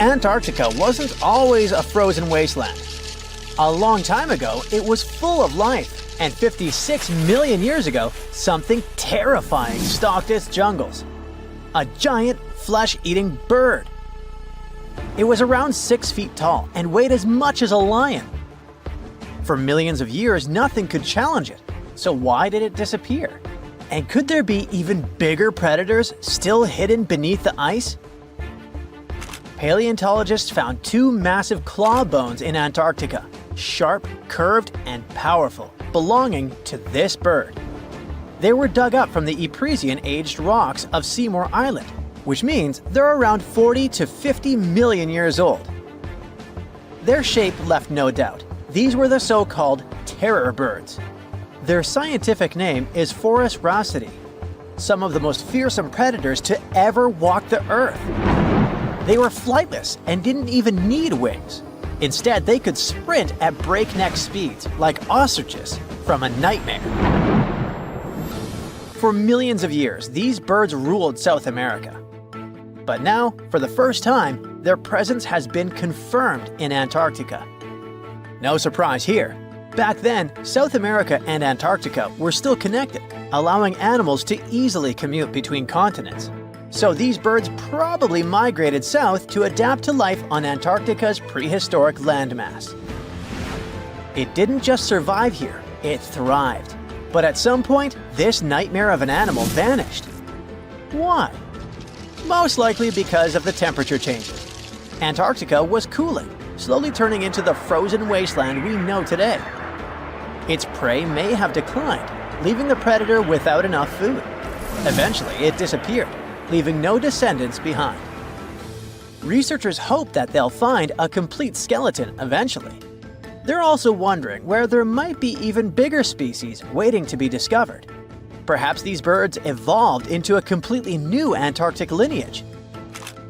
Antarctica wasn't always a frozen wasteland. A long time ago, it was full of life, and 56 million years ago, something terrifying stalked its jungles. A giant, flesh-eating bird. It was around 6 feet tall and weighed as much as a lion. For millions of years, nothing could challenge it, so why did it disappear? And could there be even bigger predators still hidden beneath the ice? Paleontologists found 2 massive claw bones in Antarctica, sharp, curved, and powerful, belonging to this bird. They were dug up from the Epresian-aged rocks of Seymour Island, which means they're around 40 to 50 million years old. Their shape left no doubt. These were the so-called terror birds. Their scientific name is Forus raceti, some of the most fearsome predators to ever walk the Earth. They were flightless and didn't even need wings. Instead, they could sprint at breakneck speeds, like ostriches from a nightmare. For millions of years, these birds ruled South America. But now, for the first time, their presence has been confirmed in Antarctica. No surprise here. Back then, South America and Antarctica were still connected, allowing animals to easily commute between continents. So these birds probably migrated south to adapt to life on Antarctica's prehistoric landmass. It didn't just survive here, it thrived. But at some point, this nightmare of an animal vanished. Why? Most likely because of the temperature changes. Antarctica was cooling, slowly turning into the frozen wasteland we know today. Its prey may have declined, leaving the predator without enough food. Eventually, it disappeared, leaving no descendants behind. Researchers hope that they'll find a complete skeleton eventually. They're also wondering where there might be even bigger species waiting to be discovered. Perhaps these birds evolved into a completely new Antarctic lineage.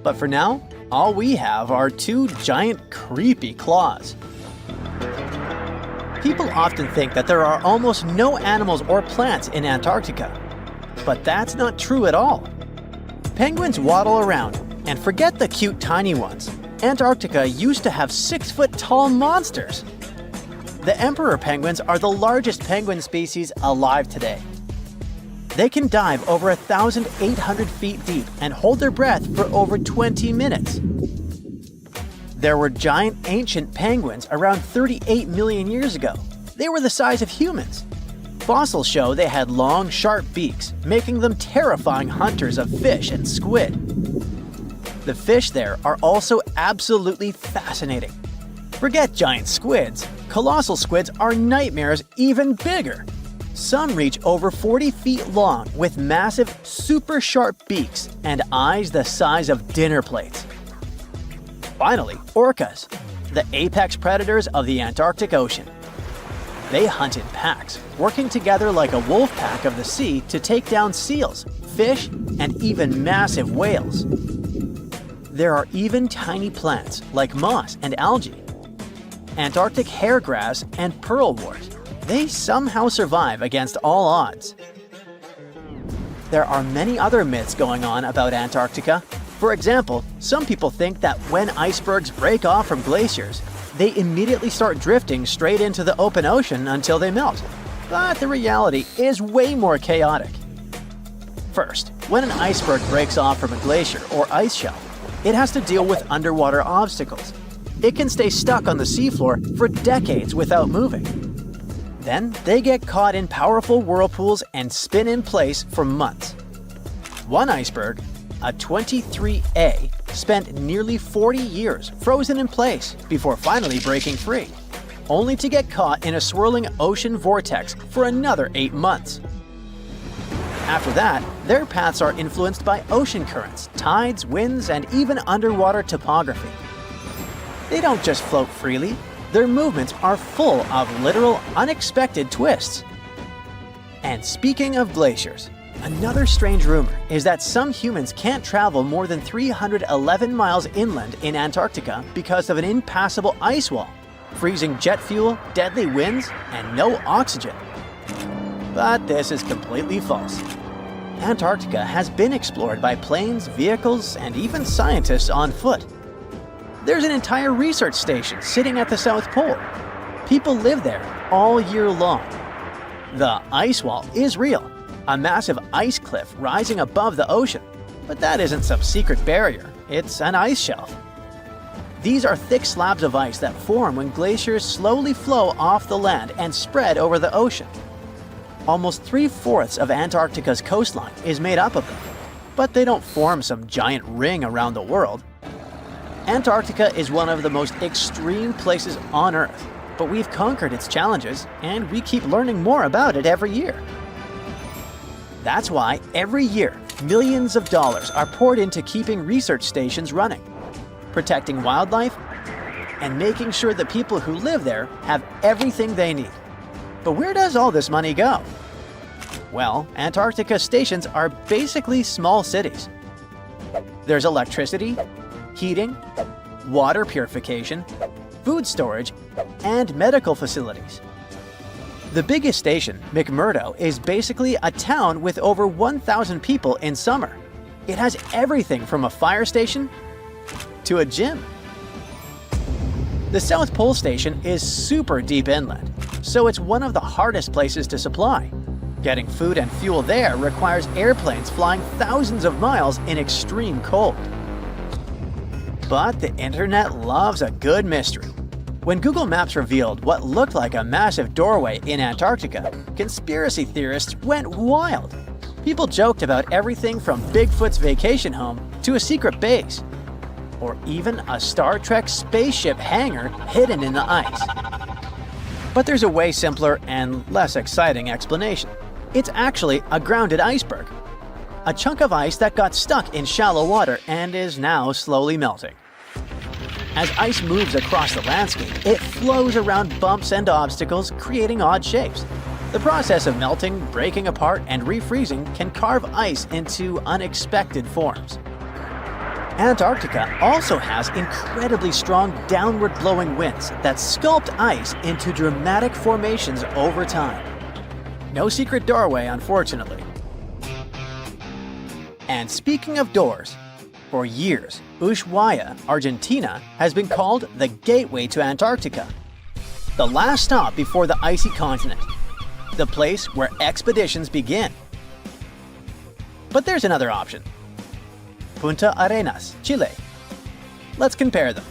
But for now, all we have are 2 giant, creepy claws. People often think that there are almost no animals or plants in Antarctica. But that's not true at all. Penguins waddle around, and forget the cute tiny ones. Antarctica used to have 6-foot-tall monsters. The emperor penguins are the largest penguin species alive today. They can dive over 1,800 feet deep and hold their breath for over 20 minutes. There were giant ancient penguins around 38 million years ago. They were the size of humans. Fossils show they had long, sharp beaks, making them terrifying hunters of fish and squid. The fish there are also absolutely fascinating. Forget giant squids. Colossal squids are nightmares even bigger. Some reach over 40 feet long with massive, super sharp beaks and eyes the size of dinner plates. Finally, orcas, the apex predators of the Antarctic Ocean. They hunt in packs, working together like a wolf pack of the sea to take down seals, fish, and even massive whales. There are even tiny plants like moss and algae. Antarctic hairgrass and pearlwort. They somehow survive against all odds. There are many other myths going on about Antarctica. For example, some people think that when icebergs break off from glaciers, they immediately start drifting straight into the open ocean until they melt. But the reality is way more chaotic. First, when an iceberg breaks off from a glacier or ice shelf, it has to deal with underwater obstacles. It can stay stuck on the seafloor for decades without moving. Then they get caught in powerful whirlpools and spin in place for months. One iceberg, a 23A, spent nearly 40 years frozen in place before finally breaking free, only to get caught in a swirling ocean vortex for another 8 months. After that, their paths are influenced by ocean currents, tides, winds, and even underwater topography. They don't just float freely, their movements are full of literal, unexpected twists. And speaking of glaciers, another strange rumor is that some humans can't travel more than 311 miles inland in Antarctica because of an impassable ice wall, freezing jet fuel, deadly winds, and no oxygen. But this is completely false. Antarctica has been explored by planes, vehicles, and even scientists on foot. There's an entire research station sitting at the South Pole. People live there all year long. The ice wall is real, a massive ice cliff rising above the ocean. But that isn't some secret barrier, it's an ice shelf. These are thick slabs of ice that form when glaciers slowly flow off the land and spread over the ocean. Almost 3/4 of Antarctica's coastline is made up of them, but they don't form some giant ring around the world. Antarctica is one of the most extreme places on Earth, but we've conquered its challenges and we keep learning more about it every year. That's why every year, millions of dollars are poured into keeping research stations running, protecting wildlife, and making sure the people who live there have everything they need. But where does all this money go? Well, Antarctica stations are basically small cities. There's electricity, heating, water purification, food storage, and medical facilities. The biggest station, McMurdo, is basically a town with over 1,000 people in summer. It has everything from a fire station to a gym. The South Pole Station is super deep inland, so it's one of the hardest places to supply. Getting food and fuel there requires airplanes flying thousands of miles in extreme cold. But the internet loves a good mystery. When Google Maps revealed what looked like a massive doorway in Antarctica, conspiracy theorists went wild. People joked about everything from Bigfoot's vacation home to a secret base, or even a Star Trek spaceship hangar hidden in the ice. But there's a way simpler and less exciting explanation. It's actually a grounded iceberg, a chunk of ice that got stuck in shallow water and is now slowly melting. As ice moves across the landscape, it flows around bumps and obstacles, creating odd shapes. The process of melting, breaking apart, and refreezing can carve ice into unexpected forms. Antarctica also has incredibly strong downward-blowing winds that sculpt ice into dramatic formations over time. No secret doorway, unfortunately. And speaking of doors, for years, Ushuaia, Argentina, has been called the gateway to Antarctica, the last stop before the icy continent, the place where expeditions begin. But there's another option. Punta Arenas, Chile. Let's compare them.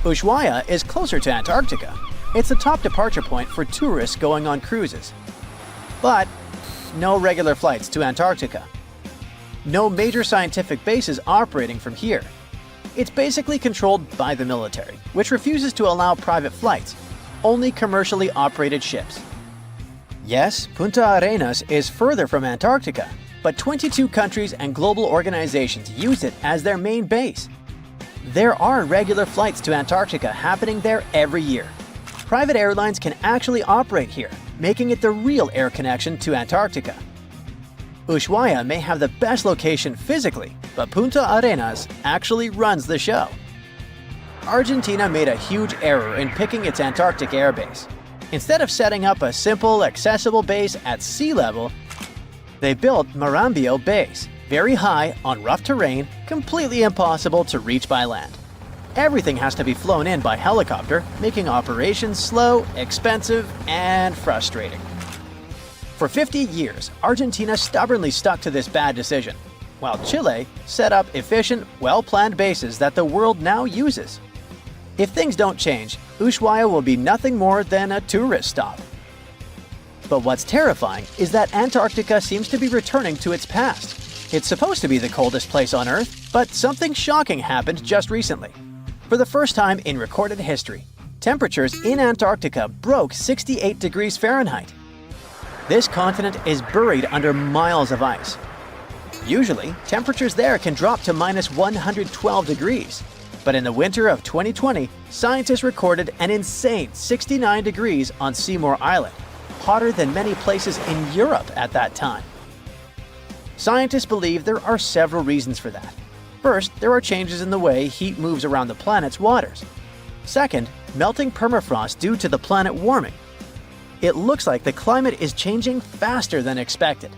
Ushuaia is closer to Antarctica. It's the top departure point for tourists going on cruises. But no regular flights to Antarctica. No major scientific bases operating from here. It's basically controlled by the military, which refuses to allow private flights, only commercially operated ships. Yes, Punta Arenas is further from Antarctica, but 22 countries and global organizations use it as their main base. There are regular flights to Antarctica happening there every year. Private airlines can actually operate here, making it the real air connection to Antarctica. Ushuaia may have the best location physically, but Punta Arenas actually runs the show. Argentina made a huge error in picking its Antarctic airbase. Instead of setting up a simple, accessible base at sea level, they built Marambio Base, very high, on rough terrain, completely impossible to reach by land. Everything has to be flown in by helicopter, making operations slow, expensive, and frustrating. For 50 years, Argentina stubbornly stuck to this bad decision, while Chile set up efficient, well-planned bases that the world now uses. If things don't change, Ushuaia will be nothing more than a tourist stop. But what's terrifying is that Antarctica seems to be returning to its past. It's supposed to be the coldest place on Earth, but something shocking happened just recently. For the first time in recorded history, temperatures in Antarctica broke 68 degrees Fahrenheit. This continent is buried under miles of ice. Usually, temperatures there can drop to minus 112 degrees. But in the winter of 2020, scientists recorded an insane 69 degrees on Seymour Island, hotter than many places in Europe at that time. Scientists believe there are several reasons for that. First, there are changes in the way heat moves around the planet's waters. Second, melting permafrost due to the planet warming. It looks like the climate is changing faster than expected.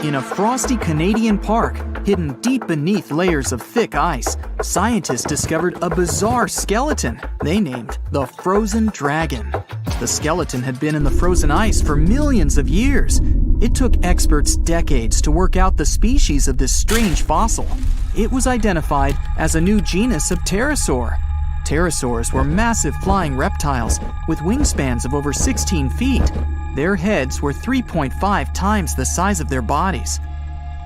In a frosty Canadian park, Hidden deep beneath layers of thick ice, scientists discovered a bizarre skeleton they named the Frozen Dragon. The skeleton had been in the frozen ice for millions of years. It took experts decades to work out the species of this strange fossil. It was identified as a new genus of pterosaur. Pterosaurs were massive flying reptiles with wingspans of over 16 feet. Their heads were 3.5 times the size of their bodies.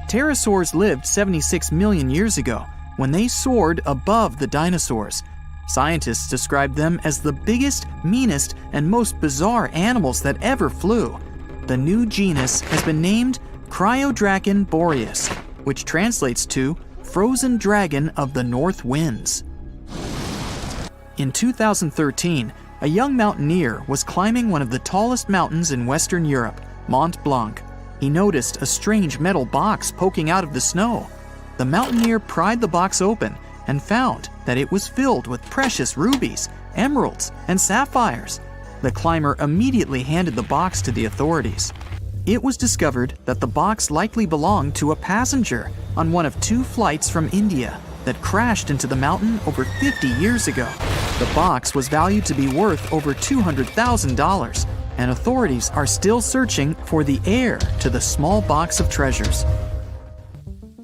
Pterosaurs lived 76 million years ago when they soared above the dinosaurs. Scientists described them as the biggest, meanest, and most bizarre animals that ever flew. The new genus has been named Cryodragon boreas, which translates to Frozen Dragon of the North Winds. In 2013, a young mountaineer was climbing one of the tallest mountains in Western Europe, Mont Blanc. He noticed a strange metal box poking out of the snow. The mountaineer pried the box open and found that it was filled with precious rubies, emeralds, and sapphires. The climber immediately handed the box to the authorities. It was discovered that the box likely belonged to a passenger on one of 2 flights from India that crashed into the mountain over 50 years ago. The box was valued to be worth over $200,000, and authorities are still searching for the heir to the small box of treasures.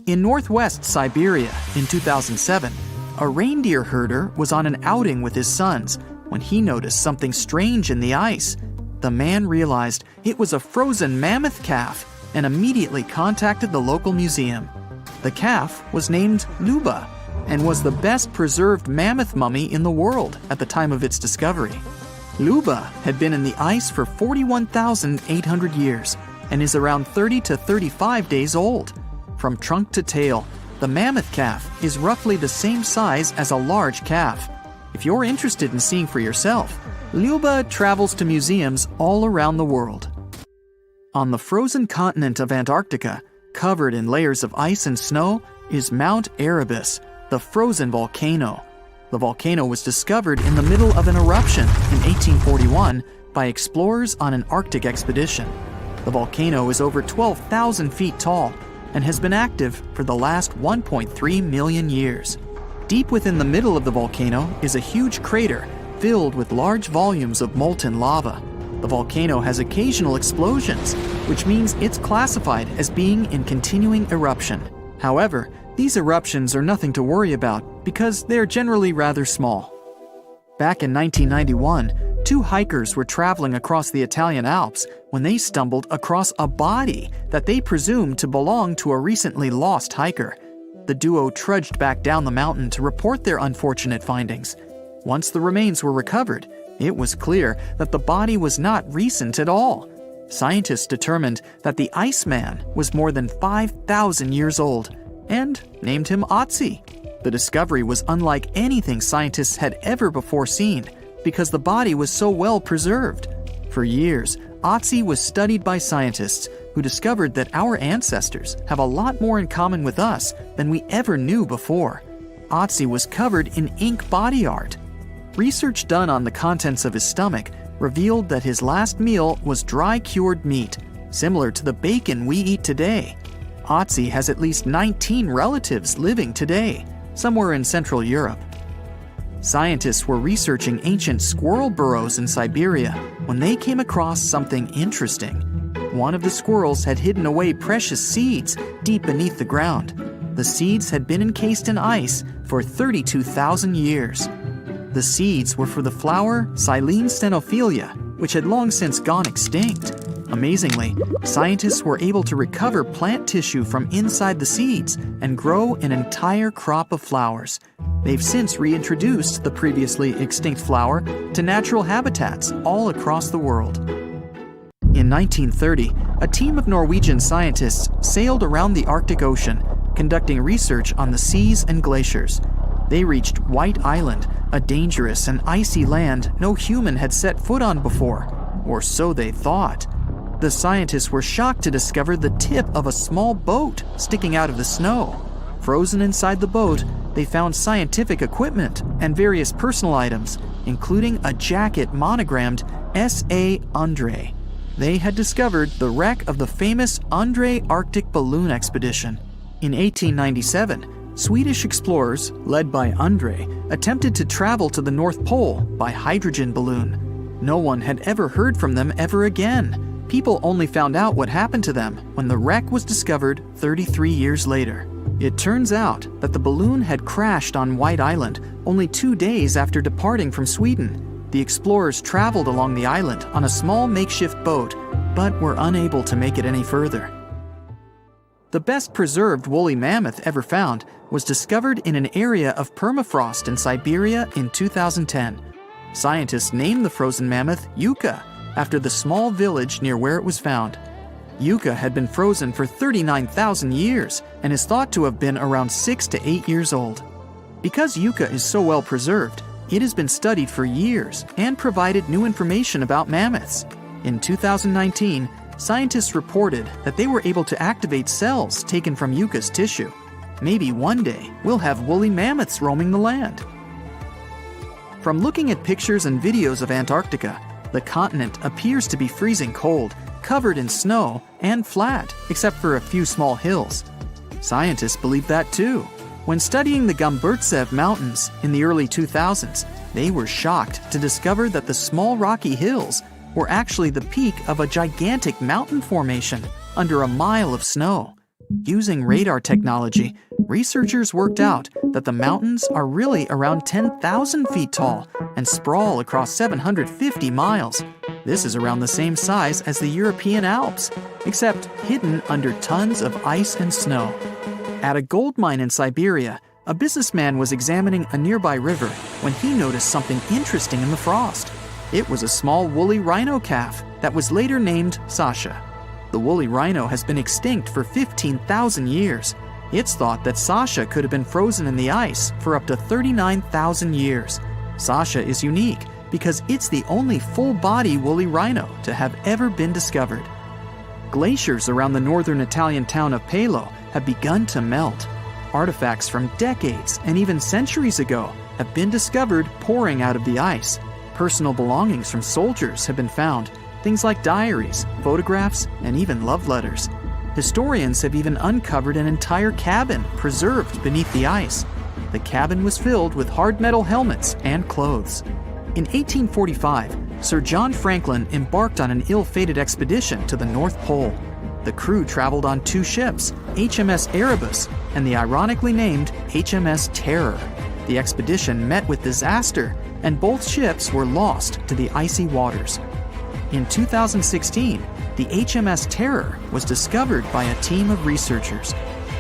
In northwest Siberia in 2007, a reindeer herder was on an outing with his sons when he noticed something strange in the ice. The man realized it was a frozen mammoth calf and immediately contacted the local museum. The calf was named Luba and was the best preserved mammoth mummy in the world at the time of its discovery. Luba had been in the ice for 41,800 years and is around 30 to 35 days old. From trunk to tail, the mammoth calf is roughly the same size as a large calf. If you're interested in seeing for yourself, Luba travels to museums all around the world. On the frozen continent of Antarctica, covered in layers of ice and snow, is Mount Erebus, the frozen volcano. The volcano was discovered in the middle of an eruption in 1841 by explorers on an Arctic expedition. The volcano is over 12,000 feet tall and has been active for the last 1.3 million years. Deep within the middle of the volcano is a huge crater filled with large volumes of molten lava. The volcano has occasional explosions, which means it's classified as being in continuing eruption. However, these eruptions are nothing to worry about because they're generally rather small. Back in 1991, 2 hikers were traveling across the Italian Alps when they stumbled across a body that they presumed to belong to a recently lost hiker. The duo trudged back down the mountain to report their unfortunate findings. Once the remains were recovered, it was clear that the body was not recent at all. Scientists determined that the Iceman was more than 5,000 years old and named him Otzi. The discovery was unlike anything scientists had ever before seen because the body was so well preserved. For years, Otzi was studied by scientists who discovered that our ancestors have a lot more in common with us than we ever knew before. Otzi was covered in ink body art. Research done on the contents of his stomach revealed that his last meal was dry cured meat, similar to the bacon we eat today. Otzi has at least 19 relatives living today, somewhere in Central Europe. Scientists were researching ancient squirrel burrows in Siberia when they came across something interesting. One of the squirrels had hidden away precious seeds deep beneath the ground. The seeds had been encased in ice for 32,000 years. The seeds were for the flower Silene stenophilia, which had long since gone extinct. Amazingly, scientists were able to recover plant tissue from inside the seeds and grow an entire crop of flowers. They've since reintroduced the previously extinct flower to natural habitats all across the world. In 1930, a team of Norwegian scientists sailed around the Arctic Ocean, conducting research on the seas and glaciers. They reached White Island, a dangerous and icy land no human had set foot on before, or so they thought. The scientists were shocked to discover the tip of a small boat sticking out of the snow. Frozen inside the boat, they found scientific equipment and various personal items, including a jacket monogrammed S.A. Andre. They had discovered the wreck of the famous Andre Arctic balloon expedition. In 1897, Swedish explorers, led by Andre, attempted to travel to the North Pole by hydrogen balloon. No one had ever heard from them ever again. People only found out what happened to them when the wreck was discovered 33 years later. It turns out that the balloon had crashed on White Island only 2 days after departing from Sweden. The explorers traveled along the island on a small makeshift boat, but were unable to make it any further. The best preserved woolly mammoth ever found was discovered in an area of permafrost in Siberia in 2010. Scientists named the frozen mammoth Yucca after the small village near where it was found. Yucca had been frozen for 39,000 years and is thought to have been around 6 to 8 years old. Because Yucca is so well preserved, it has been studied for years and provided new information about mammoths. In 2019, scientists reported that they were able to activate cells taken from Yucca's tissue. Maybe one day we'll have woolly mammoths roaming the land. From looking at pictures and videos of Antarctica, the continent appears to be freezing cold, covered in snow, and flat, except for a few small hills. Scientists believe that too. When studying the Gomburtsev Mountains in the early 2000s, they were shocked to discover that the small rocky hills were actually the peak of a gigantic mountain formation under a mile of snow. Using radar technology, researchers worked out that the mountains are really around 10,000 feet tall and sprawl across 750 miles. This is around the same size as the European Alps, except hidden under tons of ice and snow. At a gold mine in Siberia, a businessman was examining a nearby river when he noticed something interesting in the frost. It was a small woolly rhino calf that was later named Sasha. The woolly rhino has been extinct for 15,000 years. It's thought that Sasha could have been frozen in the ice for up to 39,000 years. Sasha is unique because it's the only full-body woolly rhino to have ever been discovered. Glaciers around the northern Italian town of Pelo have begun to melt. Artifacts from decades and even centuries ago have been discovered pouring out of the ice. Personal belongings from soldiers have been found, things like diaries, photographs, and even love letters. Historians have even uncovered an entire cabin preserved beneath the ice. The cabin was filled with hard metal helmets and clothes. In 1845, Sir John Franklin embarked on an ill-fated expedition to the North Pole. The crew traveled on 2 ships, HMS Erebus and the ironically named HMS Terror. The expedition met with disaster, and both ships were lost to the icy waters. In 2016, the HMS Terror was discovered by a team of researchers.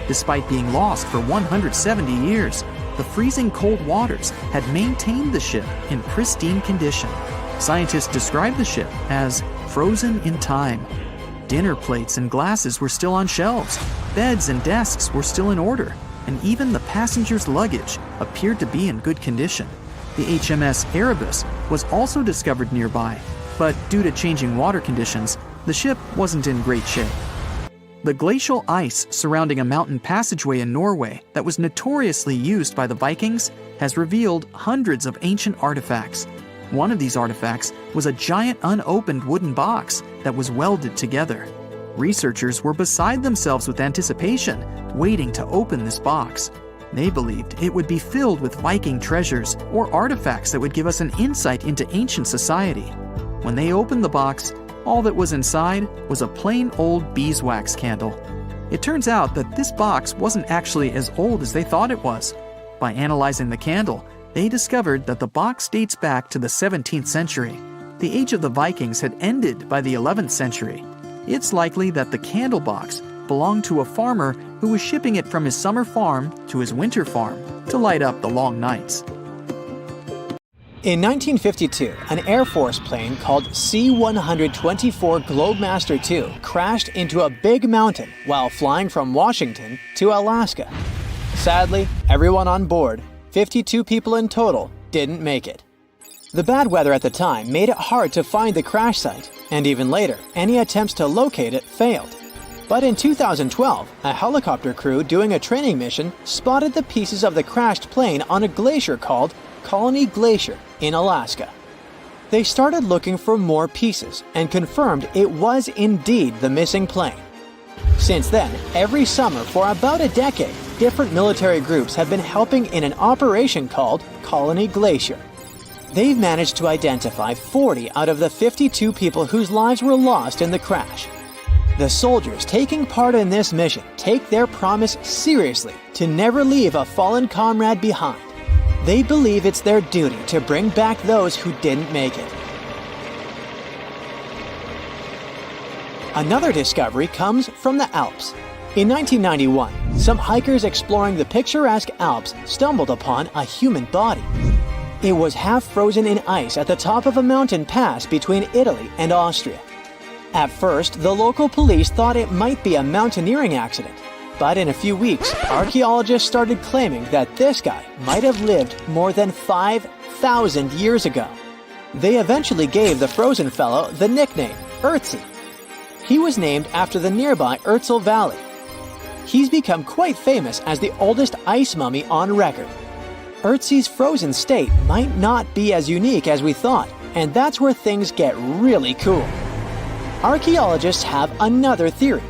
Despite being lost for 170 years, the freezing cold waters had maintained the ship in pristine condition. Scientists described the ship as frozen in time. Dinner plates and glasses were still on shelves, beds and desks were still in order, and even the passengers' luggage appeared to be in good condition. The HMS Erebus was also discovered nearby, but due to changing water conditions, the ship wasn't in great shape. The glacial ice surrounding a mountain passageway in Norway that was notoriously used by the Vikings has revealed hundreds of ancient artifacts. One of these artifacts was a giant unopened wooden box that was welded together. Researchers were beside themselves with anticipation, waiting to open this box. They believed it would be filled with Viking treasures or artifacts that would give us an insight into ancient society. When they opened the box, all that was inside was a plain old beeswax candle. It turns out that this box wasn't actually as old as they thought it was. By analyzing the candle, they discovered that the box dates back to the 17th century. The age of the Vikings had ended by the 11th century. It's likely that the candle box belonged to a farmer who was shipping it from his summer farm to his winter farm to light up the long nights. In 1952, an Air Force plane called C-124 Globemaster II crashed into a big mountain while flying from Washington to Alaska. Sadly, everyone on board, 52 people in total, didn't make it. The bad weather at the time made it hard to find the crash site, and even later, any attempts to locate it failed. But in 2012, a helicopter crew doing a training mission spotted the pieces of the crashed plane on a glacier called Colony Glacier in Alaska. They started looking for more pieces and confirmed it was indeed the missing plane. Since then, every summer for about a decade, different military groups have been helping in an operation called Colony Glacier. They've managed to identify 40 out of the 52 people whose lives were lost in the crash. The soldiers taking part in this mission take their promise seriously to never leave a fallen comrade behind. They believe it's their duty to bring back those who didn't make it. Another discovery comes from the Alps. In 1991, some hikers exploring the picturesque Alps stumbled upon a human body. It was half frozen in ice at the top of a mountain pass between Italy and Austria. At first, the local police thought it might be a mountaineering accident, but in a few weeks, archaeologists started claiming that this guy might have lived more than 5,000 years ago. They eventually gave the frozen fellow the nickname Ötzi. He was named after the nearby Ötztal Valley. He's become quite famous as the oldest ice mummy on record. Ötzi's frozen state might not be as unique as we thought, and that's where things get really cool. Archaeologists have another theory.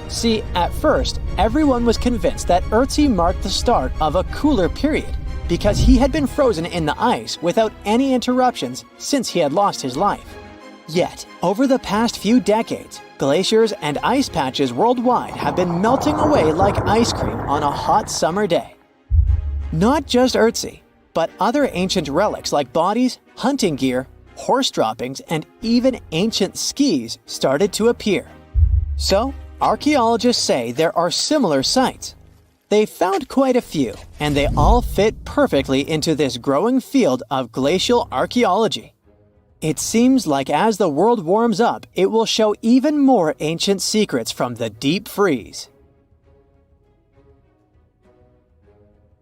See, at first, everyone was convinced that Ötzi marked the start of a cooler period because he had been frozen in the ice without any interruptions since he had lost his life. Yet, over the past few decades, glaciers and ice patches worldwide have been melting away like ice cream on a hot summer day. Not just Ötzi, but other ancient relics like bodies, hunting gear, horse droppings, and even ancient skis started to appear. So, archaeologists say there are similar sites. They found quite a few, and they all fit perfectly into this growing field of glacial archaeology. It seems like as the world warms up, it will show even more ancient secrets from the deep freeze.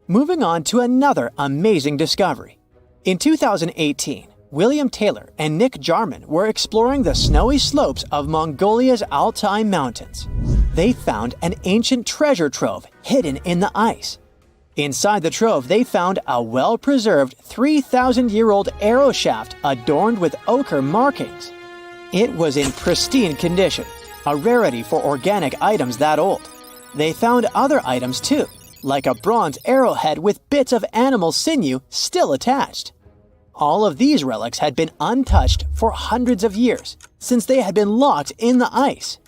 Moving on to another amazing discovery. In 2018, William Taylor and Nick Jarman were exploring the snowy slopes of Mongolia's Altai Mountains. They found an ancient treasure trove hidden in the ice. Inside the trove, they found a well-preserved 3,000-year-old arrow shaft adorned with ochre markings. It was in pristine condition, a rarity for organic items that old. They found other items too, like a bronze arrowhead with bits of animal sinew still attached. All of these relics had been untouched for hundreds of years, since they had been locked in the ice.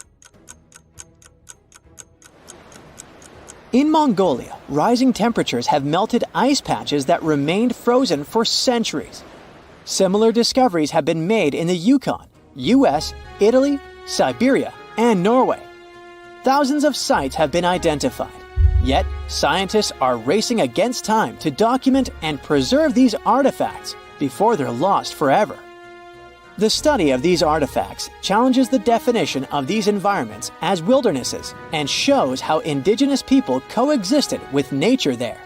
In Mongolia, rising temperatures have melted ice patches that remained frozen for centuries. Similar discoveries have been made in the Yukon, US, Italy, Siberia, and Norway. Thousands of sites have been identified. Yet, scientists are racing against time to document and preserve these artifacts before they're lost forever. The study of these artifacts challenges the definition of these environments as wildernesses and shows how indigenous people coexisted with nature there.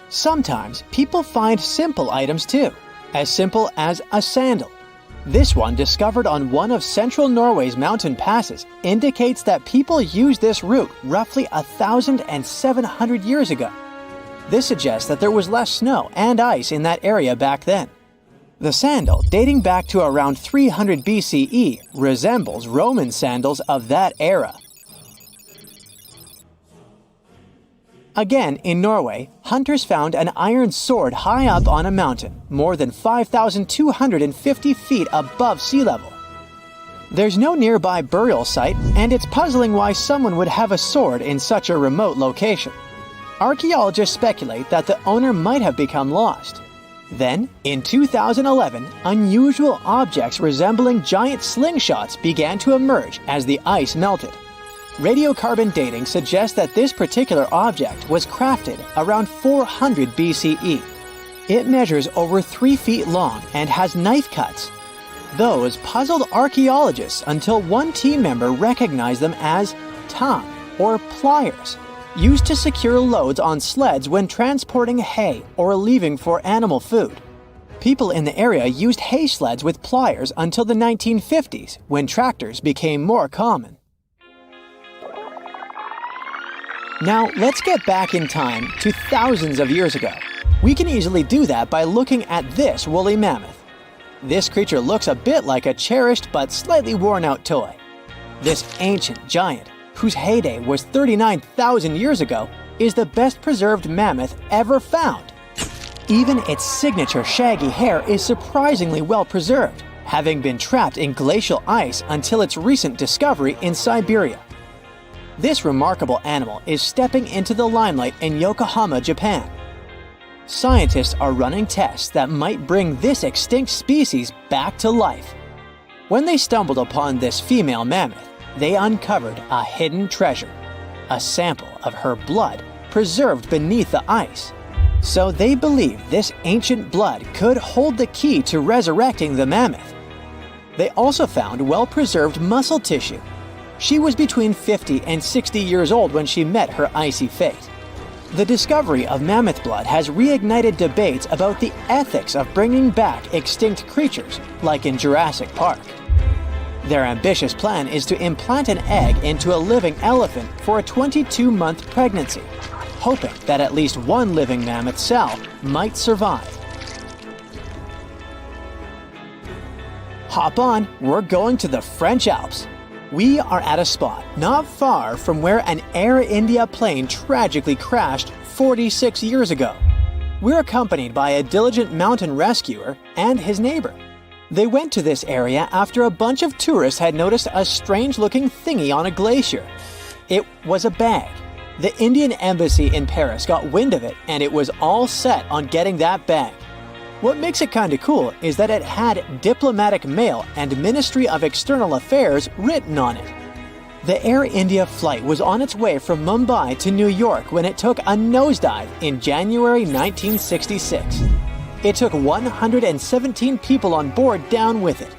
Sometimes people find simple items too, as simple as a sandal. This one, discovered on one of central Norway's mountain passes, indicates that people used this route roughly 1,700 years ago. This suggests that there was less snow and ice in that area back then. The sandal, dating back to around 300 BCE, resembles Roman sandals of that era. Again, in Norway, hunters found an iron sword high up on a mountain, more than 5,250 feet above sea level. There's no nearby burial site, and it's puzzling why someone would have a sword in such a remote location. Archaeologists speculate that the owner might have become lost. Then, in 2011, unusual objects resembling giant slingshots began to emerge as the ice melted. Radiocarbon dating suggests that this particular object was crafted around 400 BCE. It measures over 3 feet long and has knife cuts. Those puzzled archaeologists until one team member recognized them as thaw, or pliers, used to secure loads on sleds when transporting hay or leaving for animal food. People in the area used hay sleds with pliers until the 1950s, when tractors became more common. Now, let's get back in time to thousands of years ago. We can easily do that by looking at this woolly mammoth. This creature looks a bit like a cherished but slightly worn-out toy. This ancient giant whose heyday was 39,000 years ago, is the best preserved mammoth ever found. Even its signature shaggy hair is surprisingly well preserved, having been trapped in glacial ice until its recent discovery in Siberia. This remarkable animal is stepping into the limelight in Yokohama, Japan. Scientists are running tests that might bring this extinct species back to life. When they stumbled upon this female mammoth, they uncovered a hidden treasure, a sample of her blood preserved beneath the ice. So they believe this ancient blood could hold the key to resurrecting the mammoth. They also found well-preserved muscle tissue. She was between 50 and 60 years old when she met her icy fate. The discovery of mammoth blood has reignited debates about the ethics of bringing back extinct creatures, like in Jurassic Park. Their ambitious plan is to implant an egg into a living elephant for a 22-month pregnancy, hoping that at least one living mammoth cell might survive. Hop on, we're going to the French Alps. We are at a spot not far from where an Air India plane tragically crashed 46 years ago. We're accompanied by a diligent mountain rescuer and his neighbor. They went to this area after a bunch of tourists had noticed a strange-looking thingy on a glacier. It was a bag. The Indian embassy in Paris got wind of it, and it was all set on getting that bag. What makes it kinda cool is that it had diplomatic mail and Ministry of External Affairs written on it. The Air India flight was on its way from Mumbai to New York when it took a nosedive in January 1966. It took 117 people on board down with it.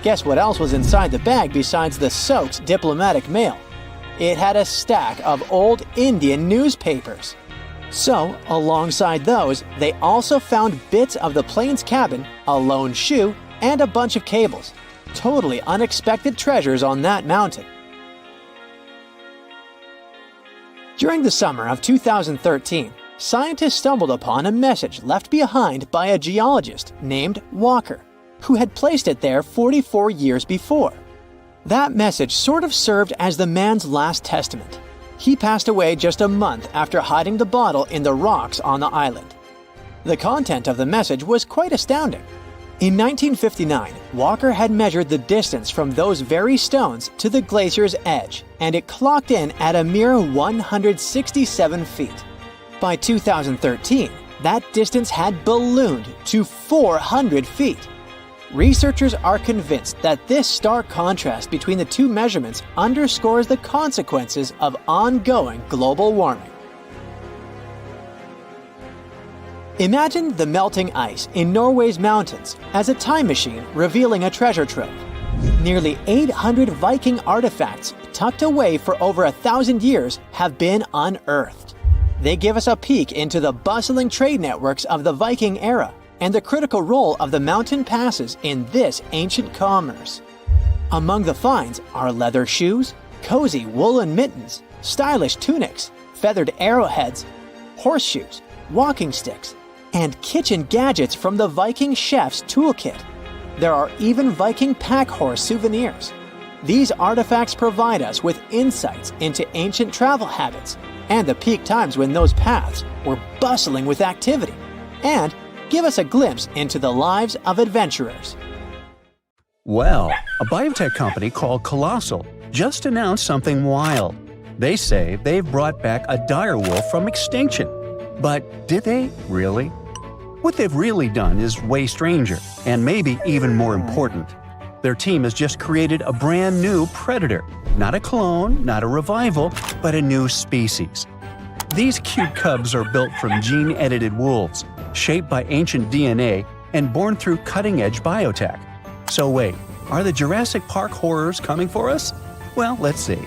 Guess what else was inside the bag besides the soaked diplomatic mail? It had a stack of old Indian newspapers. So, alongside those, they also found bits of the plane's cabin, a lone shoe, and a bunch of cables. Totally unexpected treasures on that mountain. During the summer of 2013, scientists stumbled upon a message left behind by a geologist named Walker, who had placed it there 44 years before. That message sort of served as the man's last testament. He passed away just a month after hiding the bottle in the rocks on the island. The content of the message was quite astounding. In 1959, Walker had measured the distance from those very stones to the glacier's edge, and it clocked in at a mere 167 feet. By 2013, that distance had ballooned to 400 feet. Researchers are convinced that this stark contrast between the two measurements underscores the consequences of ongoing global warming. Imagine the melting ice in Norway's mountains as a time machine revealing a treasure trove. Nearly 800 Viking artifacts tucked away for over 1,000 years have been unearthed. They give us a peek into the bustling trade networks of the Viking era and the critical role of the mountain passes in this ancient commerce. Among the finds are leather shoes, cozy woolen mittens, stylish tunics, feathered arrowheads, horseshoes, walking sticks, and kitchen gadgets from the Viking chef's toolkit. There are even Viking pack horse souvenirs. These artifacts provide us with insights into ancient travel habits and the peak times when those paths were bustling with activity, and give us a glimpse into the lives of adventurers. Well, a biotech company called Colossal just announced something wild. They say they've brought back a direwolf from extinction. But did they really? What they've really done is way stranger, and maybe even more important. Their team has just created a brand new predator. Not a clone, not a revival, but a new species. These cute cubs are built from gene-edited wolves, shaped by ancient DNA and born through cutting-edge biotech. So wait, are the Jurassic Park horrors coming for us? Well, let's see.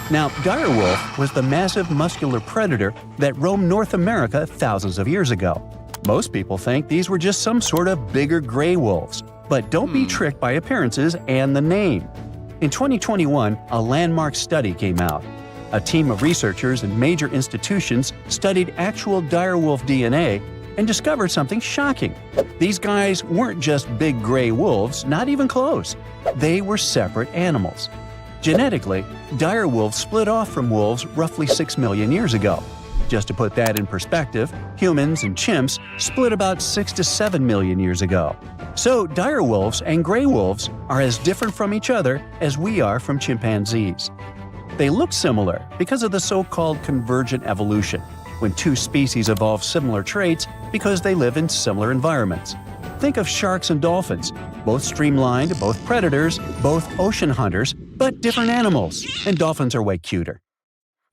Now, direwolf was the massive muscular predator that roamed North America thousands of years ago. Most people think these were just some sort of bigger gray wolves, but don't be tricked by appearances and the name. In 2021, a landmark study came out. A team of researchers in major institutions studied actual direwolf DNA and discovered something shocking. These guys weren't just big gray wolves, not even close. They were separate animals. Genetically, dire wolves split off from wolves roughly 6 million years ago. Just to put that in perspective, humans and chimps split about 6 to 7 million years ago. So dire wolves and gray wolves are as different from each other as we are from chimpanzees. They look similar because of the so-called convergent evolution, when two species evolve similar traits because they live in similar environments. Think of sharks and dolphins, both streamlined, both predators, both ocean hunters, but different animals, and dolphins are way cuter.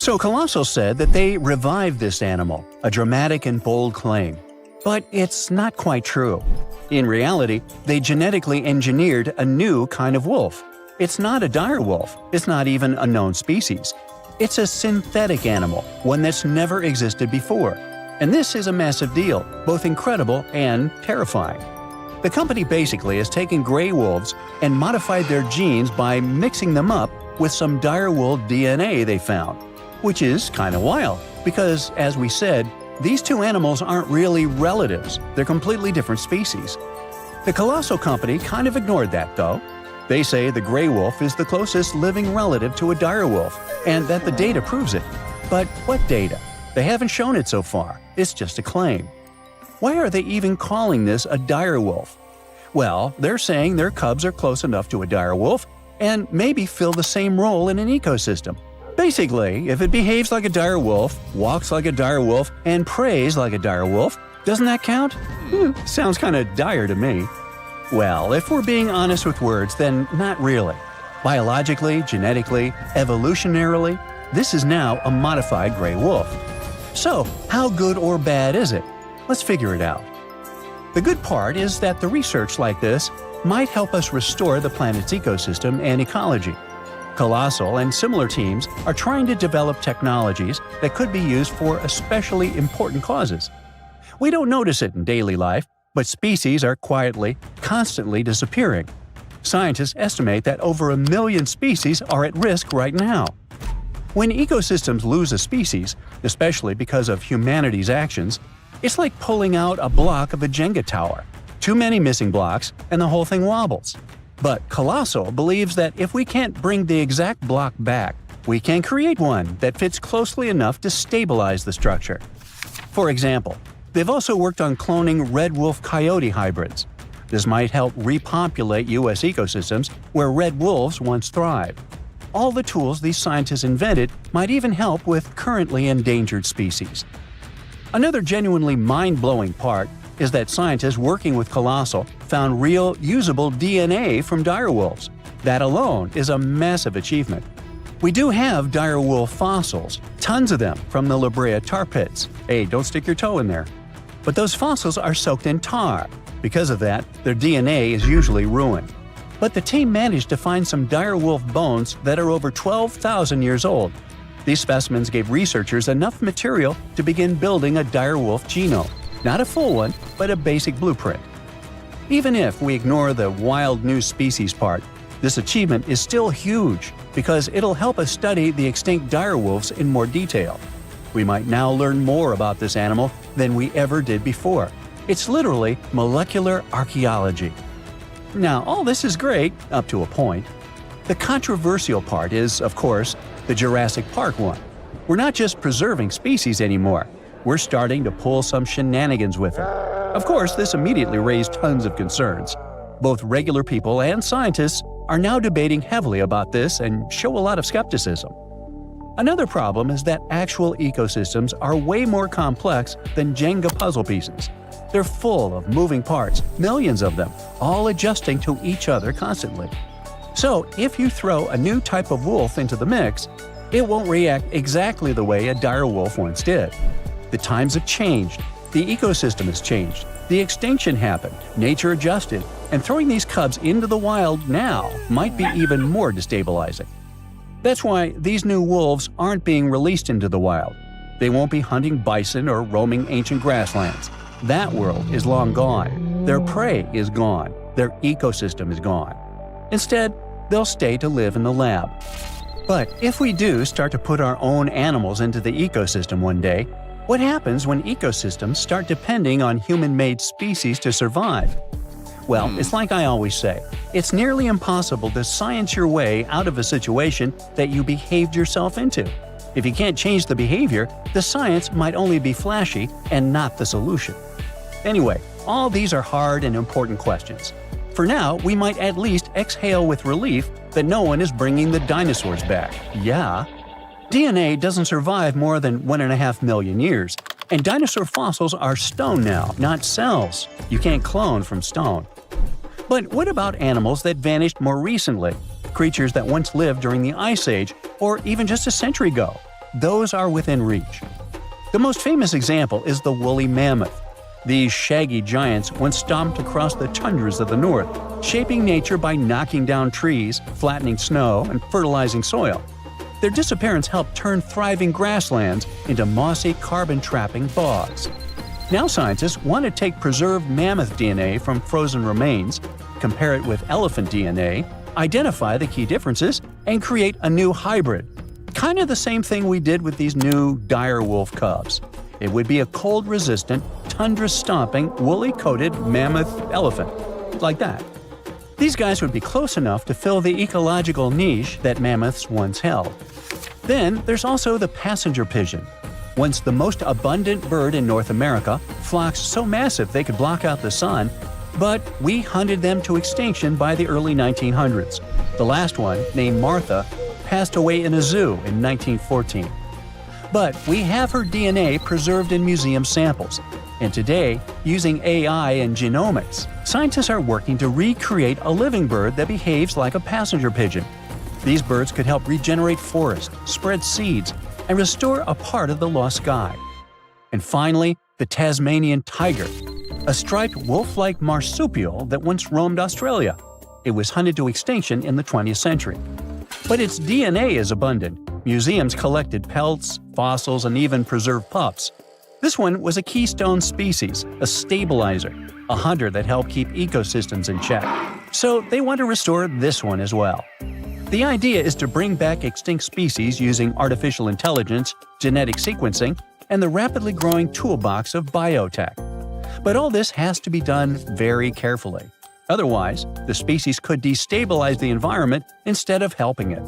So Colossal said that they revived this animal, a dramatic and bold claim. But it's not quite true. In reality, they genetically engineered a new kind of wolf. It's not a dire wolf, it's not even a known species. It's a synthetic animal, one that's never existed before. And this is a massive deal, both incredible and terrifying. The company basically has taken gray wolves and modified their genes by mixing them up with some dire wolf DNA they found. Which is kind of wild, because, as we said, these two animals aren't really relatives, they're completely different species. The Colossal company kind of ignored that, though. They say the gray wolf is the closest living relative to a dire wolf, and that the data proves it. But what data? They haven't shown it so far, it's just a claim. Why are they even calling this a dire wolf? Well, they're saying their cubs are close enough to a dire wolf, and maybe fill the same role in an ecosystem. Basically, if it behaves like a dire wolf, walks like a dire wolf, and preys like a dire wolf, doesn't that count? Sounds kinda dire to me. Well, if we're being honest with words, then not really. Biologically, genetically, evolutionarily, this is now a modified gray wolf. So, how good or bad is it? Let's figure it out. The good part is that the research like this might help us restore the planet's ecosystem and ecology. Colossal and similar teams are trying to develop technologies that could be used for especially important causes. We don't notice it in daily life, but species are quietly, constantly disappearing. Scientists estimate that over 1 million species are at risk right now. When ecosystems lose a species, especially because of humanity's actions, it's like pulling out a block of a Jenga tower. Too many missing blocks, and the whole thing wobbles. But Colossal believes that if we can't bring the exact block back, we can create one that fits closely enough to stabilize the structure. For example, they've also worked on cloning red wolf-coyote hybrids. This might help repopulate U.S. ecosystems where red wolves once thrived. All the tools these scientists invented might even help with currently endangered species. Another genuinely mind-blowing part is that scientists working with Colossal found real, usable DNA from dire wolves. That alone is a massive achievement. We do have dire wolf fossils, tons of them from the La Brea tar pits. Hey, don't stick your toe in there. But those fossils are soaked in tar. Because of that, their DNA is usually ruined. But the team managed to find some dire wolf bones that are over 12,000 years old. These specimens gave researchers enough material to begin building a dire wolf genome. Not a full one, but a basic blueprint. Even if we ignore the wild new species part, this achievement is still huge because it'll help us study the extinct dire wolves in more detail. We might now learn more about this animal than we ever did before. It's literally molecular archaeology. Now, all this is great, up to a point. The controversial part is, of course, the Jurassic Park one. We're not just preserving species anymore. We're starting to pull some shenanigans with them. Of course, this immediately raised tons of concerns. Both regular people and scientists are now debating heavily about this and show a lot of skepticism. Another problem is that actual ecosystems are way more complex than Jenga puzzle pieces. They're full of moving parts, millions of them, all adjusting to each other constantly. So, if you throw a new type of wolf into the mix, it won't react exactly the way a dire wolf once did. The times have changed, the ecosystem has changed, the extinction happened, nature adjusted, and throwing these cubs into the wild now might be even more destabilizing. That's why these new wolves aren't being released into the wild. They won't be hunting bison or roaming ancient grasslands. That world is long gone. Their prey is gone. Their ecosystem is gone. Instead, they'll stay to live in the lab. But if we do start to put our own animals into the ecosystem one day, what happens when ecosystems start depending on human-made species to survive? Well, it's like I always say, it's nearly impossible to science your way out of a situation that you behaved yourself into. If you can't change the behavior, the science might only be flashy and not the solution. Anyway, all these are hard and important questions. For now, we might at least exhale with relief that no one is bringing the dinosaurs back. Yeah. DNA doesn't survive more than 1.5 million years, and dinosaur fossils are stone now, not cells. You can't clone from stone. But what about animals that vanished more recently? Creatures that once lived during the Ice Age, or even just a century ago? Those are within reach. The most famous example is the woolly mammoth. These shaggy giants once stomped across the tundras of the north, shaping nature by knocking down trees, flattening snow, and fertilizing soil. Their disappearance helped turn thriving grasslands into mossy, carbon-trapping bogs. Now scientists want to take preserved mammoth DNA from frozen remains, compare it with elephant DNA, identify the key differences, and create a new hybrid. Kind of the same thing we did with these new dire wolf cubs. It would be a cold-resistant, tundra-stomping, woolly-coated mammoth elephant. Like that. These guys would be close enough to fill the ecological niche that mammoths once held. Then there's also the passenger pigeon. Once the most abundant bird in North America, flocks so massive they could block out the sun, but we hunted them to extinction by the early 1900s. The last one, named Martha, passed away in a zoo in 1914. But we have her DNA preserved in museum samples. And today, using AI and genomics, scientists are working to recreate a living bird that behaves like a passenger pigeon. These birds could help regenerate forests, spread seeds, and restore a part of the lost sky. And finally, the Tasmanian tiger, a striped wolf-like marsupial that once roamed Australia. It was hunted to extinction in the 20th century. But its DNA is abundant. Museums collected pelts, fossils, and even preserved pups. This one was a keystone species, a stabilizer, a hunter that helped keep ecosystems in check. So they want to restore this one as well. The idea is to bring back extinct species using artificial intelligence, genetic sequencing, and the rapidly growing toolbox of biotech. But all this has to be done very carefully. Otherwise, the species could destabilize the environment instead of helping it.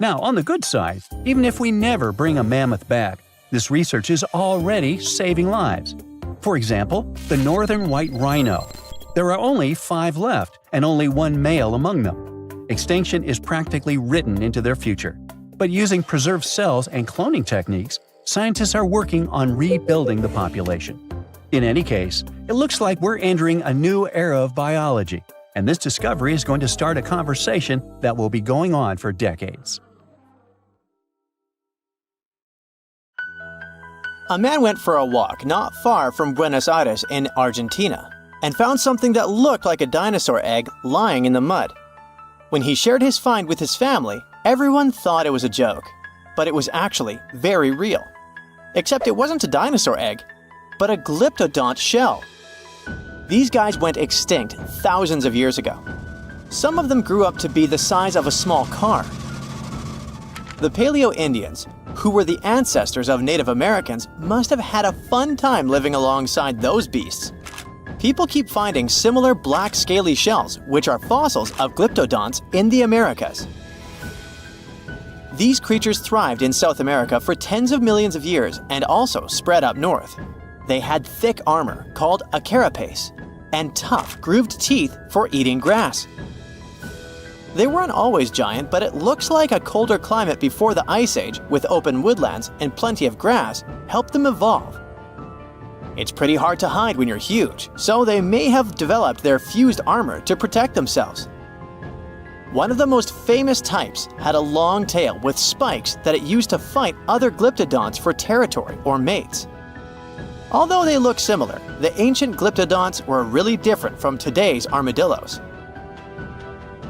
Now, on the good side, even if we never bring a mammoth back, this research is already saving lives. For example, the northern white rhino. There are only 5 left, and only 1 male among them. Extinction is practically written into their future. But using preserved cells and cloning techniques, scientists are working on rebuilding the population. In any case, it looks like we're entering a new era of biology, and this discovery is going to start a conversation that will be going on for decades. A man went for a walk not far from Buenos Aires in Argentina and found something that looked like a dinosaur egg lying in the mud. When he shared his find with his family, everyone thought it was a joke, but it was actually very real. Except it wasn't a dinosaur egg, but a Glyptodont shell. These guys went extinct thousands of years ago. Some of them grew up to be the size of a small car. The Paleo-Indians, who were the ancestors of Native Americans, must have had a fun time living alongside those beasts. People keep finding similar black scaly shells, which are fossils of Glyptodonts in the Americas. These creatures thrived in South America for tens of millions of years and also spread up north. They had thick armor, called a carapace, and tough, grooved teeth for eating grass. They weren't always giant, but it looks like a colder climate before the Ice Age, with open woodlands and plenty of grass, helped them evolve. It's pretty hard to hide when you're huge, so they may have developed their fused armor to protect themselves. One of the most famous types had a long tail with spikes that it used to fight other Glyptodonts for territory or mates. Although they look similar, the ancient Glyptodonts were really different from today's armadillos.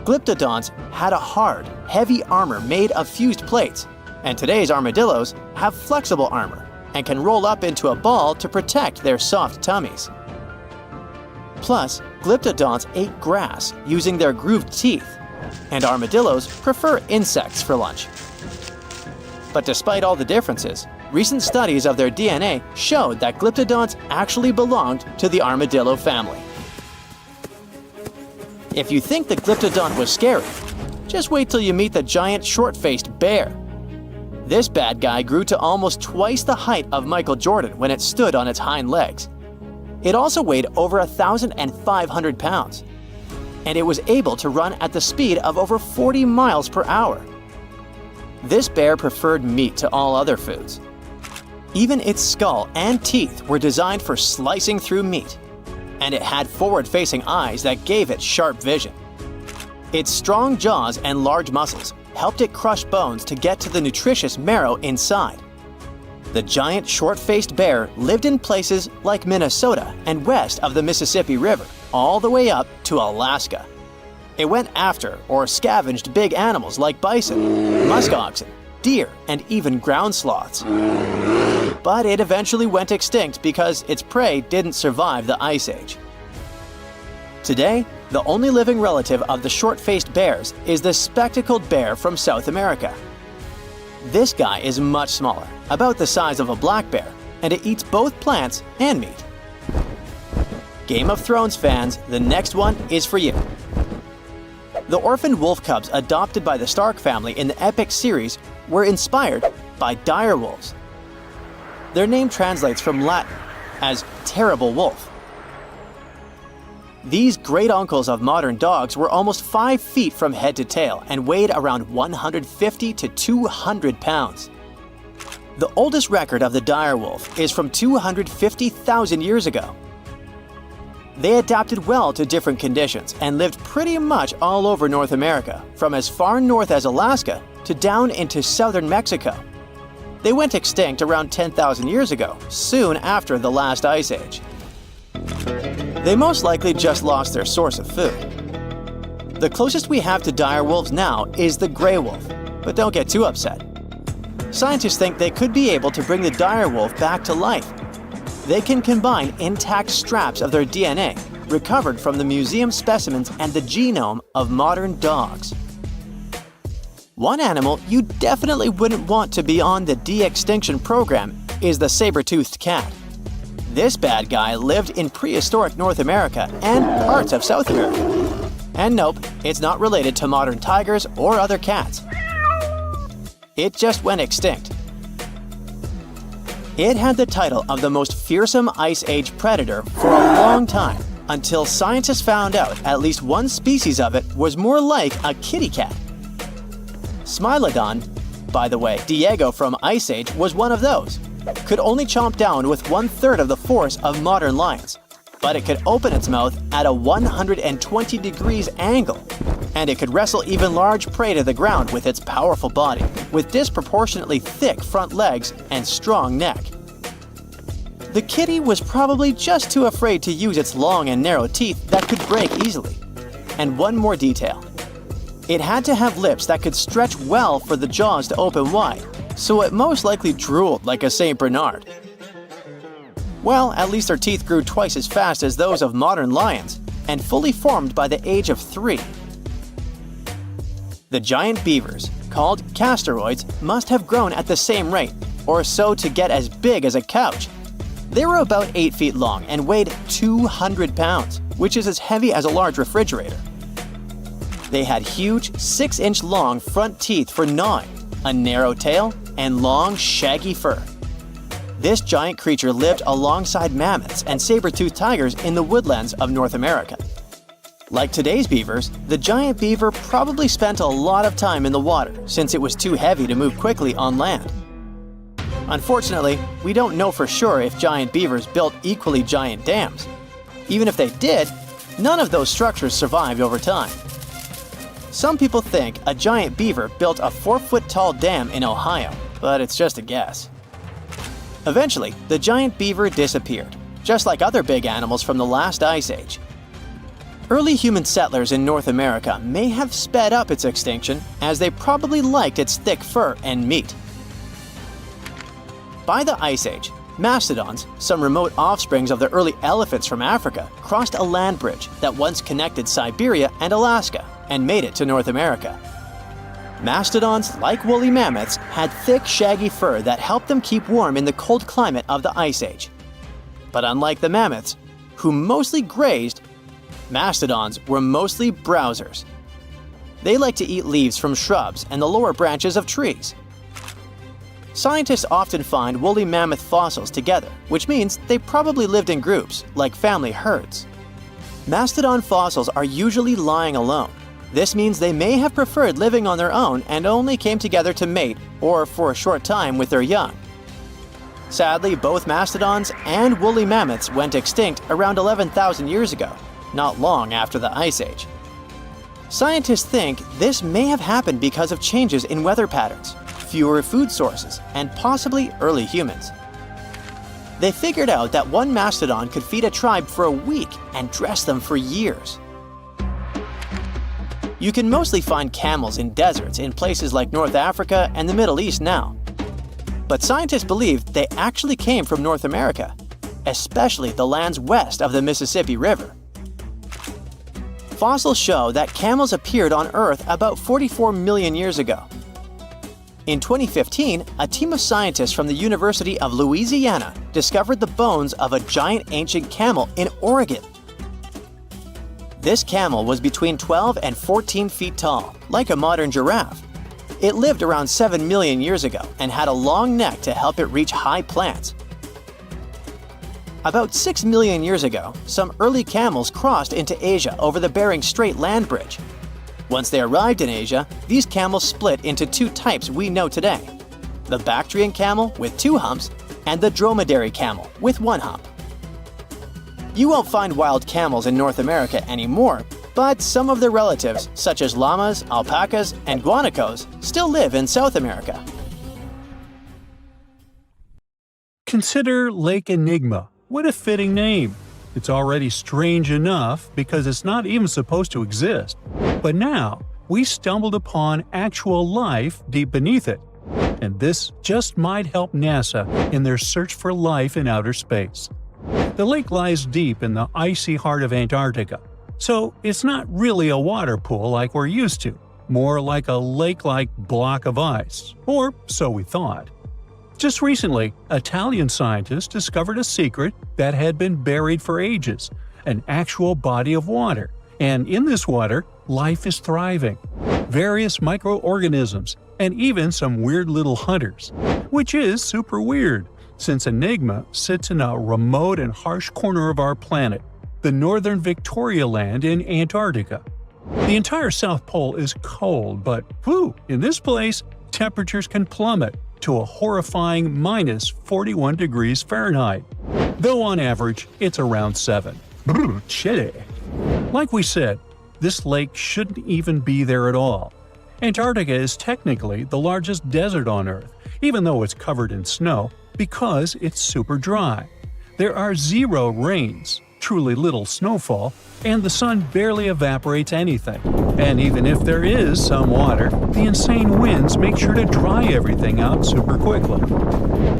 Glyptodonts had a hard, heavy armor made of fused plates, and today's armadillos have flexible armor and can roll up into a ball to protect their soft tummies. Plus, Glyptodonts ate grass using their grooved teeth, and armadillos prefer insects for lunch. But despite all the differences, recent studies of their DNA showed that Glyptodonts actually belonged to the armadillo family. If you think the Glyptodon was scary, just wait till you meet the giant short-faced bear. This bad guy grew to almost twice the height of Michael Jordan when it stood on its hind legs. It also weighed over 1,500 pounds, and it was able to run at the speed of over 40 miles per hour. This bear preferred meat to all other foods. Even its skull and teeth were designed for slicing through meat, and it had forward-facing eyes that gave it sharp vision. Its strong jaws and large muscles helped it crush bones to get to the nutritious marrow inside. The giant short-faced bear lived in places like Minnesota and west of the Mississippi River, all the way up to Alaska. It went after or scavenged big animals like bison, muskoxen, deer, and even ground sloths. But it eventually went extinct because its prey didn't survive the Ice Age. Today, the only living relative of the short-faced bears is the spectacled bear from South America. This guy is much smaller, about the size of a black bear, and it eats both plants and meat. Game of Thrones fans, the next one is for you. The orphaned wolf cubs adopted by the Stark family in the epic series were inspired by dire wolves. Their name translates from Latin as terrible wolf. These great uncles of modern dogs were almost 5 feet from head to tail and weighed around 150 to 200 pounds. The oldest record of the dire wolf is from 250,000 years ago. They adapted well to different conditions and lived pretty much all over North America, from as far north as Alaska to down into southern Mexico. They went extinct around 10,000 years ago, soon after the last ice age. They most likely just lost their source of food. The closest we have to dire wolves now is the gray wolf, but don't get too upset. Scientists think they could be able to bring the dire wolf back to life. They can combine intact straps of their DNA, recovered from the museum specimens and the genome of modern dogs. One animal you definitely wouldn't want to be on the de-extinction program is the saber-toothed cat. This bad guy lived in prehistoric North America and parts of South America. And nope, it's not related to modern tigers or other cats. It just went extinct. It had the title of the most fearsome Ice Age predator for a long time, until scientists found out at least one species of it was more like a kitty cat. Smilodon, by the way, Diego from Ice Age was one of those. Could only chomp down with 1/3 of the force of modern lions, but it could open its mouth at a 120 degrees angle, and it could wrestle even large prey to the ground with its powerful body, with disproportionately thick front legs and strong neck. The kitty was probably just too afraid to use its long and narrow teeth that could break easily. And one more detail. It had to have lips that could stretch well for the jaws to open wide, so it most likely drooled like a St. Bernard. Well, at least their teeth grew twice as fast as those of modern lions, and fully formed by the age of 3. The giant beavers, called castoroids, must have grown at the same rate, or so to get as big as a couch. They were about 8 feet long and weighed 200 pounds, which is as heavy as a large refrigerator. They had huge 6-inch long front teeth for gnawing, a narrow tail, and long, shaggy fur. This giant creature lived alongside mammoths and saber-toothed tigers in the woodlands of North America. Like today's beavers, the giant beaver probably spent a lot of time in the water since it was too heavy to move quickly on land. Unfortunately, we don't know for sure if giant beavers built equally giant dams. Even if they did, none of those structures survived over time. Some people think a giant beaver built a 4-foot-tall dam in Ohio, but it's just a guess. Eventually, the giant beaver disappeared, just like other big animals from the last ice age. Early human settlers in North America may have sped up its extinction, as they probably liked its thick fur and meat. By the Ice Age, mastodons, some remote offsprings of the early elephants from Africa, crossed a land bridge that once connected Siberia and Alaska and made it to North America. Mastodons, like woolly mammoths, had thick, shaggy fur that helped them keep warm in the cold climate of the Ice Age. But unlike the mammoths, who mostly grazed, mastodons were mostly browsers. They like to eat leaves from shrubs and the lower branches of trees. Scientists often find woolly mammoth fossils together, which means they probably lived in groups, like family herds. Mastodon fossils are usually lying alone. This means they may have preferred living on their own and only came together to mate or for a short time with their young. Sadly, both mastodons and woolly mammoths went extinct around 11,000 years ago, not long after the Ice Age. Scientists think this may have happened because of changes in weather patterns, fewer food sources, and possibly early humans. They figured out that one mastodon could feed a tribe for a week and dress them for years. You can mostly find camels in deserts in places like North Africa and the Middle East now. But scientists believe they actually came from North America, especially the lands west of the Mississippi River. Fossils show that camels appeared on Earth about 44 million years ago. In 2015, a team of scientists from the University of Louisiana discovered the bones of a giant ancient camel in Oregon. This camel was between 12 and 14 feet tall, like a modern giraffe. It lived around 7 million years ago and had a long neck to help it reach high plants. About 6 million years ago, some early camels crossed into Asia over the Bering Strait land bridge. Once they arrived in Asia, these camels split into two types we know today: the Bactrian camel with 2 humps and the dromedary camel with 1 hump. You won't find wild camels in North America anymore, but some of their relatives, such as llamas, alpacas, and guanacos, still live in South America. Consider Lake Enigma. What a fitting name. It's already strange enough because it's not even supposed to exist. But now, we stumbled upon actual life deep beneath it. And this just might help NASA in their search for life in outer space. The lake lies deep in the icy heart of Antarctica, so it's not really a water pool like we're used to, more like a lake-like block of ice, or so we thought. Just recently, Italian scientists discovered a secret that had been buried for ages, an actual body of water, and in this water, life is thriving. Various microorganisms, and even some weird little hunters. Which is super weird, since Enigma sits in a remote and harsh corner of our planet, the northern Victoria Land in Antarctica. The entire South Pole is cold, but in this place, temperatures can plummet to a horrifying minus 41 degrees Fahrenheit, though on average it's around 7. Chilly. Like we said, this lake shouldn't even be there at all. Antarctica is technically the largest desert on Earth, even though it's covered in snow, because it's super dry. There are 0 rains, truly little snowfall, and the sun barely evaporates anything. And even if there is some water, the insane winds make sure to dry everything out super quickly.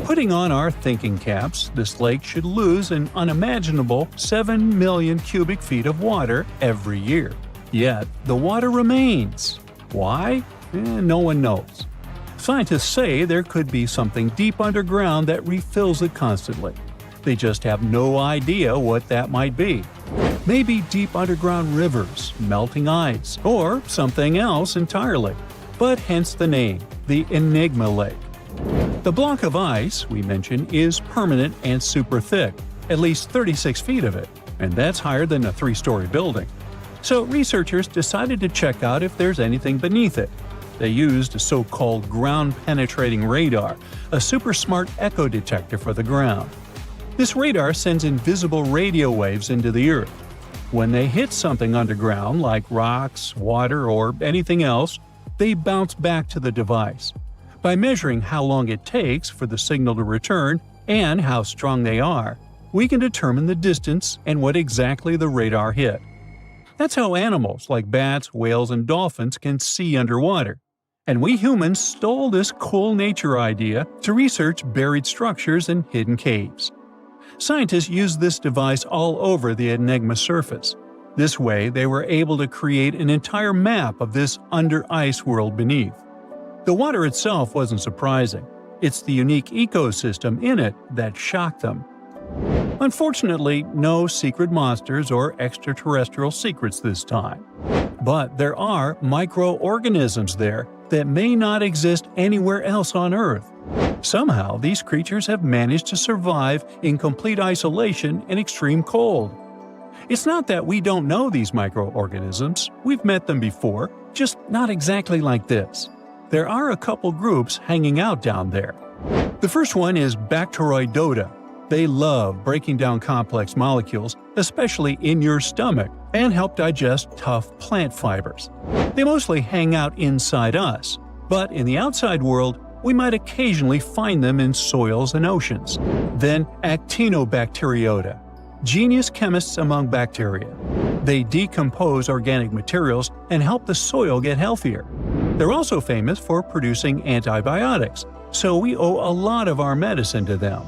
Putting on our thinking caps, this lake should lose an unimaginable 7 million cubic feet of water every year. Yet, the water remains. Why? No one knows. Scientists say there could be something deep underground that refills it constantly. They just have no idea what that might be. Maybe deep underground rivers, melting ice, or something else entirely. But hence the name, the Enigma Lake. The block of ice, we mentioned, is permanent and super thick, at least 36 feet of it, and that's higher than a 3-story building. So researchers decided to check out if there's anything beneath it. They used a so-called ground-penetrating radar, a super smart echo detector for the ground. This radar sends invisible radio waves into the Earth. When they hit something underground, like rocks, water, or anything else, they bounce back to the device. By measuring how long it takes for the signal to return and how strong they are, we can determine the distance and what exactly the radar hit. That's how animals like bats, whales, and dolphins can see underwater. And we humans stole this cool nature idea to research buried structures and hidden caves. Scientists used this device all over the Enigma surface. This way, they were able to create an entire map of this under-ice world beneath. The water itself wasn't surprising. It's the unique ecosystem in it that shocked them. Unfortunately, no secret monsters or extraterrestrial secrets this time. But there are microorganisms there that may not exist anywhere else on Earth. Somehow, these creatures have managed to survive in complete isolation and extreme cold. It's not that we don't know these microorganisms, we've met them before, just not exactly like this. There are a couple groups hanging out down there. The first one is Bacterial. They love breaking down complex molecules, especially in your stomach, and help digest tough plant fibers. They mostly hang out inside us, but in the outside world, we might occasionally find them in soils and oceans. Then Actinobacteriota, genius chemists among bacteria. They decompose organic materials and help the soil get healthier. They're also famous for producing antibiotics, so we owe a lot of our medicine to them.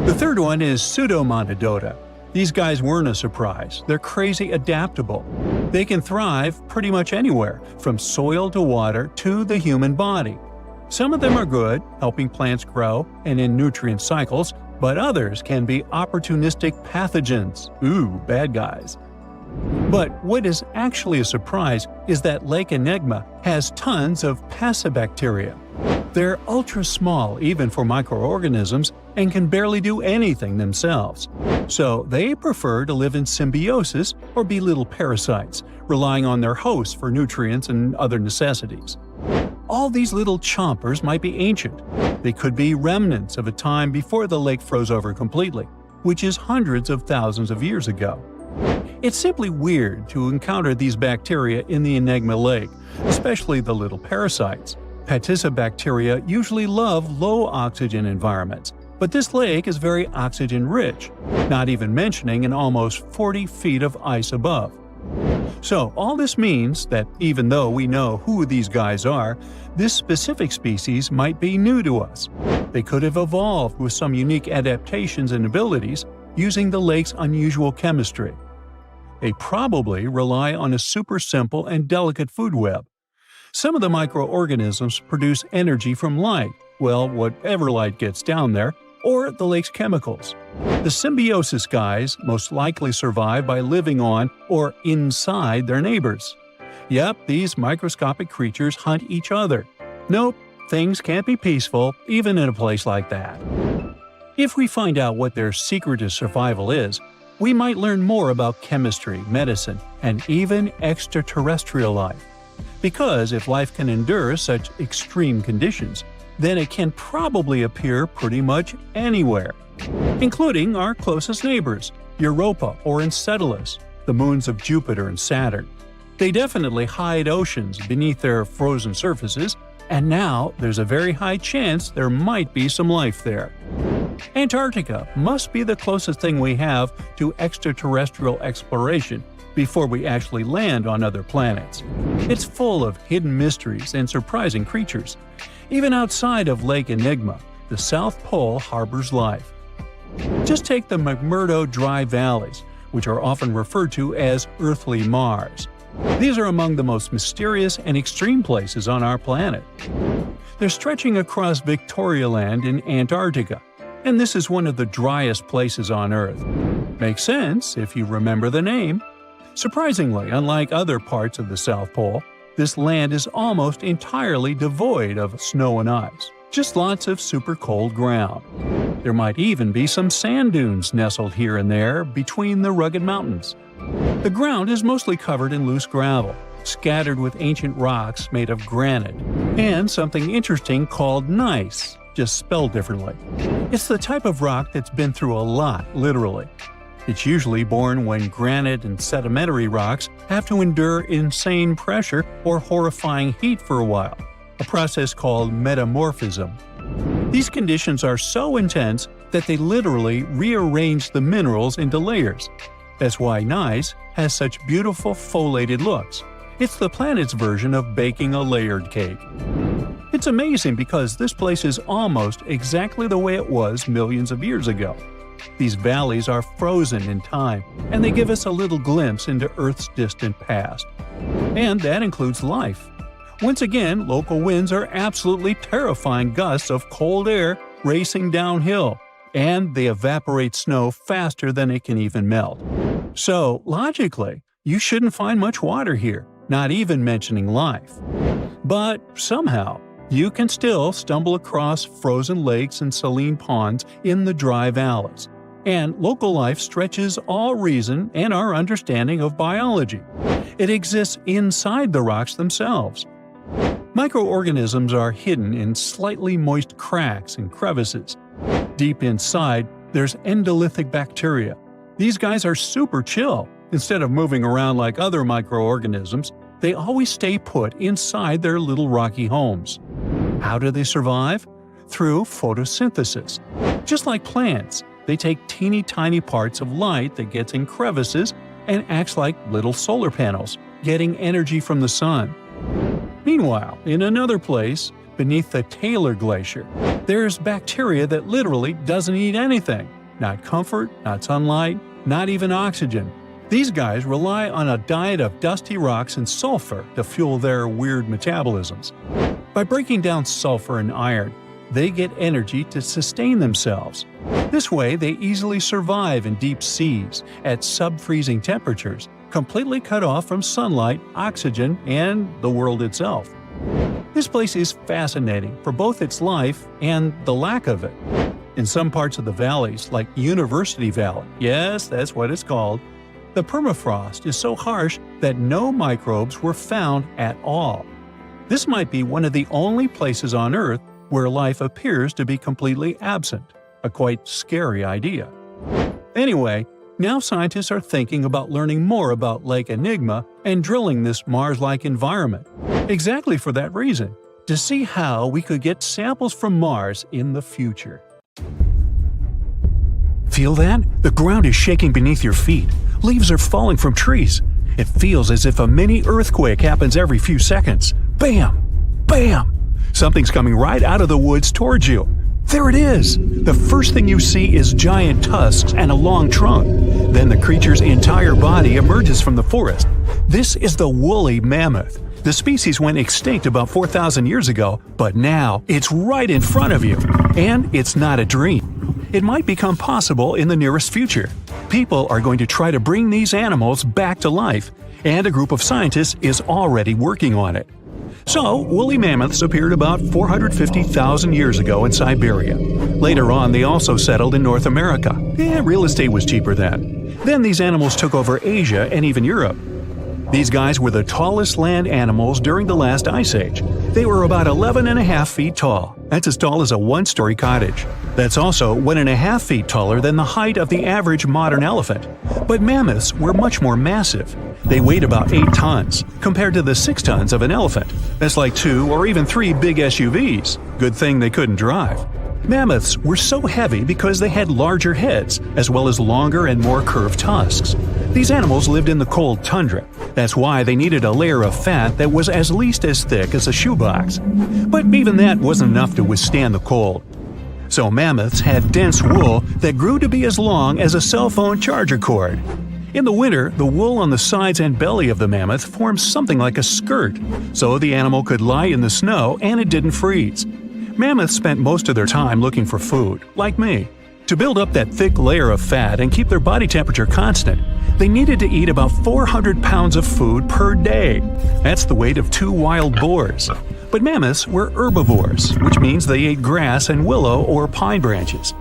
The third one is Pseudomonadota. These guys weren't a surprise. They're crazy adaptable. They can thrive pretty much anywhere, from soil to water to the human body. Some of them are good, helping plants grow and in nutrient cycles, but others can be opportunistic pathogens. Ooh, bad guys. But what is actually a surprise is that Lake Enigma has tons of passibacteria. They're ultra-small even for microorganisms and can barely do anything themselves. So they prefer to live in symbiosis or be little parasites, relying on their hosts for nutrients and other necessities. All these little chompers might be ancient. They could be remnants of a time before the lake froze over completely, which is hundreds of thousands of years ago. It's simply weird to encounter these bacteria in the Enigma lake, especially the little parasites. Passibacteria usually love low-oxygen environments, but this lake is very oxygen-rich, not even mentioning an almost 40 feet of ice above. So all this means that even though we know who these guys are, this specific species might be new to us. They could have evolved with some unique adaptations and abilities using the lake's unusual chemistry. They probably rely on a super simple and delicate food web. Some of the microorganisms produce energy from light, well, whatever light gets down there, or the lake's chemicals. The symbiosis guys most likely survive by living on or inside their neighbors. Yep, these microscopic creatures hunt each other. Nope, things can't be peaceful even in a place like that. If we find out what their secret to survival is, we might learn more about chemistry, medicine, and even extraterrestrial life. Because if life can endure such extreme conditions, then it can probably appear pretty much anywhere, including our closest neighbors, Europa or Enceladus, the moons of Jupiter and Saturn. They definitely hide oceans beneath their frozen surfaces, and now there's a very high chance there might be some life there. Antarctica must be the closest thing we have to extraterrestrial exploration before we actually land on other planets. It's full of hidden mysteries and surprising creatures. Even outside of Lake Enigma, the South Pole harbors life. Just take the McMurdo Dry Valleys, which are often referred to as Earthly Mars. These are among the most mysterious and extreme places on our planet. They're stretching across Victoria Land in Antarctica, and this is one of the driest places on Earth. Makes sense if you remember the name. Surprisingly, unlike other parts of the South Pole, this land is almost entirely devoid of snow and ice, just lots of super cold ground. There might even be some sand dunes nestled here and there between the rugged mountains. The ground is mostly covered in loose gravel, scattered with ancient rocks made of granite, and something interesting called gneiss, just spelled differently. It's the type of rock that's been through a lot, literally. It's usually born when granite and sedimentary rocks have to endure insane pressure or horrifying heat for a while, a process called metamorphism. These conditions are so intense that they literally rearrange the minerals into layers. That's why gneiss has such beautiful foliated looks. It's the planet's version of baking a layered cake. It's amazing because this place is almost exactly the way it was millions of years ago. These valleys are frozen in time, and they give us a little glimpse into Earth's distant past. And that includes life. Once again, local winds are absolutely terrifying gusts of cold air racing downhill, and they evaporate snow faster than it can even melt. So, logically, you shouldn't find much water here, not even mentioning life. But somehow, you can still stumble across frozen lakes and saline ponds in the dry valleys. And local life stretches all reason and our understanding of biology. It exists inside the rocks themselves. Microorganisms are hidden in slightly moist cracks and crevices. Deep inside, there's endolithic bacteria. These guys are super chill. Instead of moving around like other microorganisms, they always stay put inside their little rocky homes. How do they survive? Through photosynthesis. Just like plants, they take teeny tiny parts of light that gets in crevices and acts like little solar panels, getting energy from the sun. Meanwhile, in another place, beneath the Taylor Glacier, there's bacteria that literally doesn't eat anything. Not comfort, not sunlight, not even oxygen. These guys rely on a diet of dusty rocks and sulfur to fuel their weird metabolisms. By breaking down sulfur and iron, they get energy to sustain themselves. This way, they easily survive in deep seas at sub-freezing temperatures, completely cut off from sunlight, oxygen, and the world itself. This place is fascinating for both its life and the lack of it. In some parts of the valleys, like University Valley, yes, that's what it's called, the permafrost is so harsh that no microbes were found at all. This might be one of the only places on Earth where life appears to be completely absent, a quite scary idea. Anyway, now scientists are thinking about learning more about Lake Enigma and drilling this Mars-like environment. Exactly for that reason, to see how we could get samples from Mars in the future. Feel that? The ground is shaking beneath your feet. Leaves are falling from trees. It feels as if a mini earthquake happens every few seconds. Bam! Bam! Something's coming right out of the woods towards you. There it is! The first thing you see is giant tusks and a long trunk. Then the creature's entire body emerges from the forest. This is the woolly mammoth. The species went extinct about 4,000 years ago, but now it's right in front of you. And it's not a dream. It might become possible in the nearest future. People are going to try to bring these animals back to life, and a group of scientists is already working on it. So, woolly mammoths appeared about 450,000 years ago in Siberia. Later on, they also settled in North America. Real estate was cheaper then. Then these animals took over Asia and even Europe. These guys were the tallest land animals during the last ice age. They were about 11.5 feet tall. That's as tall as a one-story cottage. That's also 1.5 feet taller than the height of the average modern elephant. But mammoths were much more massive. They weighed about 8 tons, compared to the 6 tons of an elephant. That's like 2 or even 3 big SUVs. Good thing they couldn't drive. Mammoths were so heavy because they had larger heads, as well as longer and more curved tusks. These animals lived in the cold tundra. That's why they needed a layer of fat that was at least as thick as a shoebox. But even that wasn't enough to withstand the cold. So mammoths had dense wool that grew to be as long as a cell phone charger cord. In the winter, the wool on the sides and belly of the mammoth formed something like a skirt, so the animal could lie in the snow and it didn't freeze. Mammoths spent most of their time looking for food, like me. To build up that thick layer of fat and keep their body temperature constant, they needed to eat about 400 pounds of food per day. That's the weight of 2 wild boars. But mammoths were herbivores, which means they ate grass and willow or pine branches.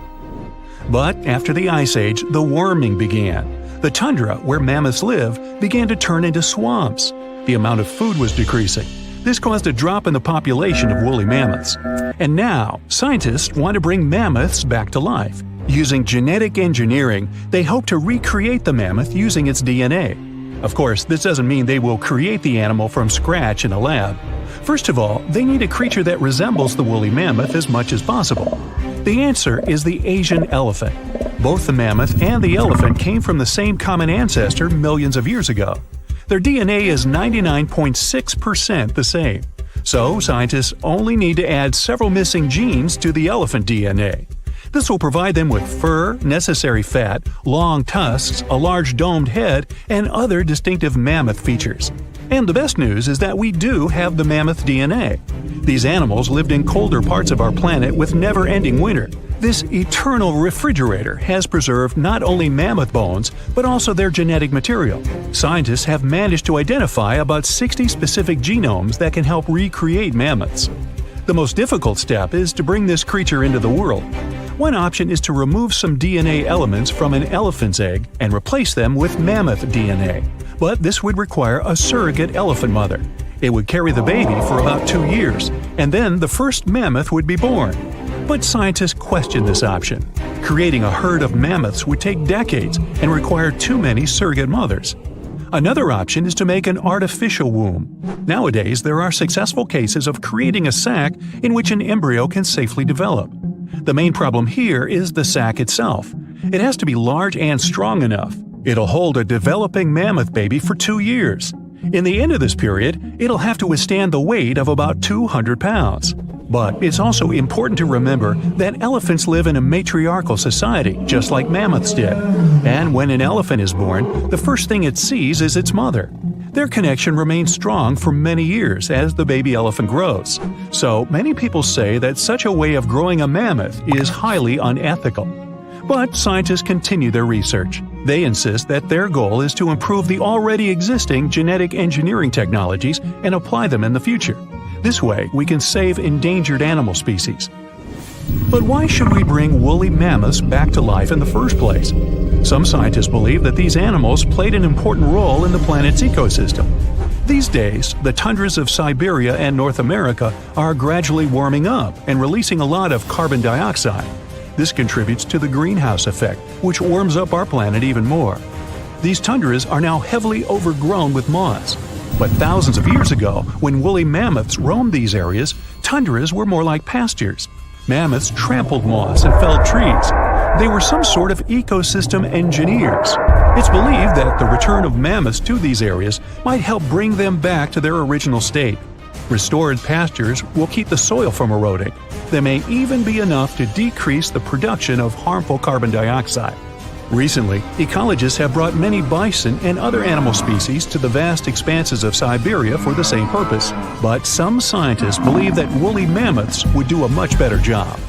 But after the Ice Age, the warming began. The tundra, where mammoths live, began to turn into swamps. The amount of food was decreasing. This caused a drop in the population of woolly mammoths. And now, scientists want to bring mammoths back to life. Using genetic engineering, they hope to recreate the mammoth using its DNA. Of course, this doesn't mean they will create the animal from scratch in a lab. First of all, they need a creature that resembles the woolly mammoth as much as possible. The answer is the Asian elephant. Both the mammoth and the elephant came from the same common ancestor millions of years ago. Their DNA is 99.6% the same. So, scientists only need to add several missing genes to the elephant DNA. This will provide them with fur, necessary fat, long tusks, a large domed head, and other distinctive mammoth features. And the best news is that we do have the mammoth DNA. These animals lived in colder parts of our planet with never-ending winter. This eternal refrigerator has preserved not only mammoth bones, but also their genetic material. Scientists have managed to identify about 60 specific genomes that can help recreate mammoths. The most difficult step is to bring this creature into the world. One option is to remove some DNA elements from an elephant's egg and replace them with mammoth DNA. But this would require a surrogate elephant mother. It would carry the baby for about 2 years, and then the first mammoth would be born. But scientists question this option. Creating a herd of mammoths would take decades and require too many surrogate mothers. Another option is to make an artificial womb. Nowadays, there are successful cases of creating a sac in which an embryo can safely develop. The main problem here is the sac itself. It has to be large and strong enough. It'll hold a developing mammoth baby for 2 years. In the end of this period, it'll have to withstand the weight of about 200 pounds. But it's also important to remember that elephants live in a matriarchal society, just like mammoths did. And when an elephant is born, the first thing it sees is its mother. Their connection remains strong for many years as the baby elephant grows. So many people say that such a way of growing a mammoth is highly unethical. But scientists continue their research. They insist that their goal is to improve the already existing genetic engineering technologies and apply them in the future. This way, we can save endangered animal species. But why should we bring woolly mammoths back to life in the first place? Some scientists believe that these animals played an important role in the planet's ecosystem. These days, the tundras of Siberia and North America are gradually warming up and releasing a lot of carbon dioxide. This contributes to the greenhouse effect, which warms up our planet even more. These tundras are now heavily overgrown with moss. But thousands of years ago, when woolly mammoths roamed these areas, tundras were more like pastures. Mammoths trampled moss and felled trees. They were some sort of ecosystem engineers. It's believed that the return of mammoths to these areas might help bring them back to their original state. Restored pastures will keep the soil from eroding. They may even be enough to decrease the production of harmful carbon dioxide. Recently, ecologists have brought many bison and other animal species to the vast expanses of Siberia for the same purpose. But some scientists believe that woolly mammoths would do a much better job.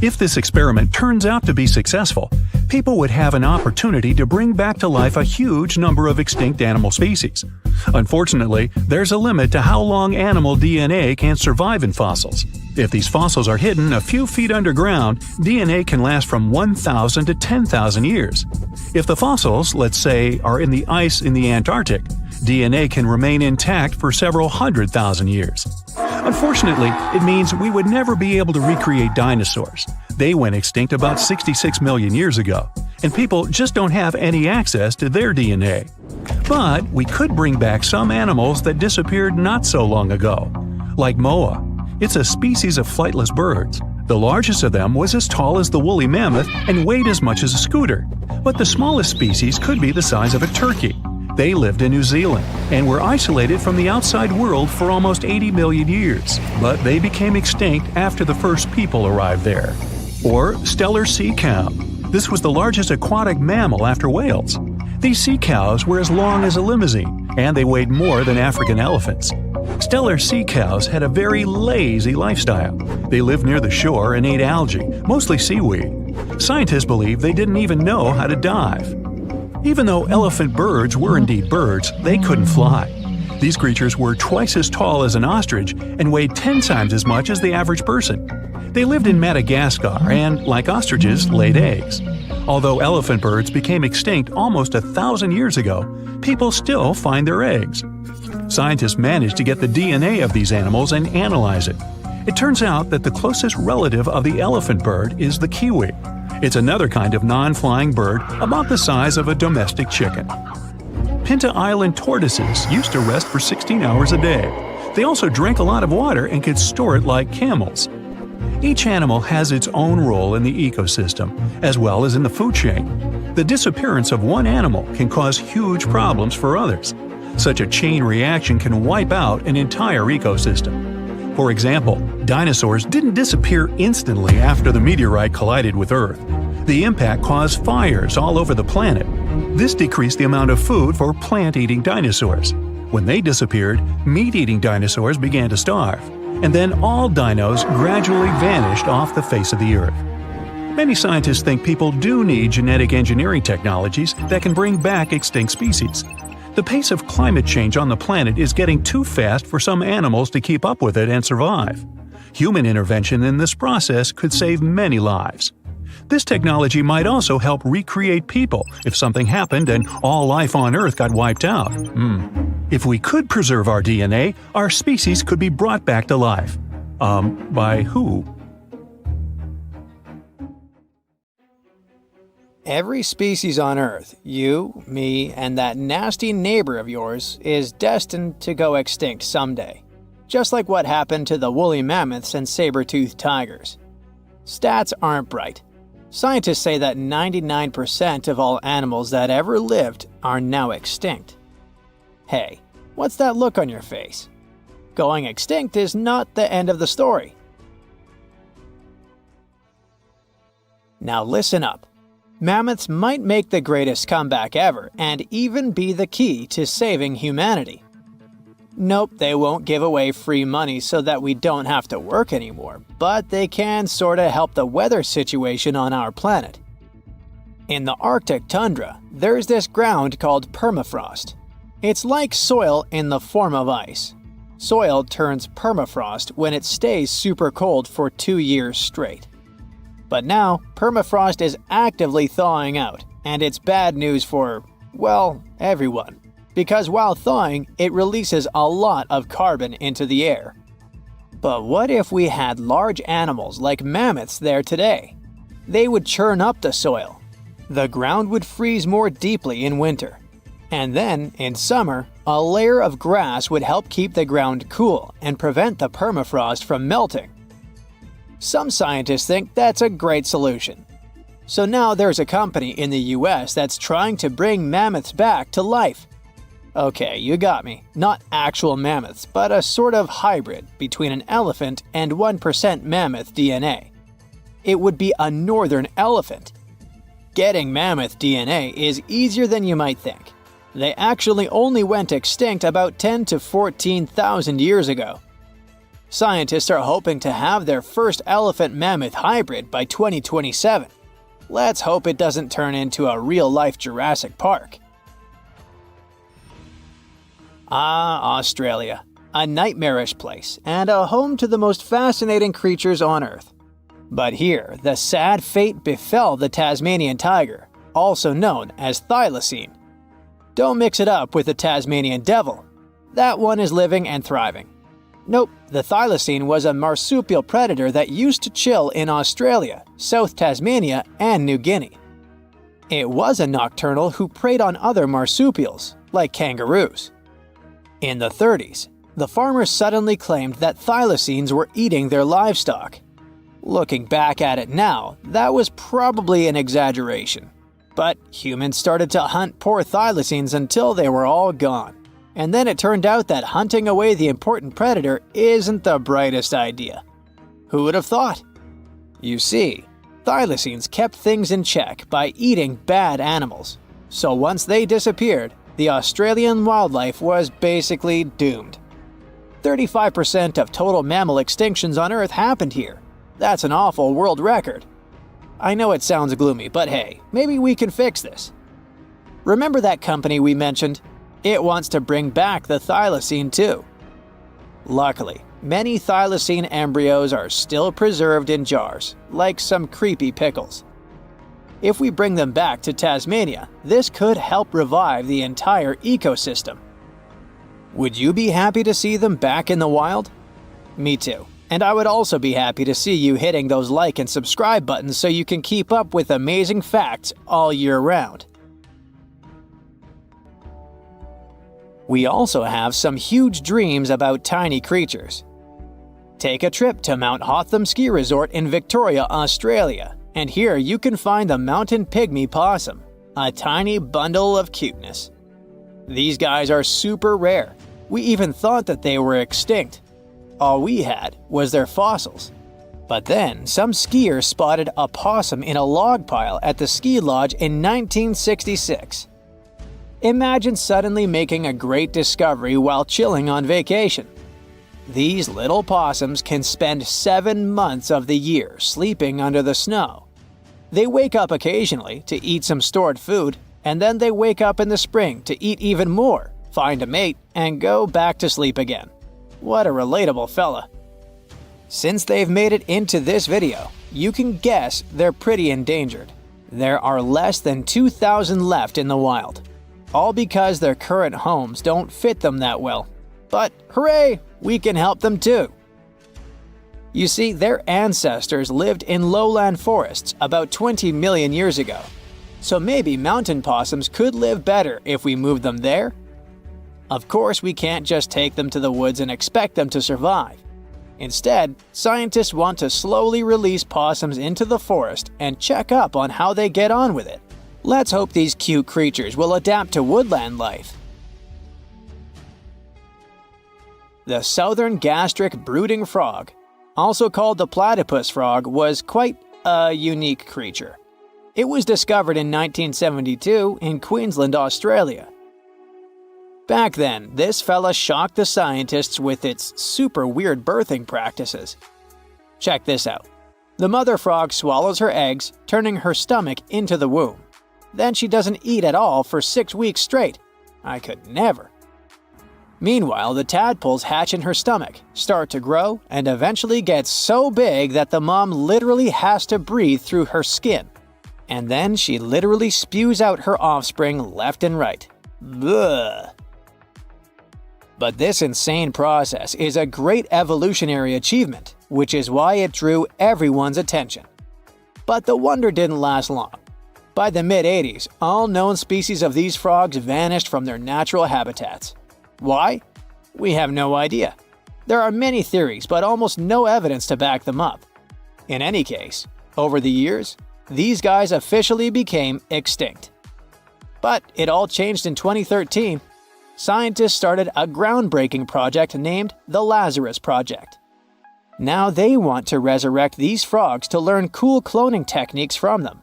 If this experiment turns out to be successful, people would have an opportunity to bring back to life a huge number of extinct animal species. Unfortunately, there's a limit to how long animal DNA can survive in fossils. If these fossils are hidden a few feet underground, DNA can last from 1,000 to 10,000 years. If the fossils, let's say, are in the ice in the Antarctic, DNA can remain intact for several 100,000 years. Unfortunately, it means we would never be able to recreate dinosaurs. They went extinct about 66 million years ago, and people just don't have any access to their DNA. But we could bring back some animals that disappeared not so long ago, like moa. It's a species of flightless birds. The largest of them was as tall as the woolly mammoth and weighed as much as a scooter. But the smallest species could be the size of a turkey. They lived in New Zealand and were isolated from the outside world for almost 80 million years, but they became extinct after the first people arrived there. Or stellar sea cow. This was the largest aquatic mammal after whales. These sea cows were as long as a limousine, and they weighed more than African elephants. Stellar sea cows had a very lazy lifestyle. They lived near the shore and ate algae, mostly seaweed. Scientists believe they didn't even know how to dive. Even though elephant birds were indeed birds, they couldn't fly. These creatures were twice as tall as an ostrich and weighed 10 times as much as the average person. They lived in Madagascar and, like ostriches, laid eggs. Although elephant birds became extinct almost 1,000 years ago, people still find their eggs. Scientists managed to get the DNA of these animals and analyze it. It turns out that the closest relative of the elephant bird is the kiwi. It's another kind of non-flying bird about the size of a domestic chicken. Pinta Island tortoises used to rest for 16 hours a day. They also drank a lot of water and could store it like camels. Each animal has its own role in the ecosystem, as well as in the food chain. The disappearance of one animal can cause huge problems for others. Such a chain reaction can wipe out an entire ecosystem. For example, dinosaurs didn't disappear instantly after the meteorite collided with Earth. The impact caused fires all over the planet. This decreased the amount of food for plant-eating dinosaurs. When they disappeared, meat-eating dinosaurs began to starve. And then all dinos gradually vanished off the face of the Earth. Many scientists think people do need genetic engineering technologies that can bring back extinct species. The pace of climate change on the planet is getting too fast for some animals to keep up with it and survive. Human intervention in this process could save many lives. This technology might also help recreate people if something happened and all life on Earth got wiped out. If we could preserve our DNA, our species could be brought back to life. By who? Every species on Earth, you, me, and that nasty neighbor of yours, is destined to go extinct someday. Just like what happened to the woolly mammoths and saber-toothed tigers. Stats aren't bright. Scientists say that 99% of all animals that ever lived are now extinct. Hey, what's that look on your face? Going extinct is not the end of the story. Now listen up. Mammoths might make the greatest comeback ever and even be the key to saving humanity. Nope, they won't give away free money so that we don't have to work anymore, but they can sorta help the weather situation on our planet. In the Arctic tundra, there's this ground called permafrost. It's like soil in the form of ice. Soil turns permafrost when it stays super cold for 2 years straight. But now, permafrost is actively thawing out, and it's bad news for, well, everyone. Because while thawing, it releases a lot of carbon into the air. But what if we had large animals like mammoths there today? They would churn up the soil. The ground would freeze more deeply in winter. And then, in summer, a layer of grass would help keep the ground cool and prevent the permafrost from melting. Some scientists think that's a great solution. So now there's a company in the US that's trying to bring mammoths back to life. Okay, you got me. Not actual mammoths, but a sort of hybrid between an elephant and 1% mammoth DNA. It would be a northern elephant. Getting mammoth DNA is easier than you might think. They actually only went extinct about 10 to 14,000 years ago. Scientists are hoping to have their first elephant-mammoth hybrid by 2027. Let's hope it doesn't turn into a real-life Jurassic Park. Australia. A nightmarish place, and a home to the most fascinating creatures on Earth. But here, the sad fate befell the Tasmanian tiger, also known as thylacine. Don't mix it up with the Tasmanian devil. That one is living and thriving. Nope, the thylacine was a marsupial predator that used to chill in Australia, South Tasmania, and New Guinea. It was a nocturnal who preyed on other marsupials, like kangaroos. In the 30s, the farmers suddenly claimed that thylacines were eating their livestock. Looking back at it now, that was probably an exaggeration. But humans started to hunt poor thylacines until they were all gone. And then it turned out that hunting away the important predator isn't the brightest idea. Who would have thought? You see, thylacines kept things in check by eating bad animals. So once they disappeared, the Australian wildlife was basically doomed. 35% of total mammal extinctions on Earth happened here. That's an awful world record. I know it sounds gloomy, but hey, maybe we can fix this. Remember that company we mentioned? It wants to bring back the thylacine too. Luckily, many thylacine embryos are still preserved in jars, like some creepy pickles. If we bring them back to Tasmania, this could help revive the entire ecosystem. Would you be happy to see them back in the wild? Me too. And I would also be happy to see you hitting those like and subscribe buttons so you can keep up with amazing facts all year round. We also have some huge dreams about tiny creatures. Take a trip to Mount Hotham Ski Resort in Victoria, Australia, and here you can find the mountain pygmy possum, a tiny bundle of cuteness. These guys are super rare. We even thought that they were extinct. All we had was their fossils. But then, some skiers spotted a possum in a log pile at the ski lodge in 1966. Imagine suddenly making a great discovery while chilling on vacation. These little possums can spend 7 months of the year sleeping under the snow. They wake up occasionally to eat some stored food, and then they wake up in the spring to eat even more, find a mate, and go back to sleep again. What a relatable fella. Since they've made it into this video, you can guess they're pretty endangered. There are less than 2,000 left in the wild, all because their current homes don't fit them that well. But hooray, we can help them too! You see, their ancestors lived in lowland forests about 20 million years ago, so maybe mountain possums could live better if we moved them there? Of course, we can't just take them to the woods and expect them to survive. Instead, scientists want to slowly release possums into the forest and check up on how they get on with it. Let's hope these cute creatures will adapt to woodland life. The southern gastric brooding frog, also called the platypus frog, was quite a unique creature. It was discovered in 1972 in Queensland, Australia. Back then, this fella shocked the scientists with its super weird birthing practices. Check this out. The mother frog swallows her eggs, turning her stomach into the womb. Then she doesn't eat at all for 6 weeks straight. I could never. Meanwhile, the tadpoles hatch in her stomach, start to grow, and eventually get so big that the mom literally has to breathe through her skin. And then she literally spews out her offspring left and right. Bleh. But this insane process is a great evolutionary achievement, which is why it drew everyone's attention. But the wonder didn't last long. By the mid-80s, all known species of these frogs vanished from their natural habitats. Why? We have no idea. There are many theories, but almost no evidence to back them up. In any case, over the years, these guys officially became extinct. But it all changed in 2013. Scientists started a groundbreaking project named the Lazarus Project. Now they want to resurrect these frogs to learn cool cloning techniques from them.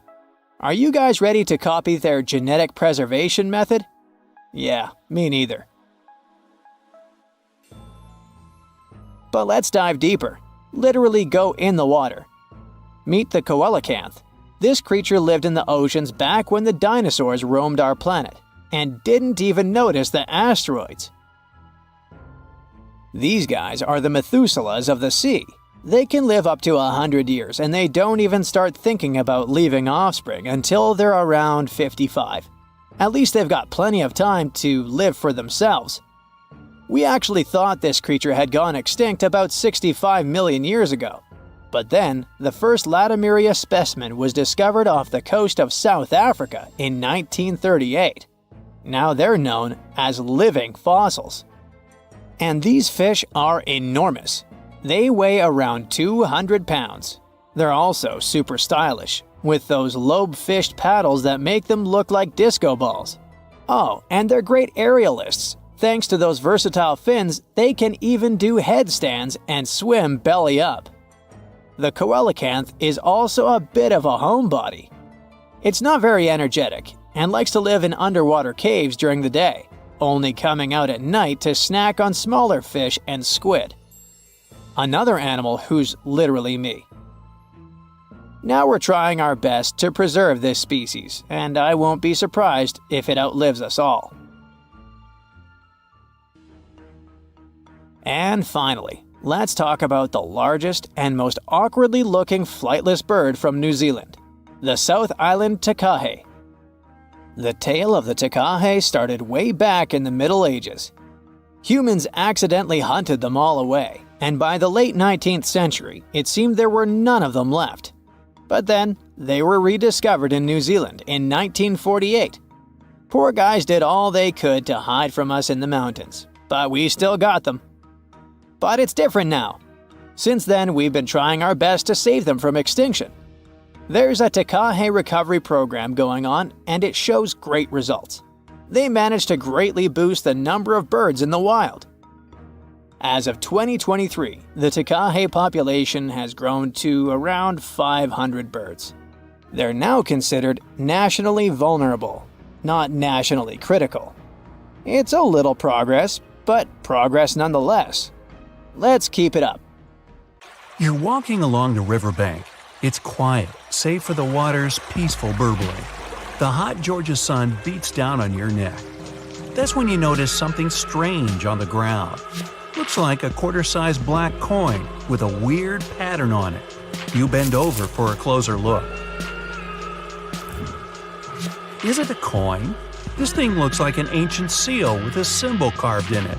Are you guys ready to copy their genetic preservation method? Yeah, me neither. But let's dive deeper. Literally go in the water. Meet the coelacanth. This creature lived in the oceans back when the dinosaurs roamed our planet, and didn't even notice the asteroids. These guys are the Methuselahs of the sea. They can live up to 100 years, and they don't even start thinking about leaving offspring until they're around 55. At least they've got plenty of time to live for themselves. We actually thought this creature had gone extinct about 65 million years ago. But then, the first Latimeria specimen was discovered off the coast of South Africa in 1938. Now they're known as living fossils. And these fish are enormous. They weigh around 200 pounds. They're also super stylish, with those lobe-fished paddles that make them look like disco balls. Oh, and they're great aerialists. Thanks to those versatile fins, they can even do headstands and swim belly up. The coelacanth is also a bit of a homebody. It's not very energetic and likes to live in underwater caves during the day, only coming out at night to snack on smaller fish and squid. Another animal who's literally me. Now we're trying our best to preserve this species, and I won't be surprised if it outlives us all. And finally, let's talk about the largest and most awkwardly looking flightless bird from New Zealand, the South Island takahe. The tale of the takahe started way back in the Middle Ages. Humans accidentally hunted them all away, and by the late 19th century, it seemed there were none of them left. But then, they were rediscovered in New Zealand in 1948. Poor guys did all they could to hide from us in the mountains, but we still got them. But it's different now. Since then, we've been trying our best to save them from extinction. There's a takahe recovery program going on, and it shows great results. They managed to greatly boost the number of birds in the wild. As of 2023, the takahe population has grown to around 500 birds. They're now considered nationally vulnerable, not nationally critical. It's a little progress, but progress nonetheless. Let's keep it up. You're walking along the riverbank. It's quiet, save for the water's peaceful burbling. The hot Georgia sun beats down on your neck. That's when you notice something strange on the ground. Looks like a quarter-sized black coin with a weird pattern on it. You bend over for a closer look. Is it a coin? This thing looks like an ancient seal with a symbol carved in it.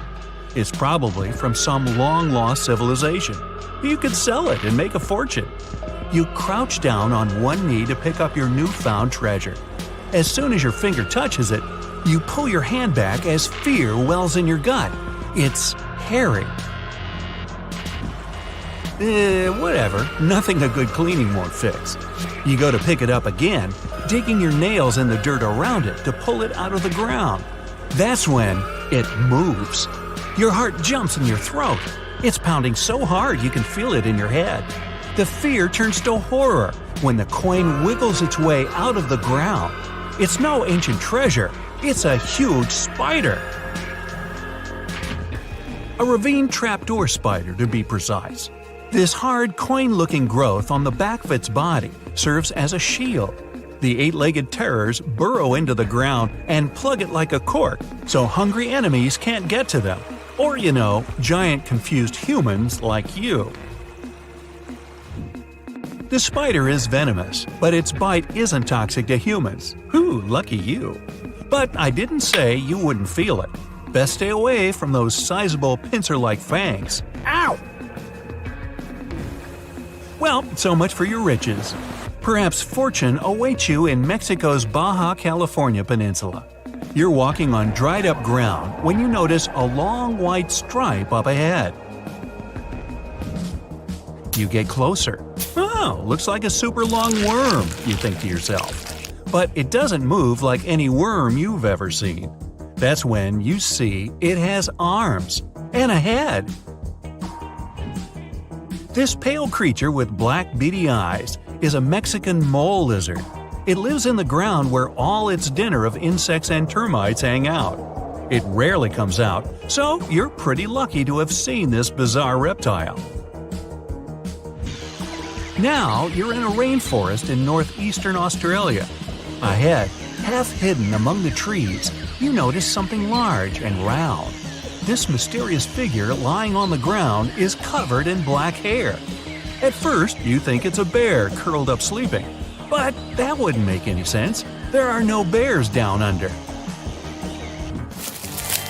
It's probably from some long-lost civilization. You could sell it and make a fortune. You crouch down on one knee to pick up your newfound treasure. As soon as your finger touches it, you pull your hand back as fear wells in your gut. It's hairy. Whatever. Nothing a good cleaning won't fix. You go to pick it up again, digging your nails in the dirt around it to pull it out of the ground. That's when it moves. Your heart jumps in your throat. It's pounding so hard you can feel it in your head. The fear turns to horror when the coin wiggles its way out of the ground. It's no ancient treasure. It's a huge spider. A ravine trapdoor spider, to be precise. This hard, coin-looking growth on the back of its body serves as a shield. The eight-legged terrors burrow into the ground and plug it like a cork, so hungry enemies can't get to them. Or, giant confused humans like you. The spider is venomous, but its bite isn't toxic to humans. Whew, lucky you. But I didn't say you wouldn't feel it. Best stay away from those sizable pincer-like fangs. Ow! Well, so much for your riches. Perhaps fortune awaits you in Mexico's Baja California peninsula. You're walking on dried-up ground when you notice a long white stripe up ahead. You get closer. Oh, looks like a super long worm, you think to yourself. But it doesn't move like any worm you've ever seen. That's when you see it has arms and a head. This pale creature with black beady eyes is a Mexican mole lizard. It lives in the ground where all its dinner of insects and termites hang out. It rarely comes out, so you're pretty lucky to have seen this bizarre reptile. Now you're in a rainforest in northeastern Australia. Ahead, half hidden among the trees, you notice something large and round. This mysterious figure lying on the ground is covered in black hair. At first, you think it's a bear curled up sleeping. But that wouldn't make any sense. There are no bears down under.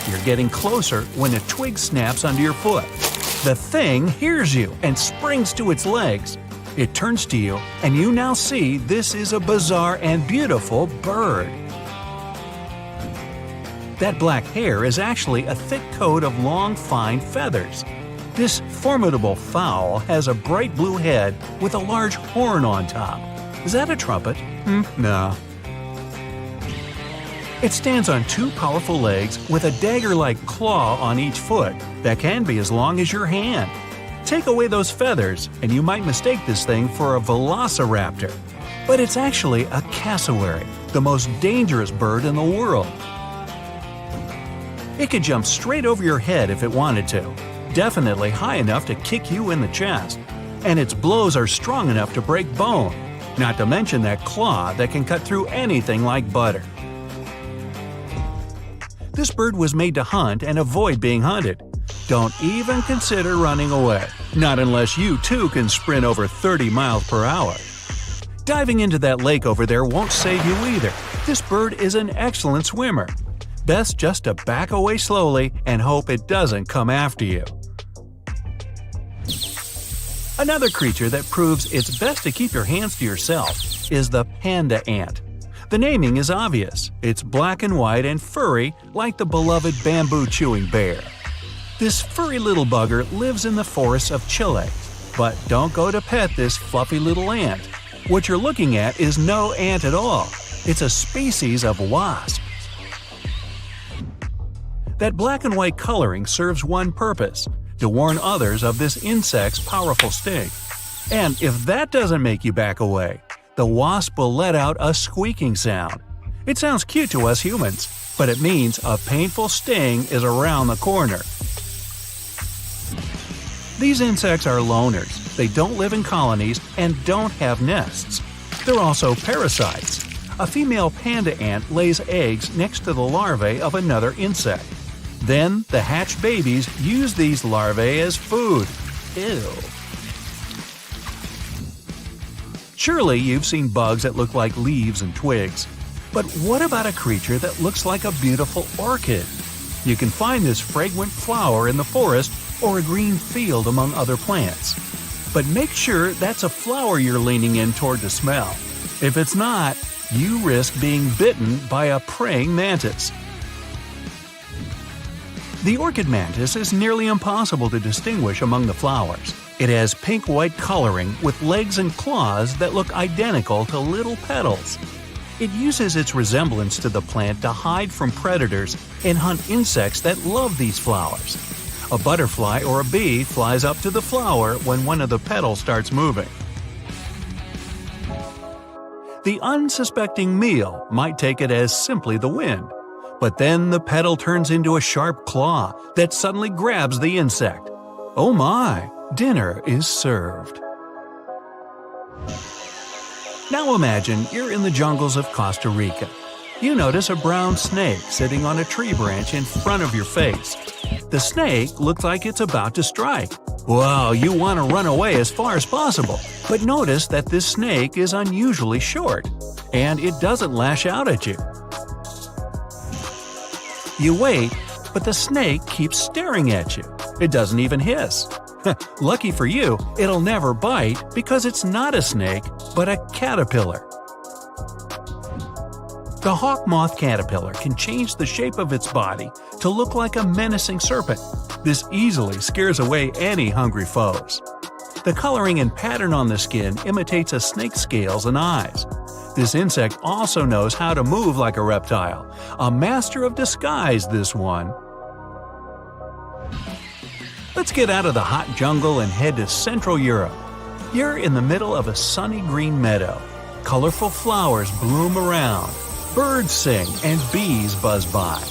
You're getting closer when a twig snaps under your foot. The thing hears you and springs to its legs. It turns to you, and you now see this is a bizarre and beautiful bird. That black hair is actually a thick coat of long, fine feathers. This formidable fowl has a bright blue head with a large horn on top. Is that a trumpet? No. It stands on two powerful legs with a dagger-like claw on each foot that can be as long as your hand. Take away those feathers, and you might mistake this thing for a velociraptor. But it's actually a cassowary, the most dangerous bird in the world. It could jump straight over your head if it wanted to, definitely high enough to kick you in the chest. And its blows are strong enough to break bone, not to mention that claw that can cut through anything like butter. This bird was made to hunt and avoid being hunted. Don't even consider running away, not unless you too can sprint over 30 miles per hour. Diving into that lake over there won't save you either. This bird is an excellent swimmer. Best just to back away slowly and hope it doesn't come after you. Another creature that proves it's best to keep your hands to yourself is the panda ant. The naming is obvious. It's black and white and furry like the beloved bamboo-chewing bear. This furry little bugger lives in the forests of Chile. But don't go to pet this fluffy little ant. What you're looking at is no ant at all. It's a species of wasp. That black and white coloring serves one purpose – to warn others of this insect's powerful sting. And if that doesn't make you back away, the wasp will let out a squeaking sound. It sounds cute to us humans, but it means a painful sting is around the corner. These insects are loners. They don't live in colonies and don't have nests. They're also parasites. A female panda ant lays eggs next to the larvae of another insect. Then the hatched babies use these larvae as food. Ew. Surely you've seen bugs that look like leaves and twigs. But what about a creature that looks like a beautiful orchid? You can find this fragrant flower in the forest or a green field among other plants. But make sure that's a flower you're leaning in toward to smell. If it's not, you risk being bitten by a praying mantis. The orchid mantis is nearly impossible to distinguish among the flowers. It has pink-white coloring with legs and claws that look identical to little petals. It uses its resemblance to the plant to hide from predators and hunt insects that love these flowers. A butterfly or a bee flies up to the flower when one of the petals starts moving. The unsuspecting meal might take it as simply the wind, but then the petal turns into a sharp claw that suddenly grabs the insect. Oh my, dinner is served. Now imagine you're in the jungles of Costa Rica. You notice a brown snake sitting on a tree branch in front of your face. The snake looks like it's about to strike. Wow, you want to run away as far as possible. But notice that this snake is unusually short, and it doesn't lash out at you. You wait, but the snake keeps staring at you. It doesn't even hiss. Lucky for you, it'll never bite because it's not a snake, but a caterpillar. The hawk moth caterpillar can change the shape of its body to look like a menacing serpent. This easily scares away any hungry foes. The coloring and pattern on the skin imitates a snake's scales and eyes. This insect also knows how to move like a reptile. A master of disguise, this one. Let's get out of the hot jungle and head to Central Europe. You're in the middle of a sunny green meadow. Colorful flowers bloom around. Birds sing and bees buzz by.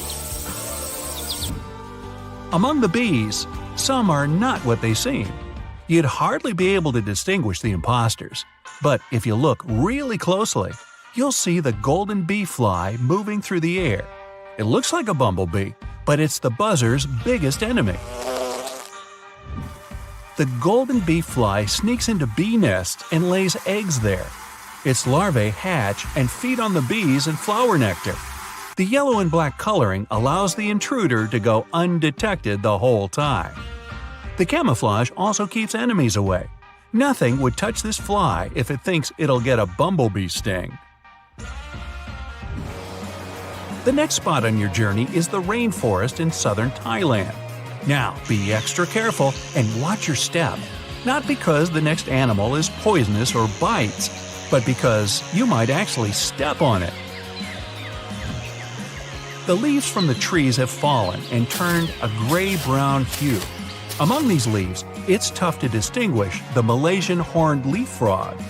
Among the bees, some are not what they seem. You'd hardly be able to distinguish the imposters. But if you look really closely, you'll see the golden bee fly moving through the air. It looks like a bumblebee, but it's the buzzer's biggest enemy. The golden bee fly sneaks into bee nests and lays eggs there. Its larvae hatch and feed on the bees and flower nectar. The yellow and black coloring allows the intruder to go undetected the whole time. The camouflage also keeps enemies away. Nothing would touch this fly if it thinks it'll get a bumblebee sting. The next spot on your journey is the rainforest in southern Thailand. Now, be extra careful and watch your step. Not because the next animal is poisonous or bites, but because you might actually step on it. The leaves from the trees have fallen and turned a gray-brown hue. Among these leaves, it's tough to distinguish the Malaysian horned leaf frog.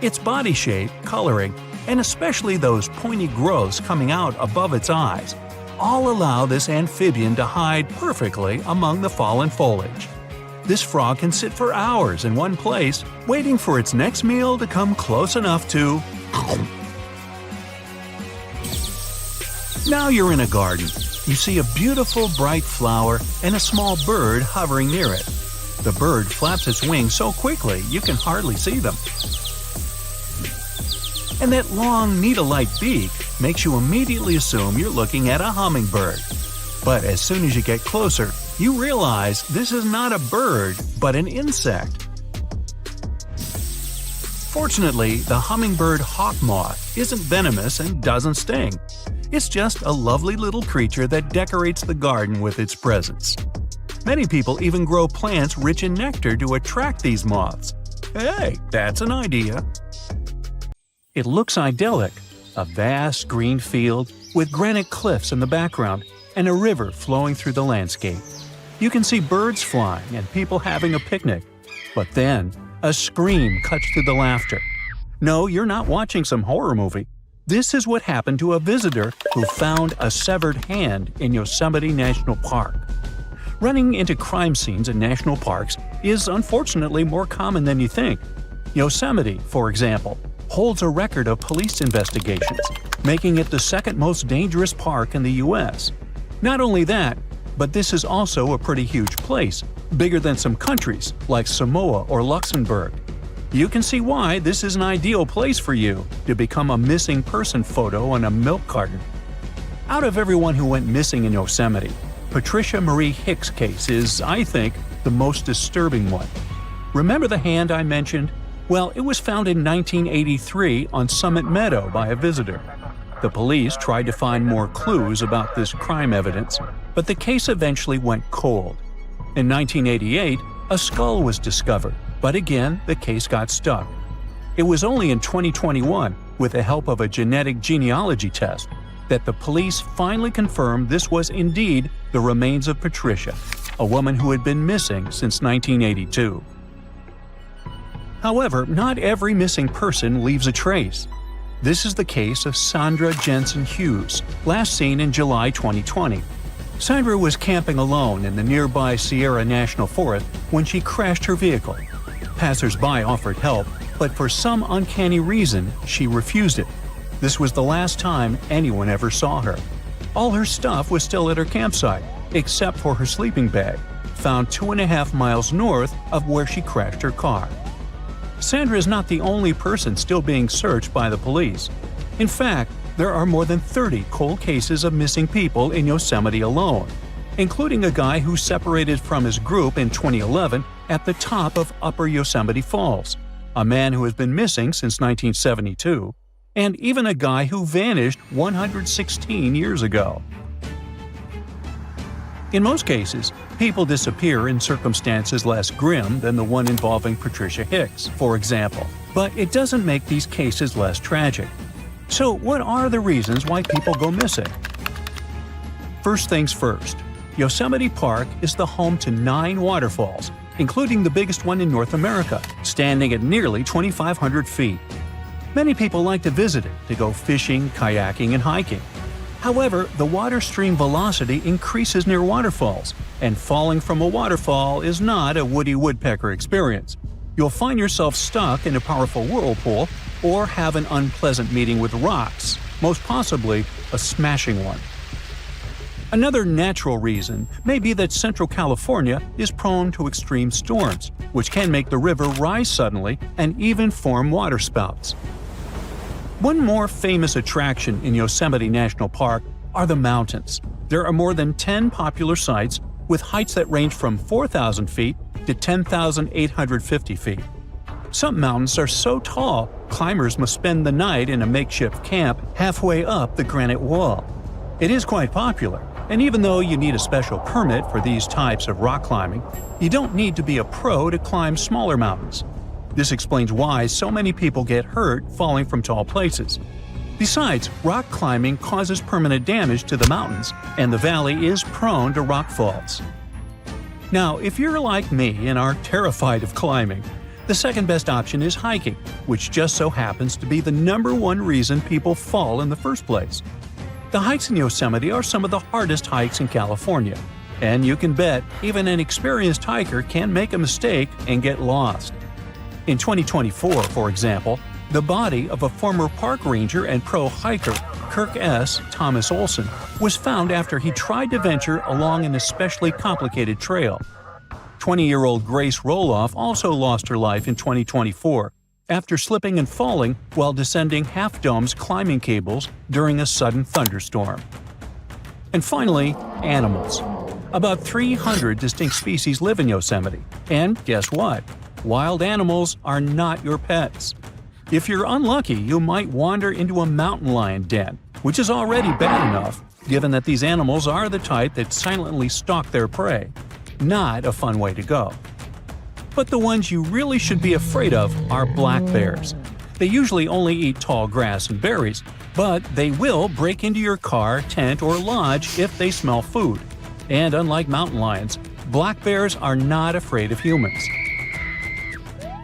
Its body shape, coloring, and especially those pointy growths coming out above its eyes all allow this amphibian to hide perfectly among the fallen foliage. This frog can sit for hours in one place, waiting for its next meal to come close enough to… Now you're in a garden. You see a beautiful bright flower and a small bird hovering near it. The bird flaps its wings so quickly you can hardly see them. And that long needle-like beak makes you immediately assume you're looking at a hummingbird. But as soon as you get closer, you realize this is not a bird, but an insect. Fortunately, the hummingbird hawk moth isn't venomous and doesn't sting. It's just a lovely little creature that decorates the garden with its presence. Many people even grow plants rich in nectar to attract these moths. Hey, that's an idea. It looks idyllic, a vast green field with granite cliffs in the background and a river flowing through the landscape. You can see birds flying and people having a picnic. But then, a scream cuts through the laughter. No, you're not watching some horror movie. This is what happened to a visitor who found a severed hand in Yosemite National Park. Running into crime scenes in national parks is unfortunately more common than you think. Yosemite, for example, holds a record of police investigations, making it the second most dangerous park in the U.S. Not only that, but this is also a pretty huge place, bigger than some countries like Samoa or Luxembourg. You can see why this is an ideal place for you to become a missing person photo on a milk carton. Out of everyone who went missing in Yosemite, Patricia Marie Hicks' case is, I think, the most disturbing one. Remember the hand I mentioned? Well, it was found in 1983 on Summit Meadow by a visitor. The police tried to find more clues about this crime evidence, but the case eventually went cold. In 1988, a skull was discovered, but again, the case got stuck. It was only in 2021, with the help of a genetic genealogy test, that the police finally confirmed this was indeed the remains of Patricia, a woman who had been missing since 1982. However, not every missing person leaves a trace. This is the case of Sandra Jensen Hughes, last seen in July 2020. Sandra was camping alone in the nearby Sierra National Forest when she crashed her vehicle. Passers-by offered help, but for some uncanny reason, she refused it. This was the last time anyone ever saw her. All her stuff was still at her campsite, except for her sleeping bag, found 2.5 miles north of where she crashed her car. Sandra is not the only person still being searched by the police. In fact, there are more than 30 cold cases of missing people in Yosemite alone, including a guy who separated from his group in 2011 at the top of Upper Yosemite Falls, a man who has been missing since 1972, and even a guy who vanished 116 years ago. In most cases, people disappear in circumstances less grim than the one involving Patricia Hicks, for example, but it doesn't make these cases less tragic. So what are the reasons why people go missing? First things first, Yosemite Park is the home to 9 waterfalls, including the biggest one in North America, standing at nearly 2,500 feet. Many people like to visit it to go fishing, kayaking, and hiking. However, the water stream velocity increases near waterfalls, and falling from a waterfall is not a Woody Woodpecker experience. You'll find yourself stuck in a powerful whirlpool or have an unpleasant meeting with rocks, most possibly a smashing one. Another natural reason may be that Central California is prone to extreme storms, which can make the river rise suddenly and even form waterspouts. One more famous attraction in Yosemite National Park are the mountains. There are more than 10 popular sites with heights that range from 4,000 feet to 10,850 feet. Some mountains are so tall, climbers must spend the night in a makeshift camp halfway up the granite wall. It is quite popular, and even though you need a special permit for these types of rock climbing, you don't need to be a pro to climb smaller mountains. This explains why so many people get hurt falling from tall places. Besides, rock climbing causes permanent damage to the mountains, and the valley is prone to rock falls. Now, if you're like me and are terrified of climbing, the second best option is hiking, which just so happens to be the #1 reason people fall in the first place. The hikes in Yosemite are some of the hardest hikes in California, and you can bet even an experienced hiker can make a mistake and get lost. In 2024, for example, the body of a former park ranger and pro hiker, Kirk S. Thomas Olson, was found after he tried to venture along an especially complicated trail. 20-year-old Grace Roloff also lost her life in 2024 after slipping and falling while descending Half Dome's climbing cables during a sudden thunderstorm. And finally, animals. About 300 distinct species live in Yosemite, and guess what? Wild animals are not your pets. If you're unlucky, you might wander into a mountain lion den, which is already bad enough, given that these animals are the type that silently stalk their prey. Not a fun way to go. But the ones you really should be afraid of are black bears. They usually only eat tall grass and berries, but they will break into your car, tent, or lodge if they smell food. And unlike mountain lions, black bears are not afraid of humans.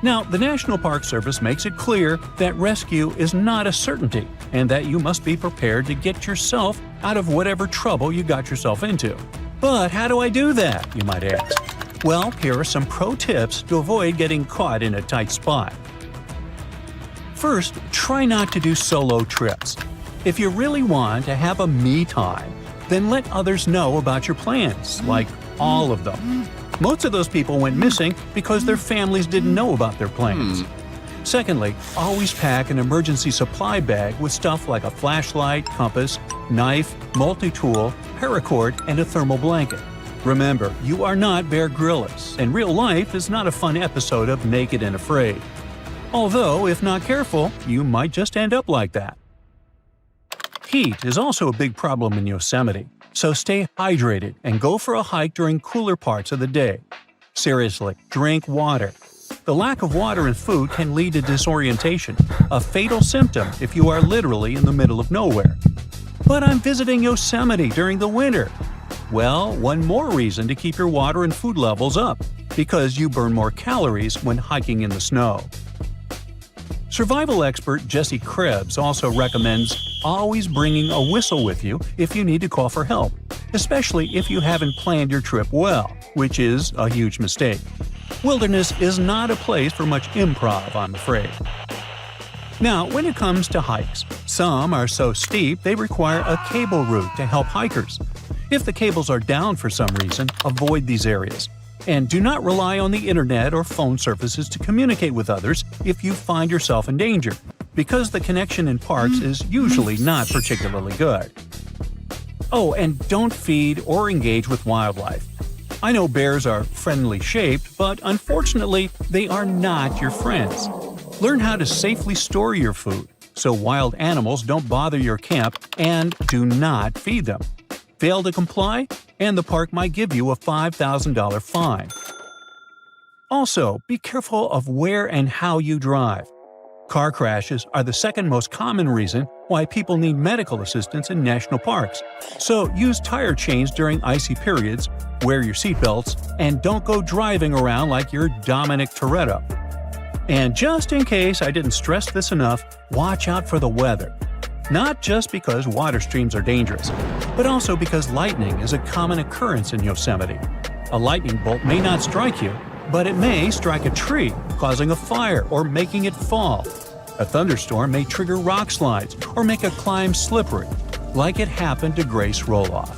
Now, the National Park Service makes it clear that rescue is not a certainty and that you must be prepared to get yourself out of whatever trouble you got yourself into. But how do I do that, you might ask? Well, here are some pro tips to avoid getting caught in a tight spot. First, try not to do solo trips. If you really want to have a me time, then let others know about your plans, like all of them. Most of those people went missing because their families didn't know about their plans. Secondly, always pack an emergency supply bag with stuff like a flashlight, compass, knife, multi-tool, paracord, and a thermal blanket. Remember, you are not Bear Grylls, and real life is not a fun episode of Naked and Afraid. Although, if not careful, you might just end up like that. Heat is also a big problem in Yosemite, so stay hydrated and go for a hike during cooler parts of the day. Seriously, drink water. The lack of water and food can lead to disorientation, a fatal symptom if you are literally in the middle of nowhere. But I'm visiting Yosemite during the winter. Well, one more reason to keep your water and food levels up, because you burn more calories when hiking in the snow. Survival expert Jesse Krebs also recommends always bringing a whistle with you if you need to call for help, especially if you haven't planned your trip well, which is a huge mistake. Wilderness is not a place for much improv, I'm afraid. Now, when it comes to hikes, some are so steep they require a cable route to help hikers. If the cables are down for some reason, avoid these areas. And do not rely on the internet or phone services to communicate with others if you find yourself in danger, because the connection in parks is usually not particularly good. Oh, and don't feed or engage with wildlife. I know bears are friendly shaped, but unfortunately, they are not your friends. Learn how to safely store your food so wild animals don't bother your camp, and do not feed them. Fail to comply, and the park might give you a $5,000 fine. Also, be careful of where and how you drive. Car crashes are the second most common reason why people need medical assistance in national parks. So use tire chains during icy periods, wear your seatbelts, and don't go driving around like you're Dominic Toretto. And just in case I didn't stress this enough, watch out for the weather. Not just because water streams are dangerous, but also because lightning is a common occurrence in Yosemite. A lightning bolt may not strike you, but it may strike a tree, causing a fire or making it fall. A thunderstorm may trigger rock slides or make a climb slippery, like it happened to Grace Roloff.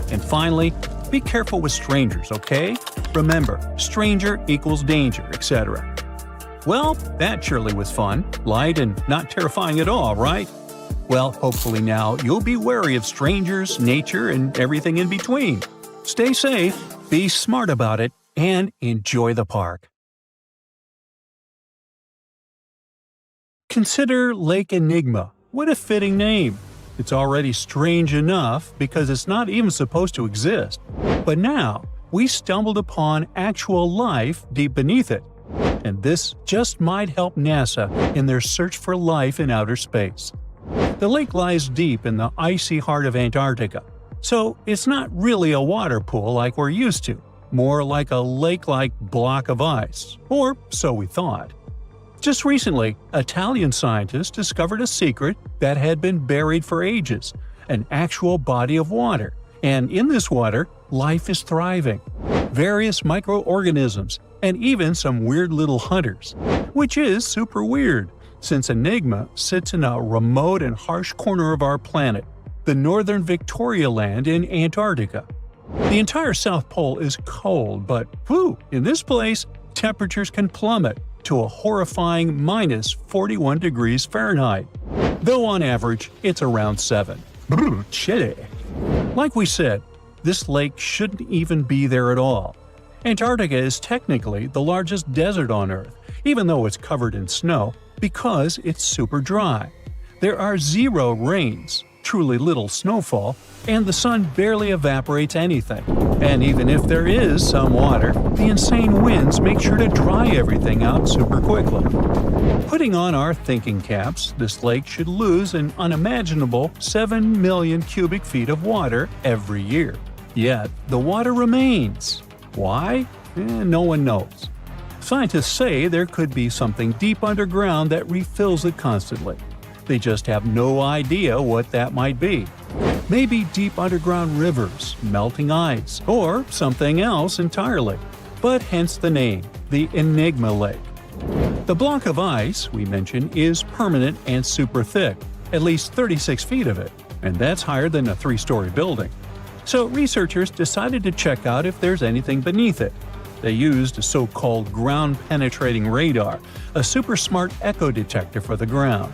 And finally, be careful with strangers, okay? Remember, stranger equals danger, etc. Well, that surely was fun, light, and not terrifying at all, right? Well, hopefully now you'll be wary of strangers, nature, and everything in between. Stay safe, be smart about it, and enjoy the park. Consider Lake Enigma. What a fitting name. It's already strange enough because it's not even supposed to exist. But now, we stumbled upon actual life deep beneath it. And this just might help NASA in their search for life in outer space. The lake lies deep in the icy heart of Antarctica, so it's not really a water pool like we're used to, more like a lake-like block of ice, or so we thought. Just recently, Italian scientists discovered a secret that had been buried for ages, an actual body of water, and in this water, life is thriving. Various microorganisms, and even some weird little hunters, which is super weird, since Enigma sits in a remote and harsh corner of our planet, the northern Victoria Land in Antarctica. The entire South Pole is cold, but in this place, temperatures can plummet to a horrifying minus 41 degrees Fahrenheit, though on average it's around 7. Chilly. Like we said, this lake shouldn't even be there at all. Antarctica is technically the largest desert on Earth, even though it's covered in snow, because it's super dry. There are zero rains, truly little snowfall, and the sun barely evaporates anything. And even if there is some water, the insane winds make sure to dry everything out super quickly. Putting on our thinking caps, this lake should lose an unimaginable 7 million cubic feet of water every year. Yet, the water remains. Why? No one knows. Scientists say there could be something deep underground that refills it constantly. They just have no idea what that might be. Maybe deep underground rivers, melting ice, or something else entirely. But hence the name, the Enigma Lake. The block of ice we mentioned is permanent and super thick, at least 36 feet of it, and that's higher than a 3-story building. So researchers decided to check out if there's anything beneath it. They used a so-called ground-penetrating radar, a super smart echo detector for the ground.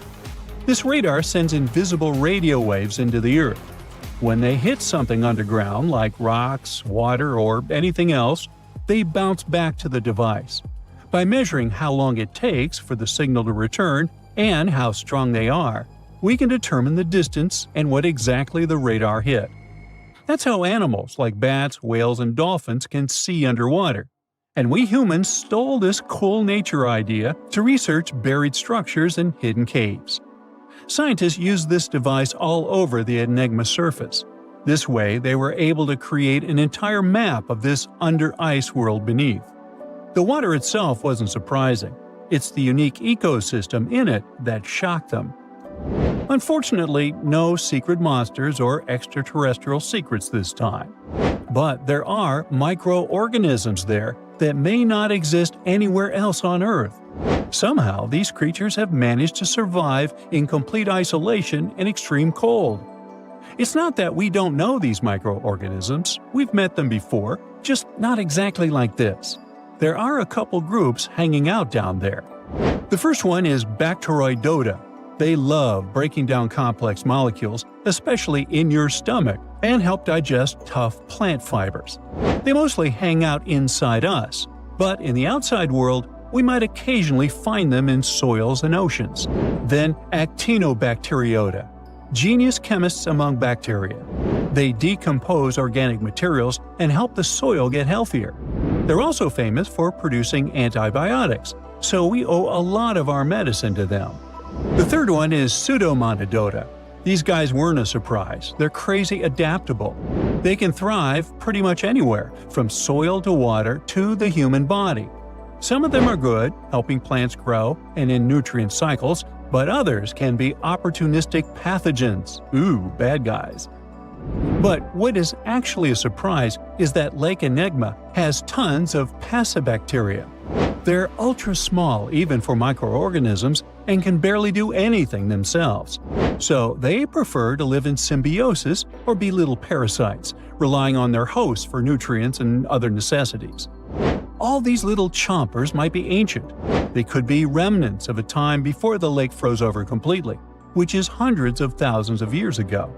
This radar sends invisible radio waves into the Earth. When they hit something underground, like rocks, water, or anything else, they bounce back to the device. By measuring how long it takes for the signal to return and how strong they are, we can determine the distance and what exactly the radar hit. That's how animals like bats, whales, and dolphins can see underwater. And we humans stole this cool nature idea to research buried structures and hidden caves. Scientists used this device all over the Enigma surface. This way, they were able to create an entire map of this under-ice world beneath. The water itself wasn't surprising. It's the unique ecosystem in it that shocked them. Unfortunately, no secret monsters or extraterrestrial secrets this time. But there are microorganisms there that may not exist anywhere else on Earth. Somehow, these creatures have managed to survive in complete isolation and extreme cold. It's not that we don't know these microorganisms, we've met them before, just not exactly like this. There are a couple groups hanging out down there. The first one is Bacterial. They love breaking down complex molecules, especially in your stomach, and help digest tough plant fibers. They mostly hang out inside us, but in the outside world, we might occasionally find them in soils and oceans. Then Actinobacteriota, genius chemists among bacteria. They decompose organic materials and help the soil get healthier. They're also famous for producing antibiotics, so we owe a lot of our medicine to them. The third one is Pseudomonadota. These guys weren't a surprise. They're crazy adaptable. They can thrive pretty much anywhere, from soil to water to the human body. Some of them are good, helping plants grow and in nutrient cycles, but others can be opportunistic pathogens. Ooh, bad guys. But what is actually a surprise is that Lake Enigma has tons of passibacteria. They're ultra small even for microorganisms and can barely do anything themselves. So they prefer to live in symbiosis or be little parasites, relying on their hosts for nutrients and other necessities. All these little chompers might be ancient. They could be remnants of a time before the lake froze over completely, which is hundreds of thousands of years ago.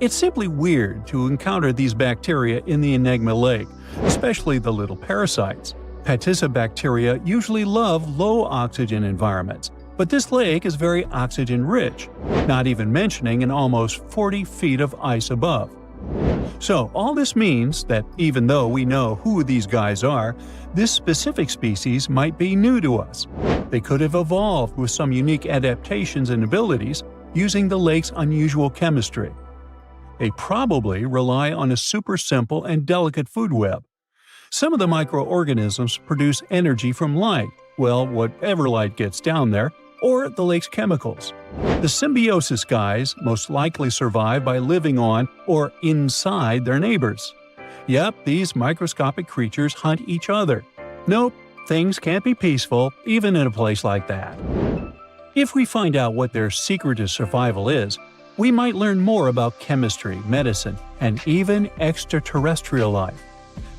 It's simply weird to encounter these bacteria in the Enigma Lake, especially the little parasites. Passibacteria usually love low-oxygen environments, but this lake is very oxygen-rich, not even mentioning an almost 40 feet of ice above. So all this means that even though we know who these guys are, this specific species might be new to us. They could have evolved with some unique adaptations and abilities using the lake's unusual chemistry. They probably rely on a super simple and delicate food web. Some of the microorganisms produce energy from light, well, whatever light gets down there, or the lake's chemicals. The symbiosis guys most likely survive by living on or inside their neighbors. Yep, these microscopic creatures hunt each other. Nope, things can't be peaceful even in a place like that. If we find out what their secret to survival is, we might learn more about chemistry, medicine, and even extraterrestrial life.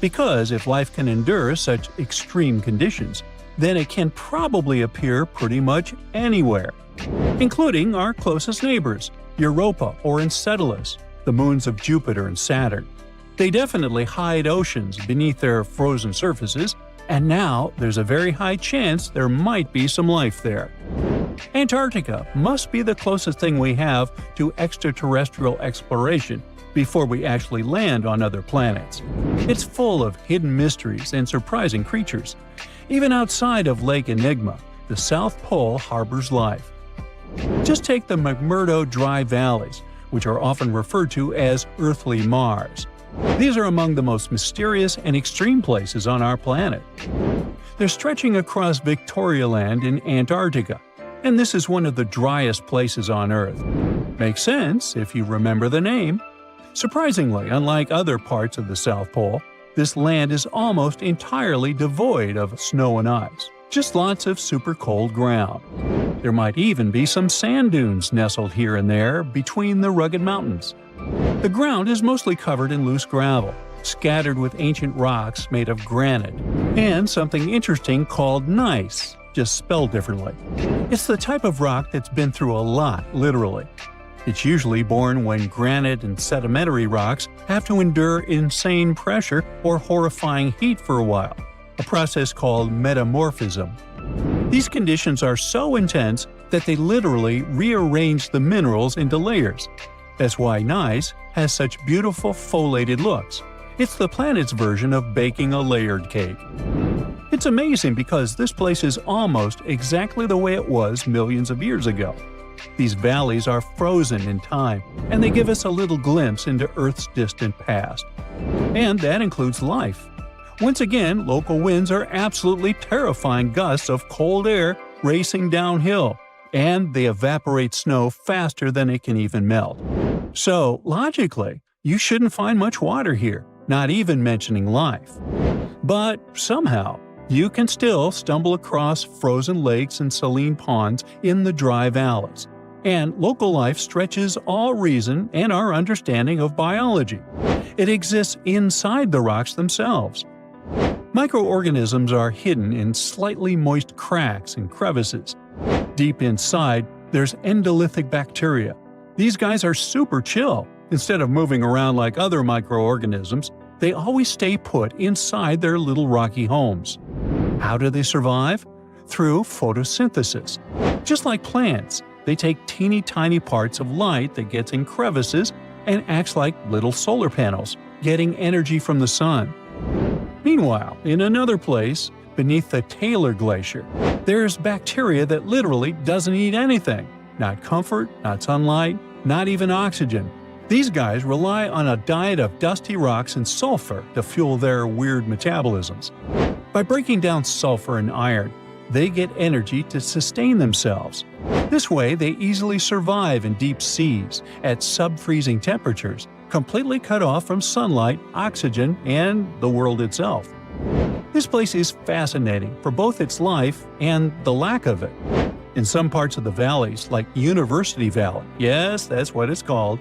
Because if life can endure such extreme conditions, then it can probably appear pretty much anywhere, including our closest neighbors, Europa or Enceladus, the moons of Jupiter and Saturn. They definitely hide oceans beneath their frozen surfaces, and now there's a very high chance there might be some life there. Antarctica must be the closest thing we have to extraterrestrial exploration before we actually land on other planets. It's full of hidden mysteries and surprising creatures. Even outside of Lake Enigma, the South Pole harbors life. Just take the McMurdo Dry Valleys, which are often referred to as Earthly Mars. These are among the most mysterious and extreme places on our planet. They're stretching across Victoria Land in Antarctica, and this is one of the driest places on Earth. Makes sense if you remember the name. Surprisingly, unlike other parts of the South Pole, this land is almost entirely devoid of snow and ice, just lots of super cold ground. There might even be some sand dunes nestled here and there between the rugged mountains. The ground is mostly covered in loose gravel, scattered with ancient rocks made of granite, and something interesting called gneiss, just spelled differently. It's the type of rock that's been through a lot, literally. It's usually born when granite and sedimentary rocks have to endure insane pressure or horrifying heat for a while, a process called metamorphism. These conditions are so intense that they literally rearrange the minerals into layers. That's why gneiss has such beautiful foliated looks. It's the planet's version of baking a layered cake. It's amazing because this place is almost exactly the way it was millions of years ago. These valleys are frozen in time, and they give us a little glimpse into Earth's distant past. And that includes life. Once again, local winds are absolutely terrifying gusts of cold air racing downhill, and they evaporate snow faster than it can even melt. So, logically, you shouldn't find much water here, not even mentioning life. But somehow, you can still stumble across frozen lakes and saline ponds in the dry valleys. And local life stretches all reason and our understanding of biology. It exists inside the rocks themselves. Microorganisms are hidden in slightly moist cracks and crevices. Deep inside, there's endolithic bacteria. These guys are super chill. Instead of moving around like other microorganisms, they always stay put inside their little rocky homes. How do they survive? Through photosynthesis. Just like plants, they take teeny tiny parts of light that gets in crevices and acts like little solar panels, getting energy from the sun. Meanwhile, in another place, beneath the Taylor Glacier, there's bacteria that literally doesn't eat anything. Not comfort, not sunlight, not even oxygen. These guys rely on a diet of dusty rocks and sulfur to fuel their weird metabolisms. By breaking down sulfur and iron, they get energy to sustain themselves. This way, they easily survive in deep seas at sub-freezing temperatures, completely cut off from sunlight, oxygen, and the world itself. This place is fascinating for both its life and the lack of it. In some parts of the valleys, like University Valley, yes, that's what it's called,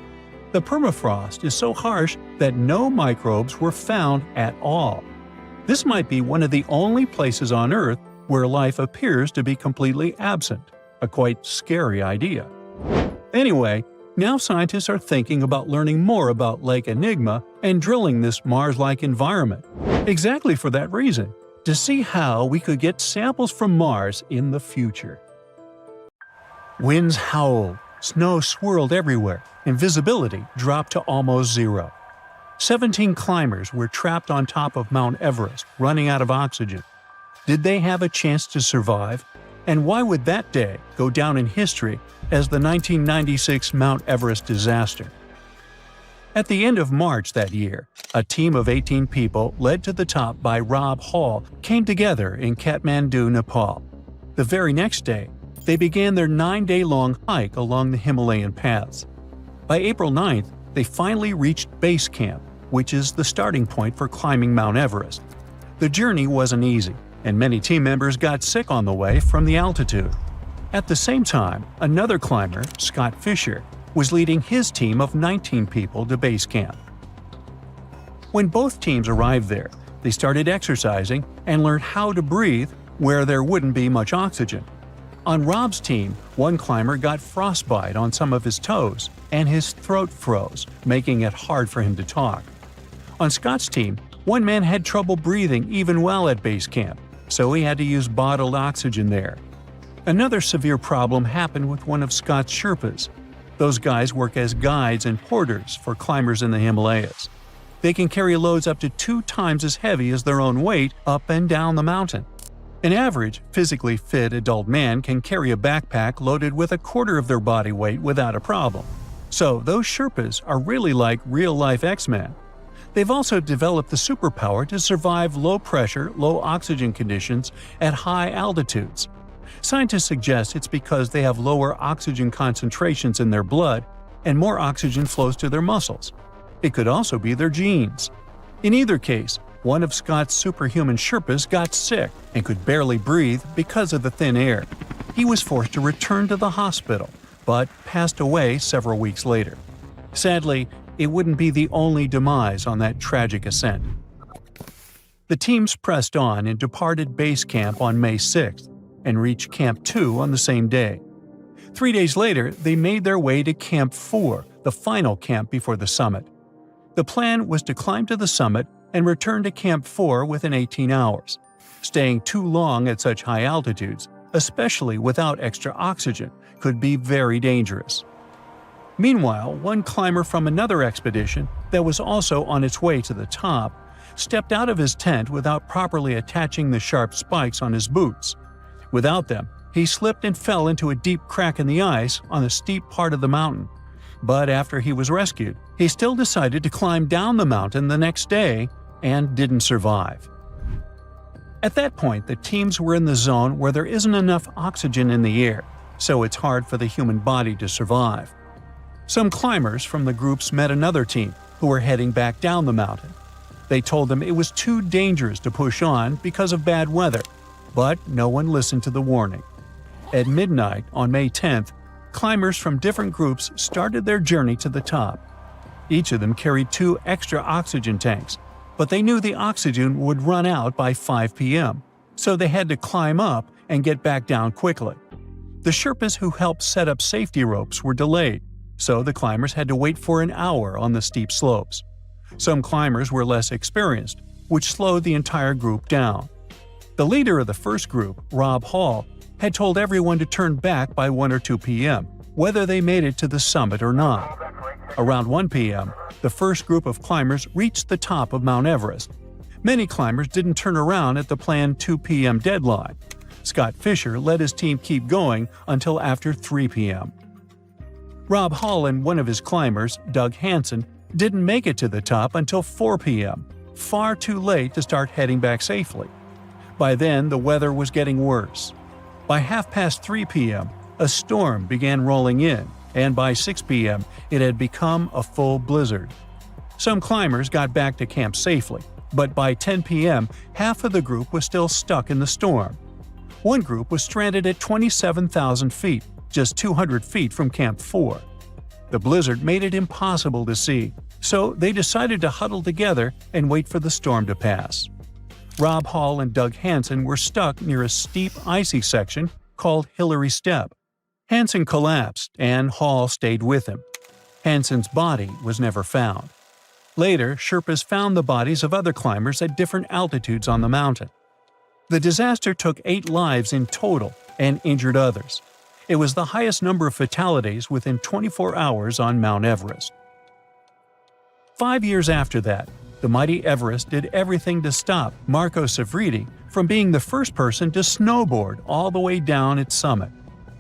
the permafrost is so harsh that no microbes were found at all. This might be one of the only places on Earth where life appears to be completely absent, a quite scary idea. Anyway, now scientists are thinking about learning more about Lake Enigma and drilling this Mars-like environment, exactly for that reason, to see how we could get samples from Mars in the future. Winds howled, snow swirled everywhere, and visibility dropped to almost zero. 17 climbers were trapped on top of Mount Everest, running out of oxygen. Did they have a chance to survive? And why would that day go down in history as the 1996 Mount Everest disaster? At the end of March that year, a team of 18 people led to the top by Rob Hall came together in Kathmandu, Nepal. The very next day, they began their 9-day-long hike along the Himalayan paths. By April 9th, they finally reached base camp, which is the starting point for climbing Mount Everest. The journey wasn't easy, and many team members got sick on the way from the altitude. At the same time, another climber, Scott Fisher, was leading his team of 19 people to base camp. When both teams arrived there, they started exercising and learned how to breathe where there wouldn't be much oxygen. On Rob's team, one climber got frostbite on some of his toes, and his throat froze, making it hard for him to talk. On Scott's team, one man had trouble breathing even while at base camp, so he had to use bottled oxygen there. Another severe problem happened with one of Scott's Sherpas. Those guys work as guides and porters for climbers in the Himalayas. They can carry loads up to 2 times as heavy as their own weight up and down the mountain. An average, physically fit adult man can carry a backpack loaded with a quarter of their body weight without a problem. So those Sherpas are really like real-life X-Men. They've also developed the superpower to survive low-pressure, low-oxygen conditions at high altitudes. Scientists suggest it's because they have lower oxygen concentrations in their blood and more oxygen flows to their muscles. It could also be their genes. In either case, one of Scott's superhuman Sherpas got sick and could barely breathe because of the thin air. He was forced to return to the hospital, but passed away several weeks later. Sadly, it wouldn't be the only demise on that tragic ascent. The teams pressed on and departed base camp on May 6th and reached Camp 2 on the same day. 3 days later, they made their way to Camp 4, the final camp before the summit. The plan was to climb to the summit and return to Camp 4 within 18 hours. Staying too long at such high altitudes, especially without extra oxygen, could be very dangerous. Meanwhile, one climber from another expedition that was also on its way to the top stepped out of his tent without properly attaching the sharp spikes on his boots. Without them, he slipped and fell into a deep crack in the ice on a steep part of the mountain. But after he was rescued, he still decided to climb down the mountain the next day and didn't survive. At that point, the teams were in the zone where there isn't enough oxygen in the air, so it's hard for the human body to survive. Some climbers from the groups met another team who were heading back down the mountain. They told them it was too dangerous to push on because of bad weather, but no one listened to the warning. At midnight on May 10th, climbers from different groups started their journey to the top. Each of them carried 2 extra oxygen tanks, but they knew the oxygen would run out by 5 p.m., so they had to climb up and get back down quickly. The Sherpas who helped set up safety ropes were delayed, so the climbers had to wait for an hour on the steep slopes. Some climbers were less experienced, which slowed the entire group down. The leader of the first group, Rob Hall, had told everyone to turn back by 1 or 2 p.m., whether they made it to the summit or not. Around 1 p.m., the first group of climbers reached the top of Mount Everest. Many climbers didn't turn around at the planned 2 p.m. deadline. Scott Fisher let his team keep going until after 3 p.m. Rob Hall and one of his climbers, Doug Hansen, didn't make it to the top until 4 p.m., far too late to start heading back safely. By then, the weather was getting worse. By 3:30 p.m., a storm began rolling in, and by 6 p.m., it had become a full blizzard. Some climbers got back to camp safely, but by 10 p.m., half of the group was still stuck in the storm. One group was stranded at 27,000 feet, just 200 feet from Camp 4. The blizzard made it impossible to see, so they decided to huddle together and wait for the storm to pass. Rob Hall and Doug Hansen were stuck near a steep, icy section called Hillary Step. Hansen collapsed, and Hall stayed with him. Hansen's body was never found. Later, Sherpas found the bodies of other climbers at different altitudes on the mountain. The disaster took 8 lives in total and injured others. It was the highest number of fatalities within 24 hours on Mount Everest. 5 years after that, the mighty Everest did everything to stop Marco Sevridi from being the first person to snowboard all the way down its summit.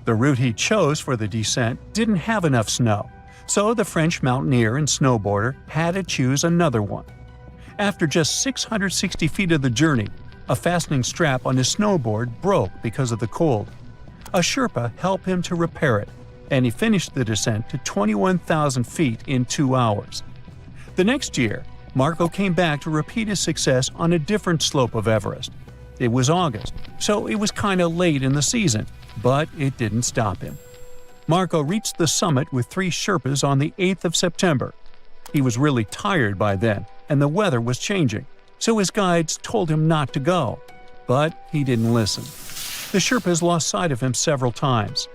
The route he chose for the descent didn't have enough snow, so the French mountaineer and snowboarder had to choose another one. After just 660 feet of the journey, a fastening strap on his snowboard broke because of the cold. A Sherpa helped him to repair it, and he finished the descent to 21,000 feet in 2 hours. The next year, Marco came back to repeat his success on a different slope of Everest. It was August, so it was kinda late in the season, but it didn't stop him. Marco reached the summit with 3 Sherpas on the 8th of September. He was really tired by then, and the weather was changing, so his guides told him not to go. But he didn't listen. The Sherpas lost sight of him several times.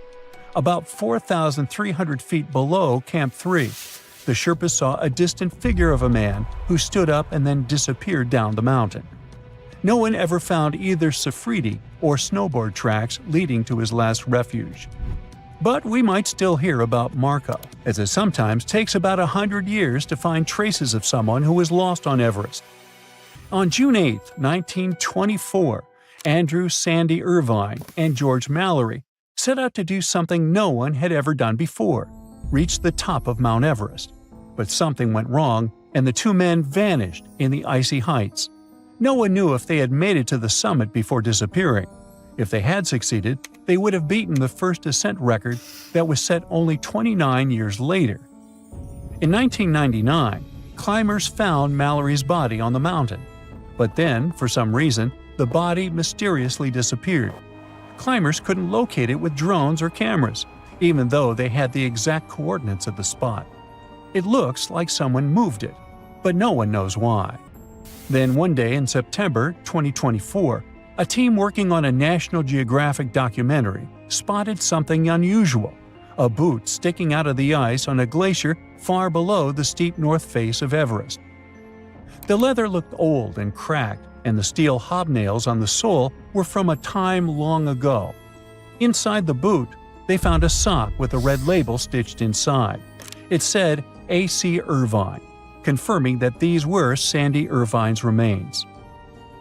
About 4,300 feet below Camp 3, the Sherpas saw a distant figure of a man who stood up and then disappeared down the mountain. No one ever found either Sevridi or snowboard tracks leading to his last refuge. But we might still hear about Marco, as it sometimes takes about 100 years to find traces of someone who was lost on Everest. On June 8, 1924, Andrew Sandy Irvine and George Mallory set out to do something no one had ever done before: reach the top of Mount Everest. But something went wrong, and the 2 men vanished in the icy heights. No one knew if they had made it to the summit before disappearing. If they had succeeded, they would have beaten the first ascent record that was set only 29 years later. In 1999, climbers found Mallory's body on the mountain. But then, for some reason, the body mysteriously disappeared. Climbers couldn't locate it with drones or cameras, even though they had the exact coordinates of the spot. It looks like someone moved it, but no one knows why. Then one day in September 2024, a team working on a National Geographic documentary spotted something unusual: a boot sticking out of the ice on a glacier far below the steep north face of Everest. The leather looked old and cracked, and the steel hobnails on the sole were from a time long ago. Inside the boot, they found a sock with a red label stitched inside. It said A.C. Irvine, confirming that these were Sandy Irvine's remains.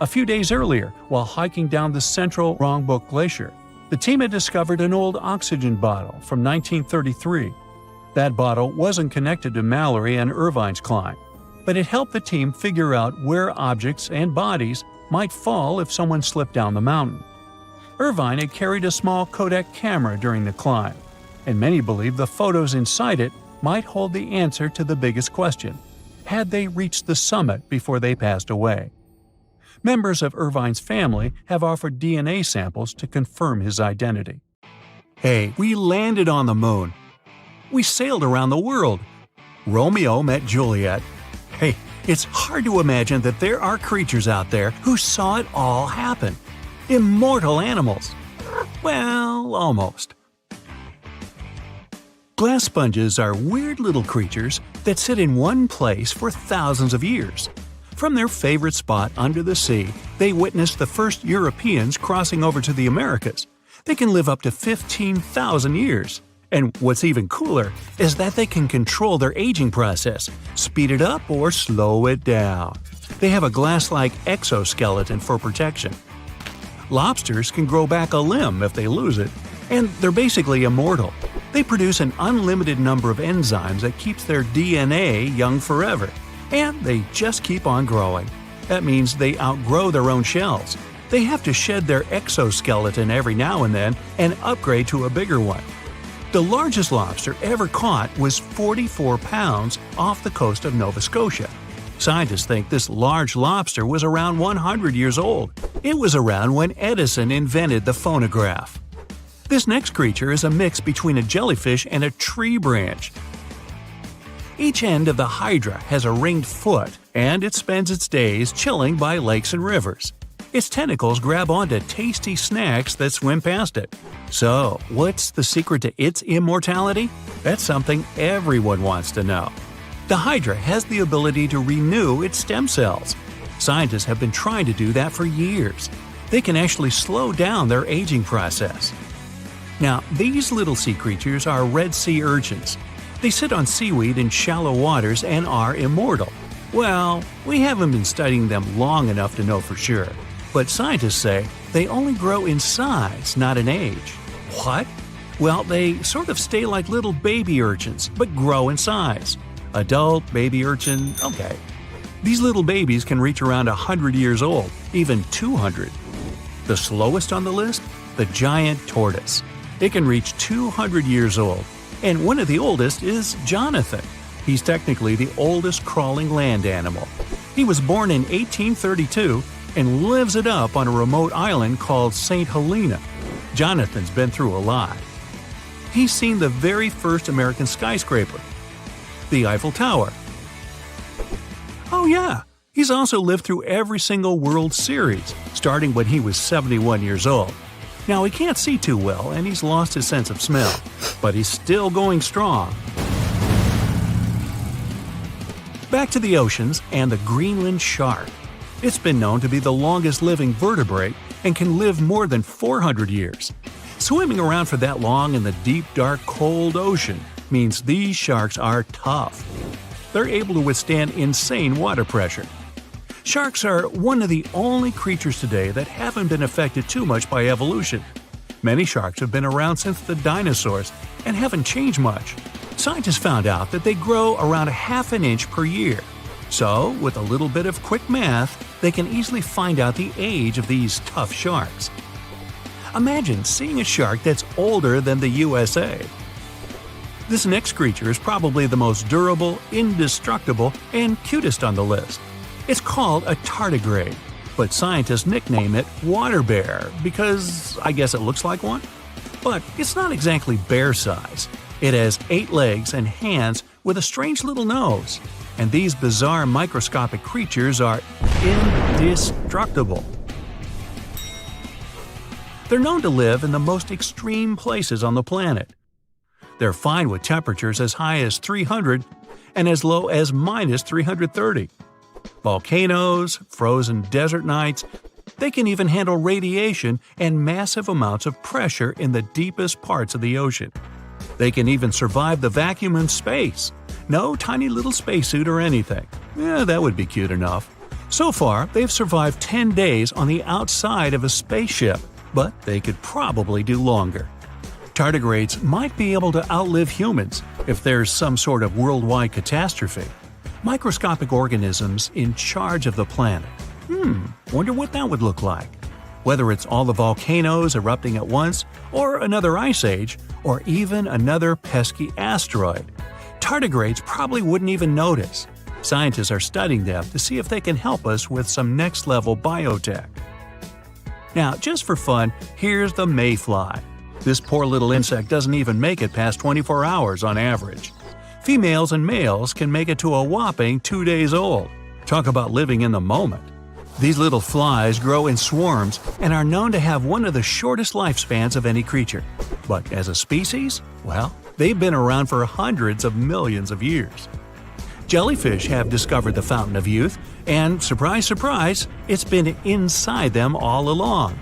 A few days earlier, while hiking down the central Rongbuk Glacier, the team had discovered an old oxygen bottle from 1933. That bottle wasn't connected to Mallory and Irvine's climb, but it helped the team figure out where objects and bodies might fall if someone slipped down the mountain. Irvine had carried a small Kodak camera during the climb, and many believe the photos inside it might hold the answer to the biggest question: had they reached the summit before they passed away? Members of Irvine's family have offered DNA samples to confirm his identity. Hey, we landed on the moon. We sailed around the world. Romeo met Juliet. Hey, it's hard to imagine that there are creatures out there who saw it all happen. Immortal animals. Well, almost. Glass sponges are weird little creatures that sit in one place for thousands of years. From their favorite spot under the sea, they witnessed the first Europeans crossing over to the Americas. They can live up to 15,000 years. And what's even cooler is that they can control their aging process, speed it up or slow it down. They have a glass-like exoskeleton for protection. Lobsters can grow back a limb if they lose it, and they're basically immortal. They produce an unlimited number of enzymes that keeps their DNA young forever, and they just keep on growing. That means they outgrow their own shells. They have to shed their exoskeleton every now and then and upgrade to a bigger one. The largest lobster ever caught was 44 pounds off the coast of Nova Scotia. Scientists think this large lobster was around 100 years old. It was around when Edison invented the phonograph. This next creature is a mix between a jellyfish and a tree branch. Each end of the hydra has a ringed foot, and it spends its days chilling by lakes and rivers. Its tentacles grab onto tasty snacks that swim past it. So, what's the secret to its immortality? That's something everyone wants to know. The hydra has the ability to renew its stem cells. Scientists have been trying to do that for years. They can actually slow down their aging process. Now, these little sea creatures are red sea urchins. They sit on seaweed in shallow waters and are immortal. Well, we haven't been studying them long enough to know for sure. But scientists say they only grow in size, not in age. What? Well, they sort of stay like little baby urchins, but grow in size. Adult, baby urchin, okay. These little babies can reach around 100 years old, even 200. The slowest on the list? The giant tortoise. It can reach 200 years old. And one of the oldest is Jonathan. He's technically the oldest crawling land animal. He was born in 1832 and lives it up on a remote island called St. Helena. Jonathan's been through a lot. He's seen the very first American skyscraper, the Eiffel Tower. Oh yeah, he's also lived through every single World Series, starting when he was 71 years old. Now he can't see too well and he's lost his sense of smell, but he's still going strong. Back to the oceans and the Greenland shark. It's been known to be the longest living vertebrate and can live more than 400 years. Swimming around for that long in the deep, dark, cold ocean means these sharks are tough. They're able to withstand insane water pressure. Sharks are one of the only creatures today that haven't been affected too much by evolution. Many sharks have been around since the dinosaurs and haven't changed much. Scientists found out that they grow around ½ an inch per year. So, with a little bit of quick math, they can easily find out the age of these tough sharks. Imagine seeing a shark that's older than the USA. This next creature is probably the most durable, indestructible, and cutest on the list. It's called a tardigrade, but scientists nickname it water bear because I guess it looks like one. But it's not exactly bear size. It has 8 legs and hands with a strange little nose, and these bizarre microscopic creatures are indestructible. They're known to live in the most extreme places on the planet. They're fine with temperatures as high as 300 and as low as minus 330. Volcanoes, frozen desert nights, they can even handle radiation and massive amounts of pressure in the deepest parts of the ocean. They can even survive the vacuum in space. No tiny little spacesuit or anything. That would be cute enough. So far, they've survived 10 days on the outside of a spaceship, but they could probably do longer. Tardigrades might be able to outlive humans if there's some sort of worldwide catastrophe. Microscopic organisms in charge of the planet. Wonder what that would look like. Whether it's all the volcanoes erupting at once, or another ice age, or even another pesky asteroid. Tardigrades probably wouldn't even notice. Scientists are studying them to see if they can help us with some next-level biotech. Now, just for fun, here's the mayfly. This poor little insect doesn't even make it past 24 hours on average. Females and males can make it to a whopping 2 days old. Talk about living in the moment. These little flies grow in swarms and are known to have one of the shortest lifespans of any creature. But as a species, well, they've been around for hundreds of millions of years. Jellyfish have discovered the fountain of youth, and surprise, surprise, it's been inside them all along.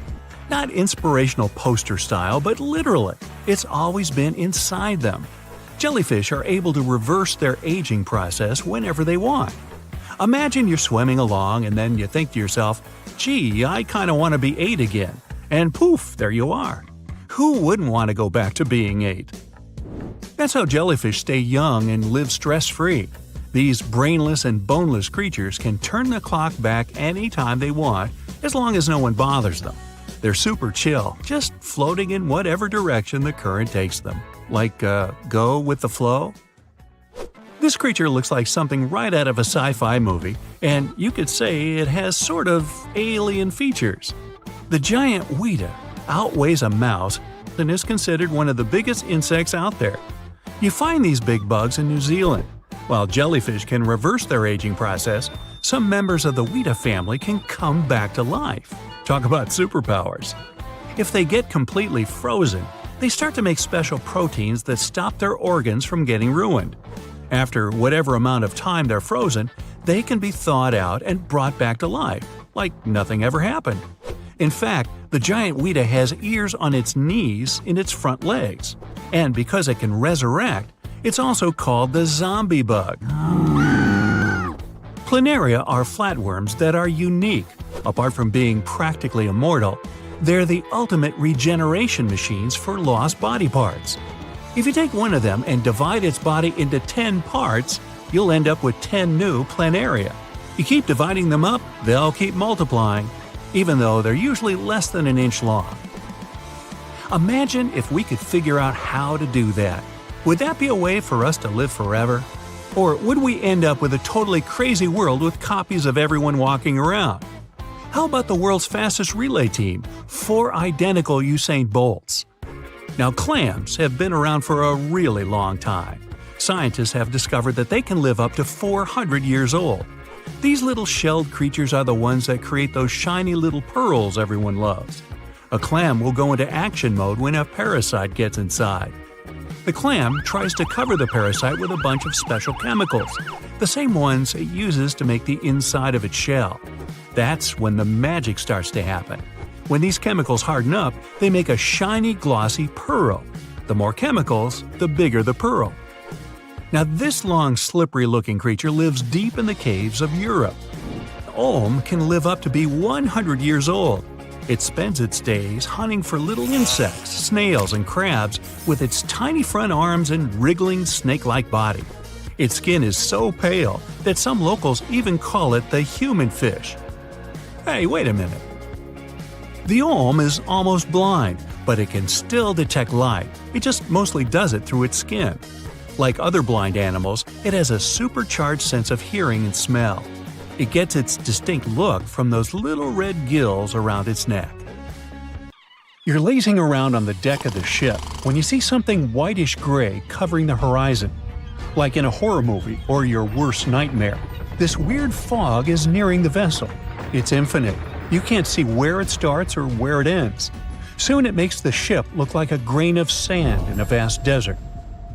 Not inspirational poster style, but literally, it's always been inside them. Jellyfish are able to reverse their aging process whenever they want. Imagine you're swimming along and then you think to yourself, gee, I kind of want to be 8 again. And poof, there you are. Who wouldn't want to go back to being 8? That's how jellyfish stay young and live stress-free. These brainless and boneless creatures can turn the clock back anytime they want, as long as no one bothers them. They're super chill, just floating in whatever direction the current takes them. Like, go with the flow? This creature looks like something right out of a sci-fi movie, and you could say it has sort of alien features. The giant weta outweighs a mouse and is considered one of the biggest insects out there. You find these big bugs in New Zealand. While jellyfish can reverse their aging process, some members of the weta family can come back to life. Talk about superpowers. If they get completely frozen, they start to make special proteins that stop their organs from getting ruined. After whatever amount of time they're frozen, they can be thawed out and brought back to life, like nothing ever happened. In fact, the giant weta has ears on its knees in its front legs. And because it can resurrect, it's also called the zombie bug. Planaria are flatworms that are unique. Apart from being practically immortal, they're the ultimate regeneration machines for lost body parts. If you take one of them and divide its body into 10 parts, you'll end up with 10 new planaria. You keep dividing them up, they'll keep multiplying, even though they're usually less than an inch long. Imagine if we could figure out how to do that. Would that be a way for us to live forever? Or would we end up with a totally crazy world with copies of everyone walking around? How about the world's fastest relay team, 4 identical Usain Bolts? Now, clams have been around for a really long time. Scientists have discovered that they can live up to 400 years old. These little shelled creatures are the ones that create those shiny little pearls everyone loves. A clam will go into action mode when a parasite gets inside. The clam tries to cover the parasite with a bunch of special chemicals, the same ones it uses to make the inside of its shell. That's when the magic starts to happen. When these chemicals harden up, they make a shiny, glossy pearl. The more chemicals, the bigger the pearl. Now, this long, slippery-looking creature lives deep in the caves of Europe. The olm can live up to be 100 years old. It spends its days hunting for little insects, snails, and crabs with its tiny front arms and wriggling snake-like body. Its skin is so pale that some locals even call it the human fish. Hey, wait a minute. The olm is almost blind, but it can still detect light. It just mostly does it through its skin. Like other blind animals, it has a supercharged sense of hearing and smell. It gets its distinct look from those little red gills around its neck. You're lazing around on the deck of the ship when you see something whitish-gray covering the horizon. Like in a horror movie or your worst nightmare, this weird fog is nearing the vessel. It's infinite. You can't see where it starts or where it ends. Soon it makes the ship look like a grain of sand in a vast desert.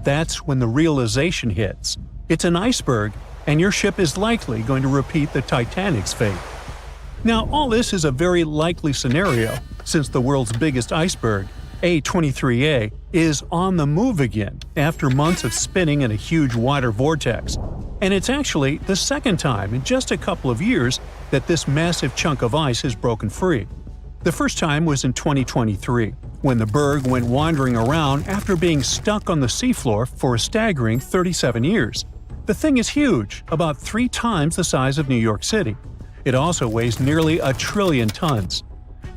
That's when the realization hits. It's an iceberg, and your ship is likely going to repeat the Titanic's fate. Now, all this is a very likely scenario, since the world's biggest iceberg, A23A, is on the move again after months of spinning in a huge water vortex. And it's actually the second time in just a couple of years that this massive chunk of ice has broken free. The first time was in 2023, when the berg went wandering around after being stuck on the seafloor for a staggering 37 years. The thing is huge, about 3 times the size of New York City. It also weighs nearly 1 trillion tons.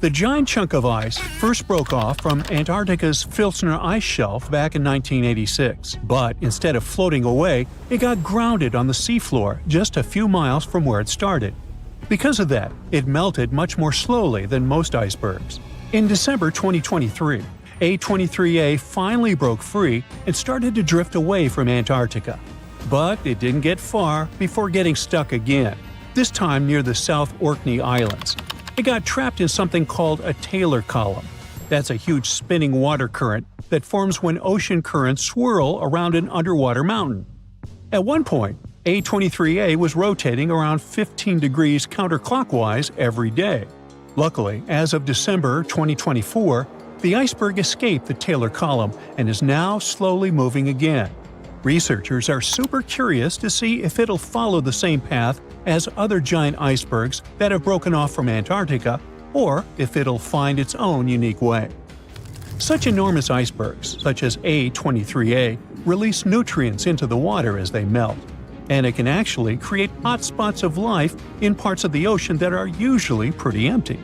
The giant chunk of ice first broke off from Antarctica's Filsner ice shelf back in 1986, but instead of floating away, it got grounded on the seafloor just a few miles from where it started. Because of that, it melted much more slowly than most icebergs. In December 2023, A23A finally broke free and started to drift away from Antarctica. But it didn't get far before getting stuck again, this time near the South Orkney Islands. It got trapped in something called a Taylor column. That's a huge spinning water current that forms when ocean currents swirl around an underwater mountain. At one point, A23A was rotating around 15 degrees counterclockwise every day. Luckily, as of December 2024, the iceberg escaped the Taylor column and is now slowly moving again. Researchers are super curious to see if it'll follow the same path as other giant icebergs that have broken off from Antarctica, or if it'll find its own unique way. Such enormous icebergs, such as A23A, release nutrients into the water as they melt, and it can actually create hotspots of life in parts of the ocean that are usually pretty empty.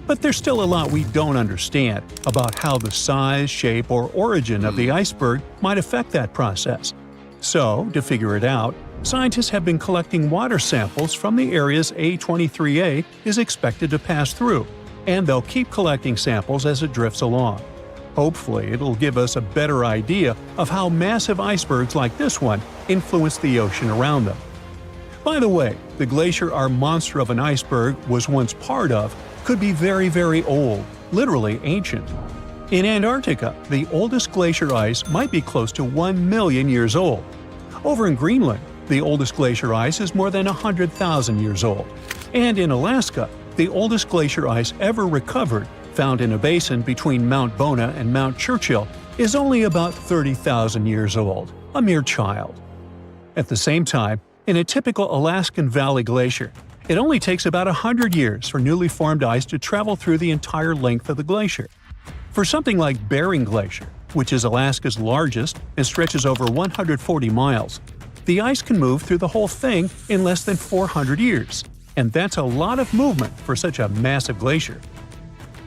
But there's still a lot we don't understand about how the size, shape, or origin of the iceberg might affect that process. So, to figure it out, scientists have been collecting water samples from the areas A23A is expected to pass through, and they'll keep collecting samples as it drifts along. Hopefully, it'll give us a better idea of how massive icebergs like this one influence the ocean around them. By the way, the glacier our monster of an iceberg was once part of could be very, very old, literally ancient. In Antarctica, the oldest glacier ice might be close to 1 million years old. Over in Greenland, the oldest glacier ice is more than 100,000 years old. And in Alaska, the oldest glacier ice ever recovered, found in a basin between Mount Bona and Mount Churchill, is only about 30,000 years old, a mere child. At the same time, in a typical Alaskan Valley glacier, it only takes about 100 years for newly formed ice to travel through the entire length of the glacier. For something like Bering Glacier, which is Alaska's largest and stretches over 140 miles, the ice can move through the whole thing in less than 400 years. And that's a lot of movement for such a massive glacier.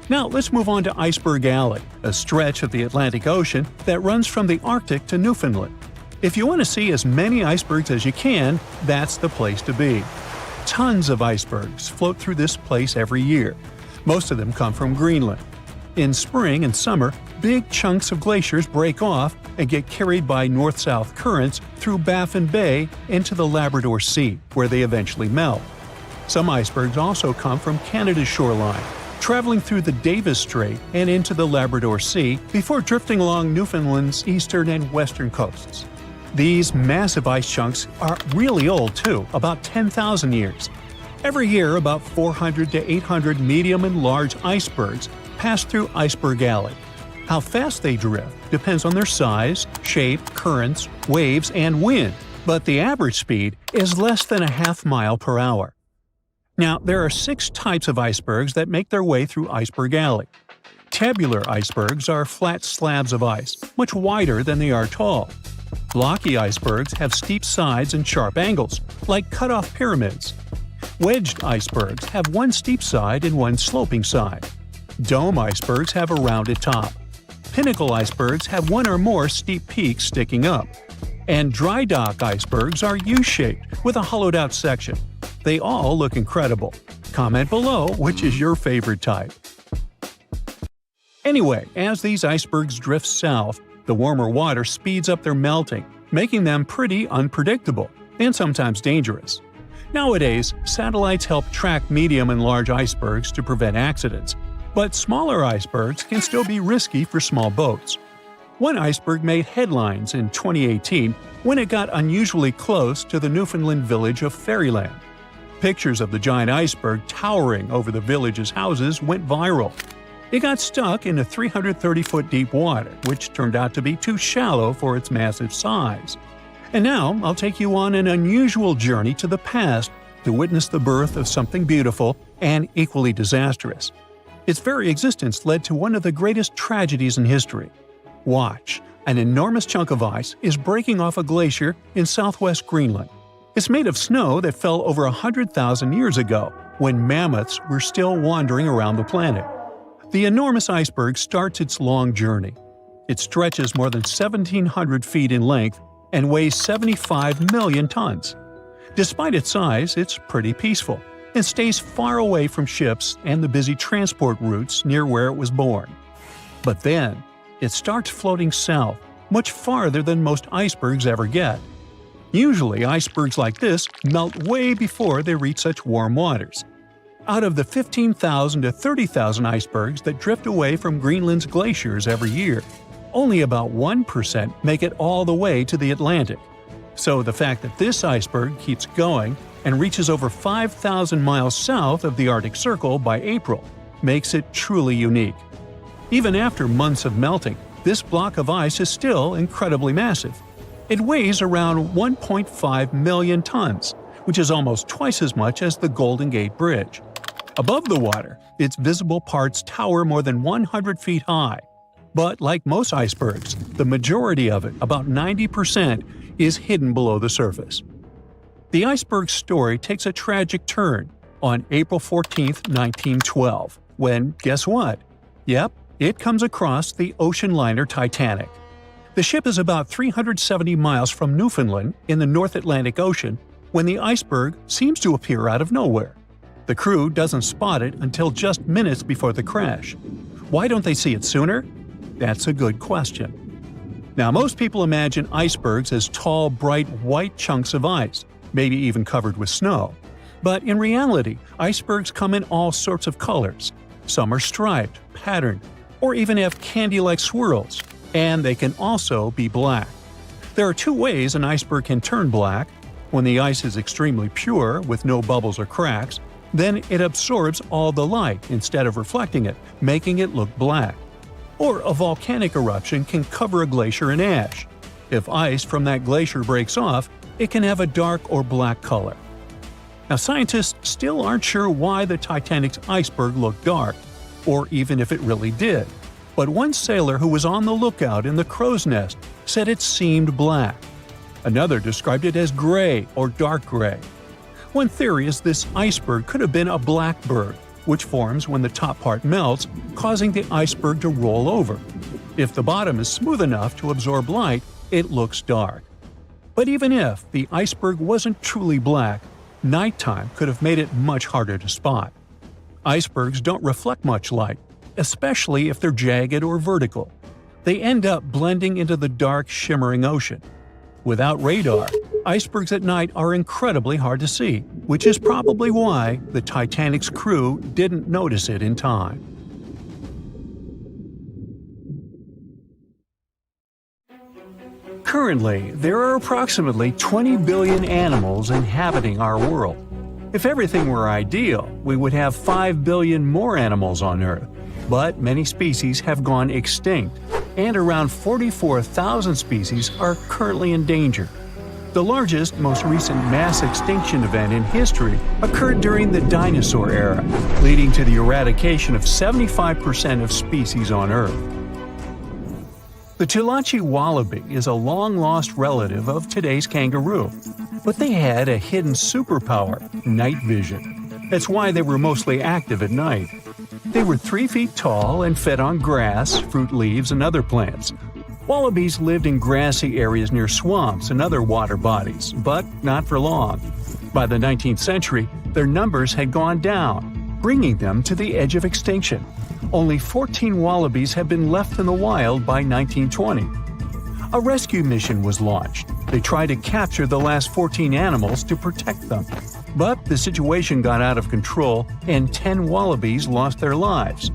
Now let's move on to Iceberg Alley, a stretch of the Atlantic Ocean that runs from the Arctic to Newfoundland. If you want to see as many icebergs as you can, that's the place to be. Tons of icebergs float through this place every year. Most of them come from Greenland. In spring and summer, big chunks of glaciers break off and get carried by north-south currents through Baffin Bay into the Labrador Sea, where they eventually melt. Some icebergs also come from Canada's shoreline, traveling through the Davis Strait and into the Labrador Sea before drifting along Newfoundland's eastern and western coasts. These massive ice chunks are really old too, about 10,000 years. Every year, about 400 to 800 medium and large icebergs pass through Iceberg Alley. How fast they drift depends on their size, shape, currents, waves, and wind, but the average speed is less than a half mile per hour. Now, there are 6 types of icebergs that make their way through Iceberg Alley. Tabular icebergs are flat slabs of ice, much wider than they are tall. Blocky icebergs have steep sides and sharp angles, like cut-off pyramids. Wedged icebergs have one steep side and one sloping side. Dome icebergs have a rounded top. Pinnacle icebergs have one or more steep peaks sticking up. And dry dock icebergs are U-shaped with a hollowed-out section. They all look incredible. Comment below which is your favorite type. Anyway, as these icebergs drift south, the warmer water speeds up their melting, making them pretty unpredictable and sometimes dangerous. Nowadays, satellites help track medium and large icebergs to prevent accidents, but smaller icebergs can still be risky for small boats. One iceberg made headlines in 2018 when it got unusually close to the Newfoundland village of Fairyland. Pictures of the giant iceberg towering over the village's houses went viral. It got stuck in a 330-foot deep water, which turned out to be too shallow for its massive size. And now I'll take you on an unusual journey to the past to witness the birth of something beautiful and equally disastrous. Its very existence led to one of the greatest tragedies in history. Watch, an enormous chunk of ice is breaking off a glacier in southwest Greenland. It's made of snow that fell over 100,000 years ago, when mammoths were still wandering around the planet. The enormous iceberg starts its long journey. It stretches more than 1,700 feet in length and weighs 75 million tons. Despite its size, it's pretty peaceful and stays far away from ships and the busy transport routes near where it was born. But then, it starts floating south, much farther than most icebergs ever get. Usually, icebergs like this melt way before they reach such warm waters. Out of the 15,000 to 30,000 icebergs that drift away from Greenland's glaciers every year, only about 1% make it all the way to the Atlantic. So the fact that this iceberg keeps going and reaches over 5,000 miles south of the Arctic Circle by April makes it truly unique. Even after months of melting, this block of ice is still incredibly massive. It weighs around 1.5 million tons, which is almost twice as much as the Golden Gate Bridge. Above the water, its visible parts tower more than 100 feet high. But like most icebergs, the majority of it, about 90%, is hidden below the surface. The iceberg's story takes a tragic turn on April 14, 1912, when, guess what? Yep, it comes across the ocean liner Titanic. The ship is about 370 miles from Newfoundland in the North Atlantic Ocean when the iceberg seems to appear out of nowhere. The crew doesn't spot it until just minutes before the crash. Why don't they see it sooner? That's a good question. Now, most people imagine icebergs as tall, bright, white chunks of ice, maybe even covered with snow. But in reality, icebergs come in all sorts of colors. Some are striped, patterned, or even have candy-like swirls, and they can also be black. There are two ways an iceberg can turn black. When the ice is extremely pure, with no bubbles or cracks, then it absorbs all the light instead of reflecting it, making it look black. Or a volcanic eruption can cover a glacier in ash. If ice from that glacier breaks off, it can have a dark or black color. Now, scientists still aren't sure why the Titanic's iceberg looked dark, or even if it really did. But one sailor who was on the lookout in the crow's nest said it seemed black. Another described it as gray or dark gray. One theory is this iceberg could have been a blackbird, which forms when the top part melts, causing the iceberg to roll over. If the bottom is smooth enough to absorb light, it looks dark. But even if the iceberg wasn't truly black, nighttime could have made it much harder to spot. Icebergs don't reflect much light, especially if they're jagged or vertical. They end up blending into the dark, shimmering ocean. Without radar, icebergs at night are incredibly hard to see, which is probably why the Titanic's crew didn't notice it in time. Currently, there are approximately 20 billion animals inhabiting our world. If everything were ideal, we would have 5 billion more animals on Earth. But many species have gone extinct, and around 44,000 species are currently in danger. The largest, most recent mass extinction event in history occurred during the dinosaur era, leading to the eradication of 75% of species on Earth. The Tulachi wallaby is a long-lost relative of today's kangaroo, but they had a hidden superpower, night vision. That's why they were mostly active at night. They were 3 feet tall and fed on grass, fruit leaves, and other plants. Wallabies lived in grassy areas near swamps and other water bodies, but not for long. By the 19th century, their numbers had gone down, bringing them to the edge of extinction. Only 14 wallabies had been left in the wild by 1920. A rescue mission was launched. They tried to capture the last 14 animals to protect them. But the situation got out of control and 10 wallabies lost their lives.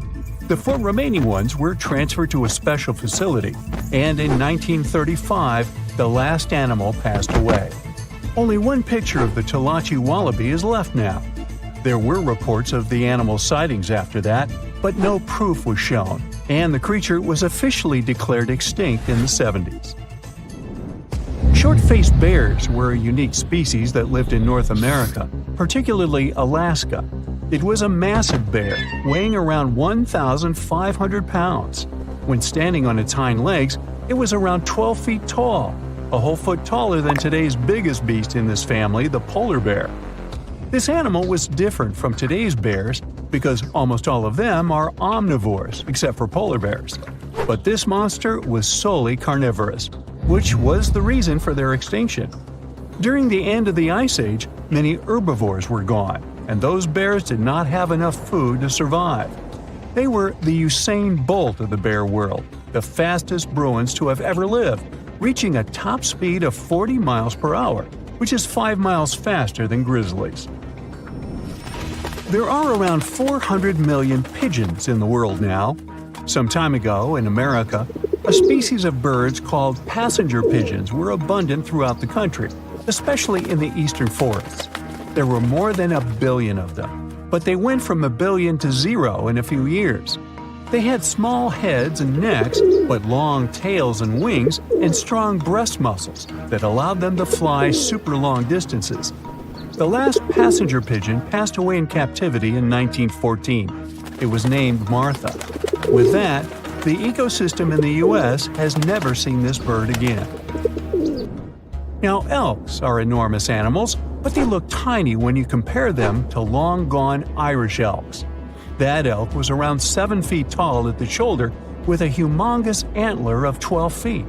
The 4 remaining ones were transferred to a special facility, and in 1935, the last animal passed away. Only one picture of the Talachi wallaby is left now. There were reports of the animal's sightings after that, but no proof was shown, and the creature was officially declared extinct in the 70s. Short-faced bears were a unique species that lived in North America, particularly Alaska. It was a massive bear, weighing around 1,500 pounds. When standing on its hind legs, it was around 12 feet tall, a whole foot taller than today's biggest beast in this family, the polar bear. This animal was different from today's bears because almost all of them are omnivores, except for polar bears. But this monster was solely carnivorous, which was the reason for their extinction. During the end of the Ice Age, many herbivores were gone, and those bears did not have enough food to survive. They were the Usain Bolt of the bear world, the fastest Bruins to have ever lived, reaching a top speed of 40 miles per hour, which is 5 miles faster than grizzlies. There are around 400 million pigeons in the world now. Some time ago, in America, a species of birds called passenger pigeons were abundant throughout the country, especially in the eastern forests. There were more than 1 billion of them, but they went from 1 billion to 0 in a few years. They had small heads and necks, but long tails and wings and strong breast muscles that allowed them to fly super long distances. The last passenger pigeon passed away in captivity in 1914. It was named Martha. With that, the ecosystem in the U.S. has never seen this bird again. Now, elks are enormous animals, but they look tiny when you compare them to long-gone Irish elks. That elk was around 7 feet tall at the shoulder with a humongous antler of 12 feet.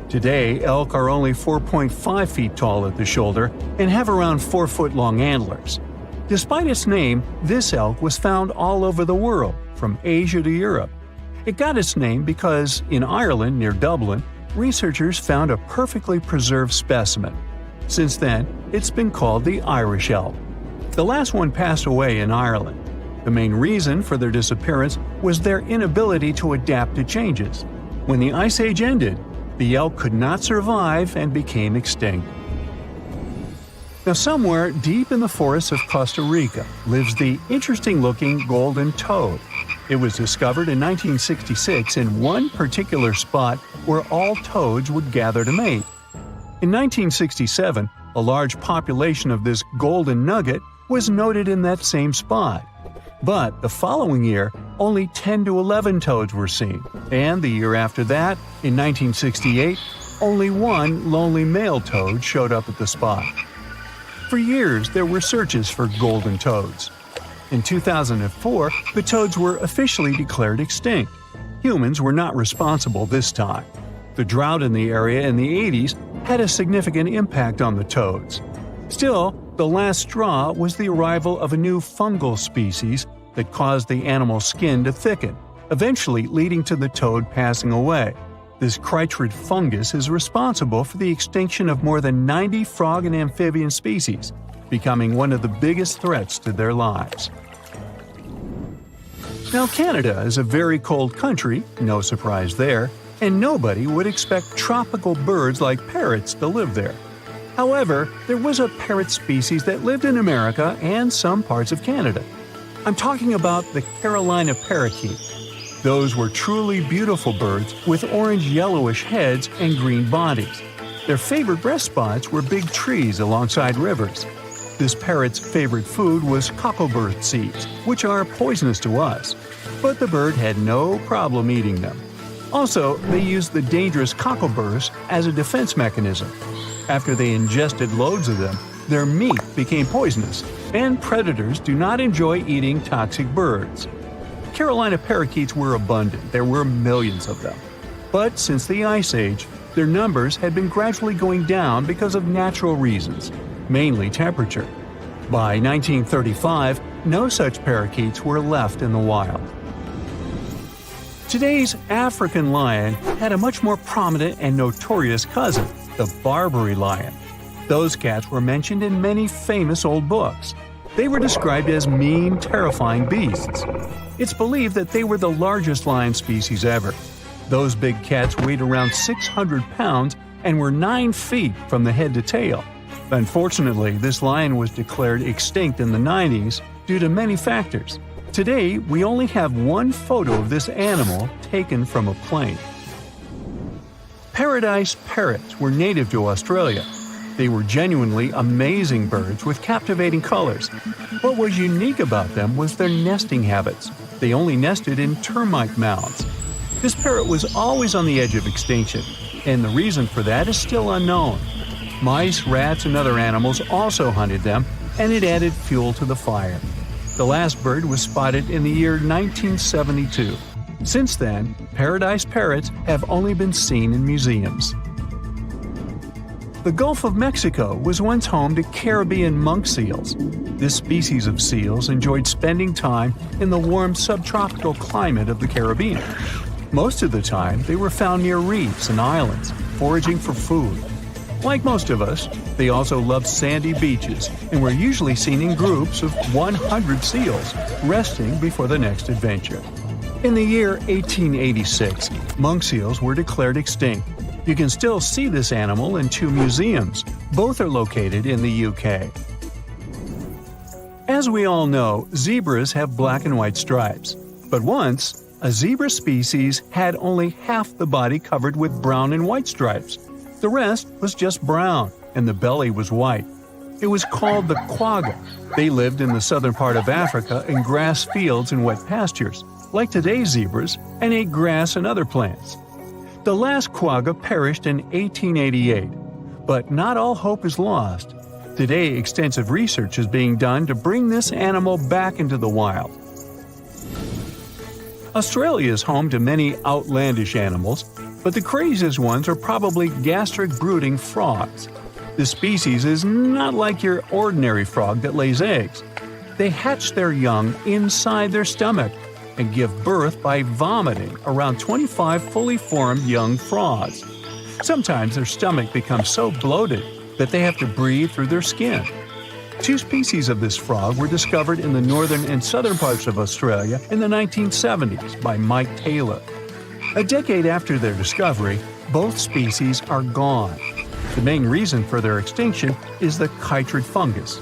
Today, elk are only 4.5 feet tall at the shoulder and have around 4-foot-long antlers. Despite its name, this elk was found all over the world, from Asia to Europe. It got its name because, in Ireland near Dublin, researchers found a perfectly preserved specimen. Since then, it's been called the Irish elk. The last one passed away in Ireland. The main reason for their disappearance was their inability to adapt to changes. When the Ice Age ended, the elk could not survive and became extinct. Now, somewhere deep in the forests of Costa Rica lives the interesting-looking golden toad. It was discovered in 1966 in one particular spot where all toads would gather to mate. In 1967, a large population of this golden nugget was noted in that same spot. But the following year, only 10 to 11 toads were seen, and the year after that, in 1968, only one lonely male toad showed up at the spot. For years, there were searches for golden toads. In 2004, the toads were officially declared extinct. Humans were not responsible this time. The drought in the area in the 80s had a significant impact on the toads. Still, the last straw was the arrival of a new fungal species that caused the animal's skin to thicken, eventually leading to the toad passing away. This chytrid fungus is responsible for the extinction of more than 90 frog and amphibian species, becoming one of the biggest threats to their lives. Now, Canada is a very cold country, no surprise there, and nobody would expect tropical birds like parrots to live there. However, there was a parrot species that lived in America and some parts of Canada. I'm talking about the Carolina parakeet. Those were truly beautiful birds with orange-yellowish heads and green bodies. Their favorite rest spots were big trees alongside rivers. This parrot's favorite food was cocklebur seeds, which are poisonous to us, but the bird had no problem eating them. Also, they used the dangerous cockleburs as a defense mechanism. After they ingested loads of them, their meat became poisonous, and predators do not enjoy eating toxic birds. Carolina parakeets were abundant. There were millions of them. But since the Ice Age, their numbers had been gradually going down because of natural reasons, mainly temperature. By 1935, no such parakeets were left in the wild. Today's African lion had a much more prominent and notorious cousin, the Barbary lion. Those cats were mentioned in many famous old books. They were described as mean, terrifying beasts. It's believed that they were the largest lion species ever. Those big cats weighed around 600 pounds and were 9 feet from the head to tail. Unfortunately, this lion was declared extinct in the 90s due to many factors. Today, we only have one photo of this animal taken from a plane. Paradise parrots were native to Australia. They were genuinely amazing birds with captivating colors. What was unique about them was their nesting habits. They only nested in termite mounds. This parrot was always on the edge of extinction, and the reason for that is still unknown. Mice, rats, and other animals also hunted them, and it added fuel to the fire. The last bird was spotted in the year 1972. Since then, paradise parrots have only been seen in museums. The Gulf of Mexico was once home to Caribbean monk seals. This species of seals enjoyed spending time in the warm subtropical climate of the Caribbean. Most of the time, they were found near reefs and islands, foraging for food. Like most of us, they also loved sandy beaches and were usually seen in groups of 100 seals, resting before the next adventure. In the year 1886, monk seals were declared extinct. You can still see this animal in 2 museums. Both are located in the UK. As we all know, zebras have black and white stripes. But once, a zebra species had only half the body covered with brown and white stripes. The rest was just brown, and the belly was white. It was called the quagga. They lived in the southern part of Africa in grass fields and wet pastures, like today's zebras, and ate grass and other plants. The last quagga perished in 1888, but not all hope is lost. Today, extensive research is being done to bring this animal back into the wild. Australia is home to many outlandish animals, but the craziest ones are probably gastric brooding frogs. This species is not like your ordinary frog that lays eggs. They hatch their young inside their stomach and give birth by vomiting around 25 fully formed young frogs. Sometimes their stomach becomes so bloated that they have to breathe through their skin. 2 species of this frog were discovered in the northern and southern parts of Australia in the 1970s by Mike Taylor. A decade after their discovery, both species are gone. The main reason for their extinction is the chytrid fungus.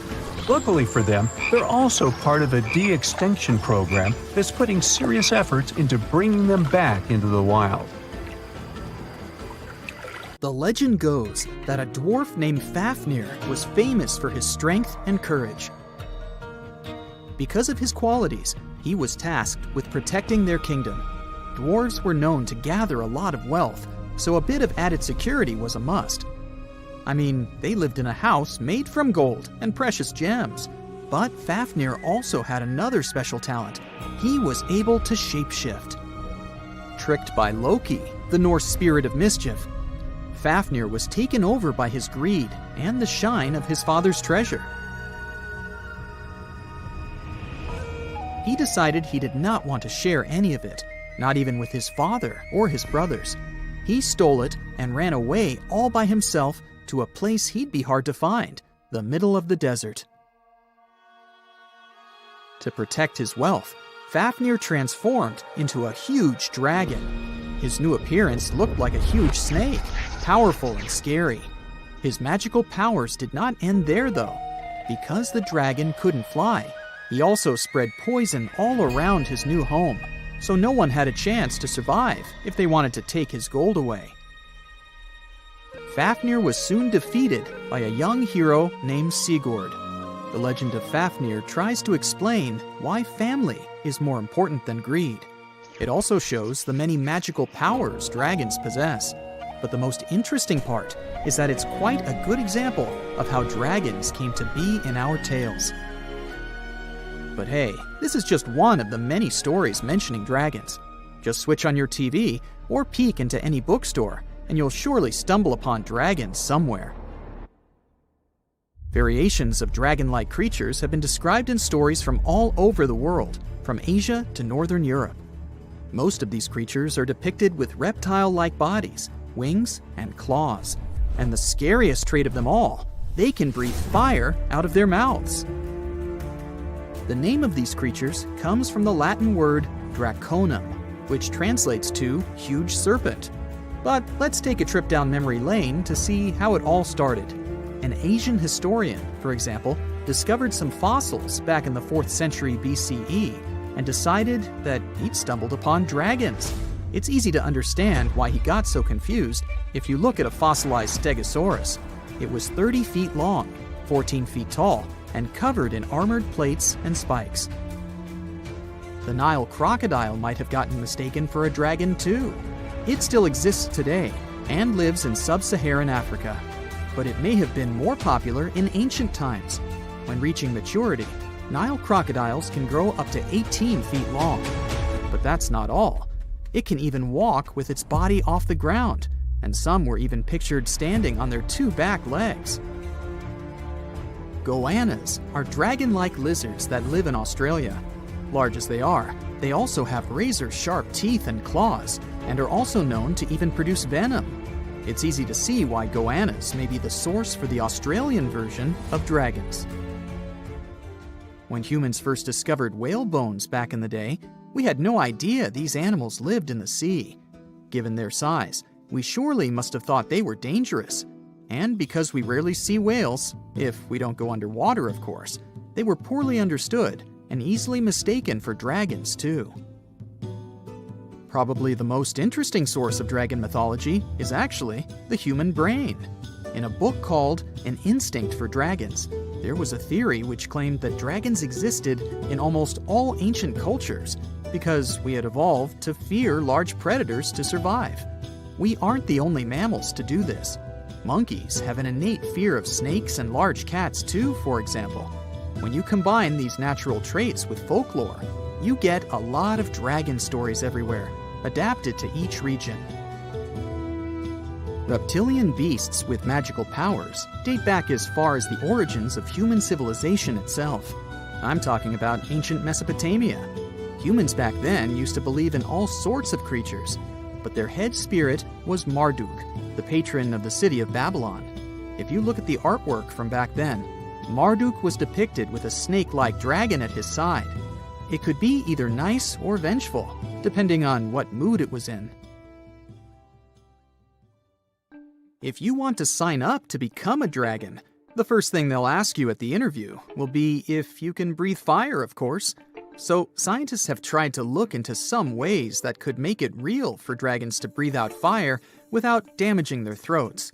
Luckily for them, they're also part of a de-extinction program that's putting serious efforts into bringing them back into the wild. The legend goes that a dwarf named Fafnir was famous for his strength and courage. Because of his qualities, he was tasked with protecting their kingdom. Dwarves were known to gather a lot of wealth, so a bit of added security was a must. I mean, they lived in a house made from gold and precious gems. But Fafnir also had another special talent. He was able to shapeshift. Tricked by Loki, the Norse spirit of mischief, Fafnir was taken over by his greed and the shine of his father's treasure. He decided he did not want to share any of it, not even with his father or his brothers. He stole it and ran away all by himself to a place he'd be hard to find, the middle of the desert. To protect his wealth, Fafnir transformed into a huge dragon. His new appearance looked like a huge snake, powerful and scary. His magical powers did not end there, though. Because the dragon couldn't fly, he also spread poison all around his new home, so no one had a chance to survive if they wanted to take his gold away. Fafnir was soon defeated by a young hero named Sigurd. The legend of Fafnir tries to explain why family is more important than greed. It also shows the many magical powers dragons possess. But the most interesting part is that it's quite a good example of how dragons came to be in our tales. But hey, this is just one of the many stories mentioning dragons. a switch on your TV or peek into any bookstore, and you'll surely stumble upon dragons somewhere. Variations of dragon-like creatures have been described in stories from all over the world, from Asia to Northern Europe. Most of these creatures are depicted with reptile-like bodies, wings, and claws. And the scariest trait of them all, they can breathe fire out of their mouths. The name of these creatures comes from the Latin word draconum, which translates to huge serpent. But let's take a trip down memory lane to see how it all started. An Asian historian, for example, discovered some fossils back in the 4th century BCE and decided that he'd stumbled upon dragons. It's easy to understand why he got so confused if you look at a fossilized stegosaurus. It was 30 feet long, 14 feet tall, and covered in armored plates and spikes. The Nile crocodile might have gotten mistaken for a dragon too. It still exists today and lives in sub-Saharan Africa. But it may have been more popular in ancient times. When reaching maturity, Nile crocodiles can grow up to 18 feet long. But that's not all. It can even walk with its body off the ground, and some were even pictured standing on their 2 back legs. Goannas are dragon-like lizards that live in Australia. Large as they are, they also have razor-sharp teeth and claws, and are also known to even produce venom. It's easy to see why goannas may be the source for the Australian version of dragons. When humans first discovered whale bones back in the day, we had no idea these animals lived in the sea. Given their size, we surely must have thought they were dangerous. And because we rarely see whales, if we don't go underwater of course, they were poorly understood and easily mistaken for dragons too. Probably the most interesting source of dragon mythology is actually the human brain. In a book called An Instinct for Dragons, there was a theory which claimed that dragons existed in almost all ancient cultures because we had evolved to fear large predators to survive. We aren't the only mammals to do this. Monkeys have an innate fear of snakes and large cats too, for example. When you combine these natural traits with folklore, you get a lot of dragon stories everywhere, adapted to each region. Reptilian beasts with magical powers date back as far as the origins of human civilization itself. I'm talking about ancient Mesopotamia. Humans back then used to believe in all sorts of creatures, but their head spirit was Marduk, the patron of the city of Babylon. If you look at the artwork from back then, Marduk was depicted with a snake-like dragon at his side. It could be either nice or vengeful, depending on what mood it was in. If you want to sign up to become a dragon, the first thing they'll ask you at the interview will be if you can breathe fire, of course. So scientists have tried to look into some ways that could make it real for dragons to breathe out fire without damaging their throats.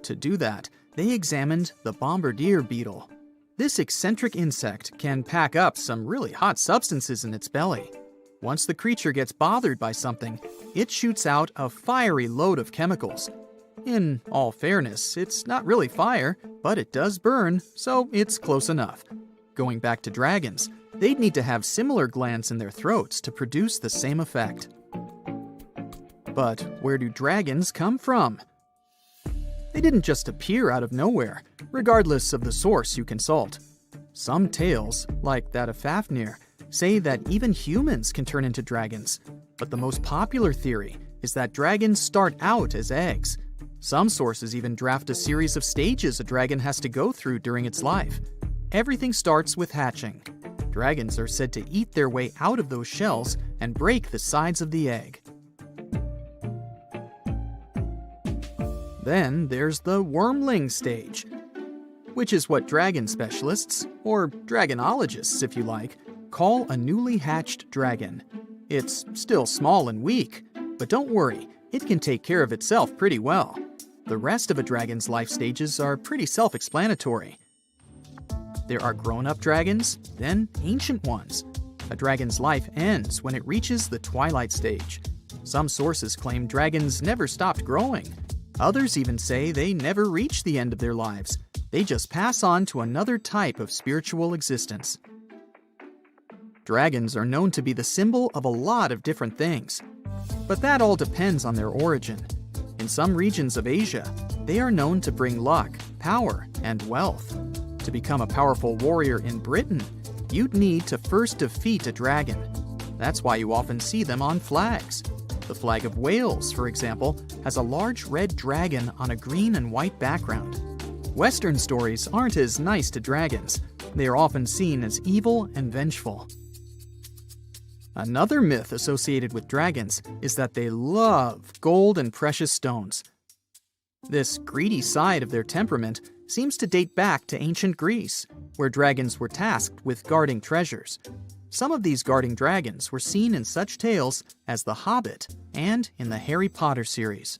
To do that, they examined the bombardier beetle. This eccentric insect can pack up some really hot substances in its belly. Once the creature gets bothered by something, it shoots out a fiery load of chemicals. In all fairness, it's not really fire, but it does burn, so it's close enough. Going back to dragons, they'd need to have similar glands in their throats to produce the same effect. But where do dragons come from? They didn't just appear out of nowhere, regardless of the source you consult. Some tales, like that of Fafnir, say that even humans can turn into dragons. But the most popular theory is that dragons start out as eggs. Some sources even draft a series of stages a dragon has to go through during its life. Everything starts with hatching. Dragons are said to eat their way out of those shells and break the sides of the egg. Then there's the wormling stage, which is what dragon specialists, or dragonologists if you like, call a newly hatched dragon. It's still small and weak, but don't worry, it can take care of itself pretty well. The rest of a dragon's life stages are pretty self-explanatory. There are grown-up dragons, then ancient ones. A dragon's life ends when it reaches the twilight stage. Some sources claim dragons never stopped growing. Others even say they never reach the end of their lives. They just pass on to another type of spiritual existence. Dragons are known to be the symbol of a lot of different things. But that all depends on their origin. In some regions of Asia, they are known to bring luck, power, and wealth. To become a powerful warrior in Britain, you'd need to first defeat a dragon. That's why you often see them on flags. The flag of Wales, for example, has a large red dragon on a green and white background. Western stories aren't as nice to dragons. They are often seen as evil and vengeful. Another myth associated with dragons is that they love gold and precious stones. This greedy side of their temperament seems to date back to ancient Greece, where dragons were tasked with guarding treasures. Some of these guarding dragons were seen in such tales as The Hobbit and in the Harry Potter series.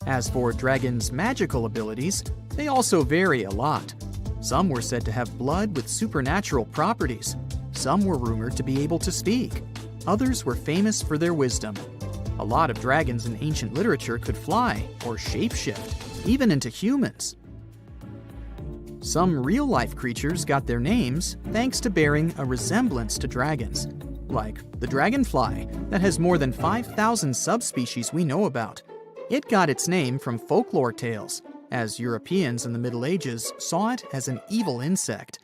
As for dragons' magical abilities, they also vary a lot. Some were said to have blood with supernatural properties. Some were rumored to be able to speak. Others were famous for their wisdom. A lot of dragons in ancient literature could fly or shapeshift, even into humans. Some real-life creatures got their names thanks to bearing a resemblance to dragons, like the dragonfly that has more than 5,000 subspecies we know about. It got its name from folklore tales, as Europeans in the Middle Ages saw it as an evil insect.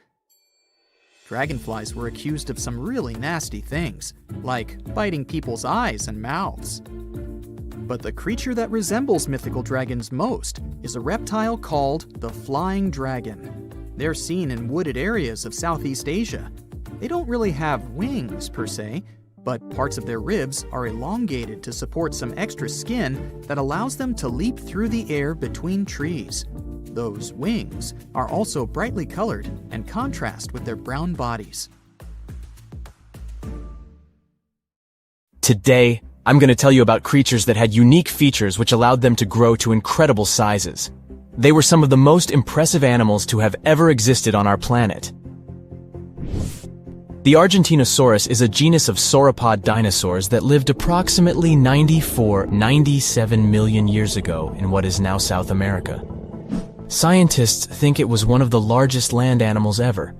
Dragonflies were accused of some really nasty things, like biting people's eyes and mouths. But the creature that resembles mythical dragons most is a reptile called the flying dragon. They're seen in wooded areas of Southeast Asia. They don't really have wings per se, but parts of their ribs are elongated to support some extra skin that allows them to leap through the air between trees. Those wings are also brightly colored and contrast with their brown bodies. Today, I'm going to tell you about creatures that had unique features which allowed them to grow to incredible sizes. They were some of the most impressive animals to have ever existed on our planet. The Argentinosaurus is a genus of sauropod dinosaurs that lived approximately 97 million years ago in what is now South America. Scientists think it was one of the largest land animals ever,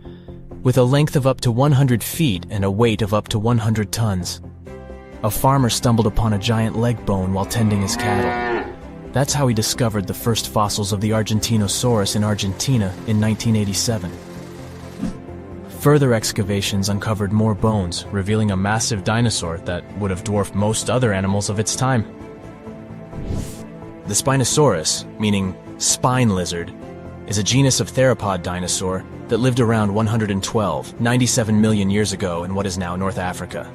with a length of up to 100 feet and a weight of up to 100 tons. A farmer stumbled upon a giant leg bone while tending his cattle. That's how he discovered the first fossils of the Argentinosaurus in Argentina in 1987. Further excavations uncovered more bones, revealing a massive dinosaur that would have dwarfed most other animals of its time. The Spinosaurus, meaning spine lizard, is a genus of theropod dinosaur that lived around 97 million years ago in what is now North Africa.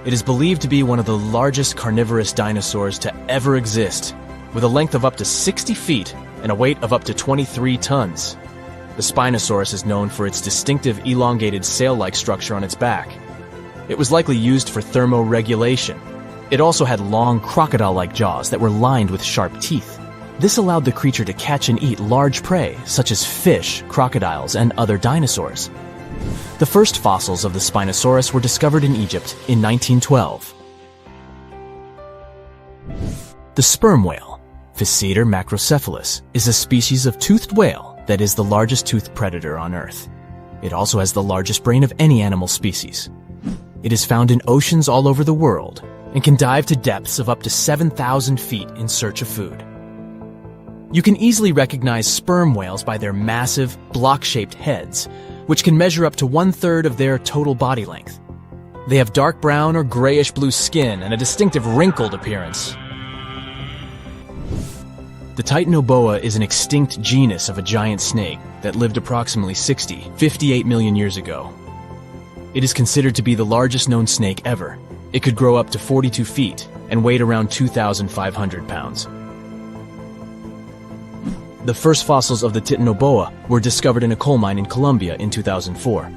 It is believed to be one of the largest carnivorous dinosaurs to ever exist, with a length of up to 60 feet and a weight of up to 23 tons. The Spinosaurus is known for its distinctive elongated sail-like structure on its back. It was likely used for thermoregulation. It also had long crocodile-like jaws that were lined with sharp teeth. This allowed the creature to catch and eat large prey, such as fish, crocodiles, and other dinosaurs. The first fossils of the Spinosaurus were discovered in Egypt in 1912. The sperm whale, Physeter macrocephalus, is a species of toothed whale that is the largest toothed predator on Earth. It also has the largest brain of any animal species. It is found in oceans all over the world and can dive to depths of up to 7,000 feet in search of food. You can easily recognize sperm whales by their massive, block-shaped heads, which can measure up to 1/3 of their total body length. They have dark brown or grayish-blue skin and a distinctive wrinkled appearance. The Titanoboa is an extinct genus of a giant snake that lived approximately 58 million years ago. It is considered to be the largest known snake ever. It could grow up to 42 feet and weighed around 2,500 pounds. The first fossils of the Titanoboa were discovered in a coal mine in Colombia in 2004.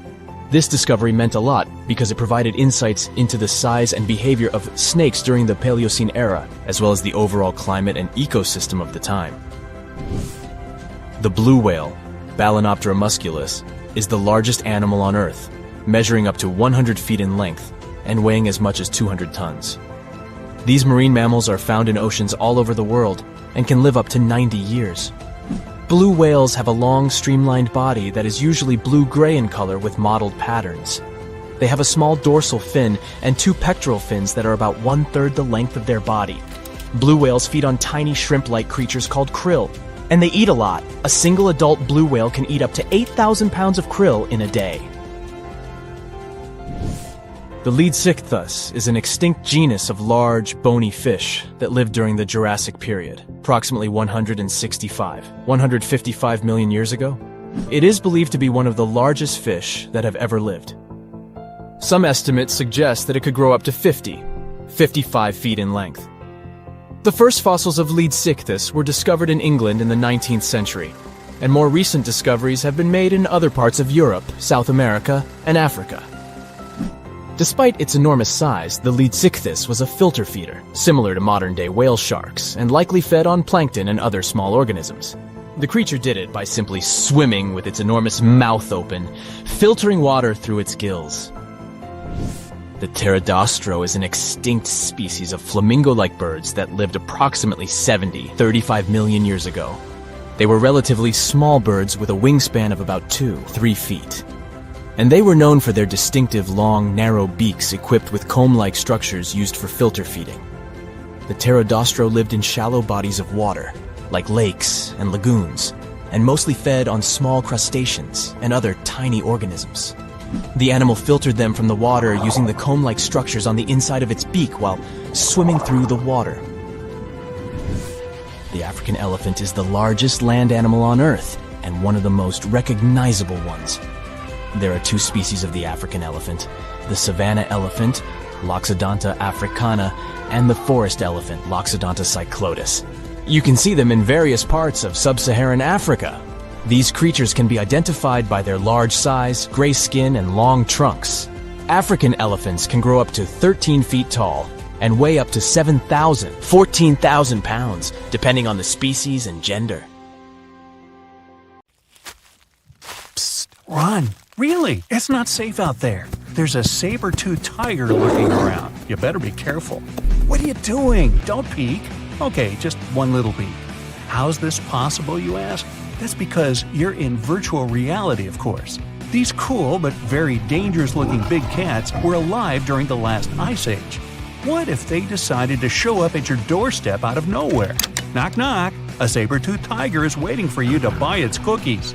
This discovery meant a lot because it provided insights into the size and behavior of snakes during the Paleocene era, as well as the overall climate and ecosystem of the time. The blue whale, Balænoptera musculus, is the largest animal on Earth, measuring up to 100 feet in length and weighing as much as 200 tons. These marine mammals are found in oceans all over the world and can live up to 90 years. Blue whales have a long, streamlined body that is usually blue-gray in color with mottled patterns. They have a small dorsal fin and 2 pectoral fins that are about 1/3 the length of their body. Blue whales feed on tiny shrimp-like creatures called krill, and they eat a lot. A single adult blue whale can eat up to 8,000 pounds of krill in a day. The Leadsichthus is an extinct genus of large, bony fish that lived during the Jurassic period, approximately 155 million years ago. It is believed to be one of the largest fish that have ever lived. Some estimates suggest that it could grow up to 55 feet in length. The first fossils of Leadsichthus were discovered in England in the 19th century, and more recent discoveries have been made in other parts of Europe, South America, and Africa. Despite its enormous size, the Leadsichthus was a filter feeder, similar to modern-day whale sharks, and likely fed on plankton and other small organisms. The creature did it by simply swimming with its enormous mouth open, filtering water through its gills. The pterodostro is an extinct species of flamingo-like birds that lived approximately 35 million years ago. They were relatively small birds with a wingspan of about 2-3 feet. And they were known for their distinctive long, narrow beaks equipped with comb-like structures used for filter feeding. The pterodostro lived in shallow bodies of water, like lakes and lagoons, and mostly fed on small crustaceans and other tiny organisms. The animal filtered them from the water using the comb-like structures on the inside of its beak while swimming through the water. The African elephant is the largest land animal on Earth, and one of the most recognizable ones. There are 2 species of the African elephant, the savanna elephant, Loxodonta africana, and the forest elephant, Loxodonta cyclotis. You can see them in various parts of sub-Saharan Africa. These creatures can be identified by their large size, gray skin, and long trunks. African elephants can grow up to 13 feet tall and weigh up to 14,000 pounds, depending on the species and gender. Psst, run! Really, it's not safe out there. There's a saber-toothed tiger lurking around. You better be careful. What are you doing? Don't peek. Okay, just one little peek. How's this possible, you ask? That's because you're in virtual reality, of course. These cool but very dangerous-looking big cats were alive during the last ice age. What if they decided to show up at your doorstep out of nowhere? Knock, knock. A saber-toothed tiger is waiting for you to buy its cookies.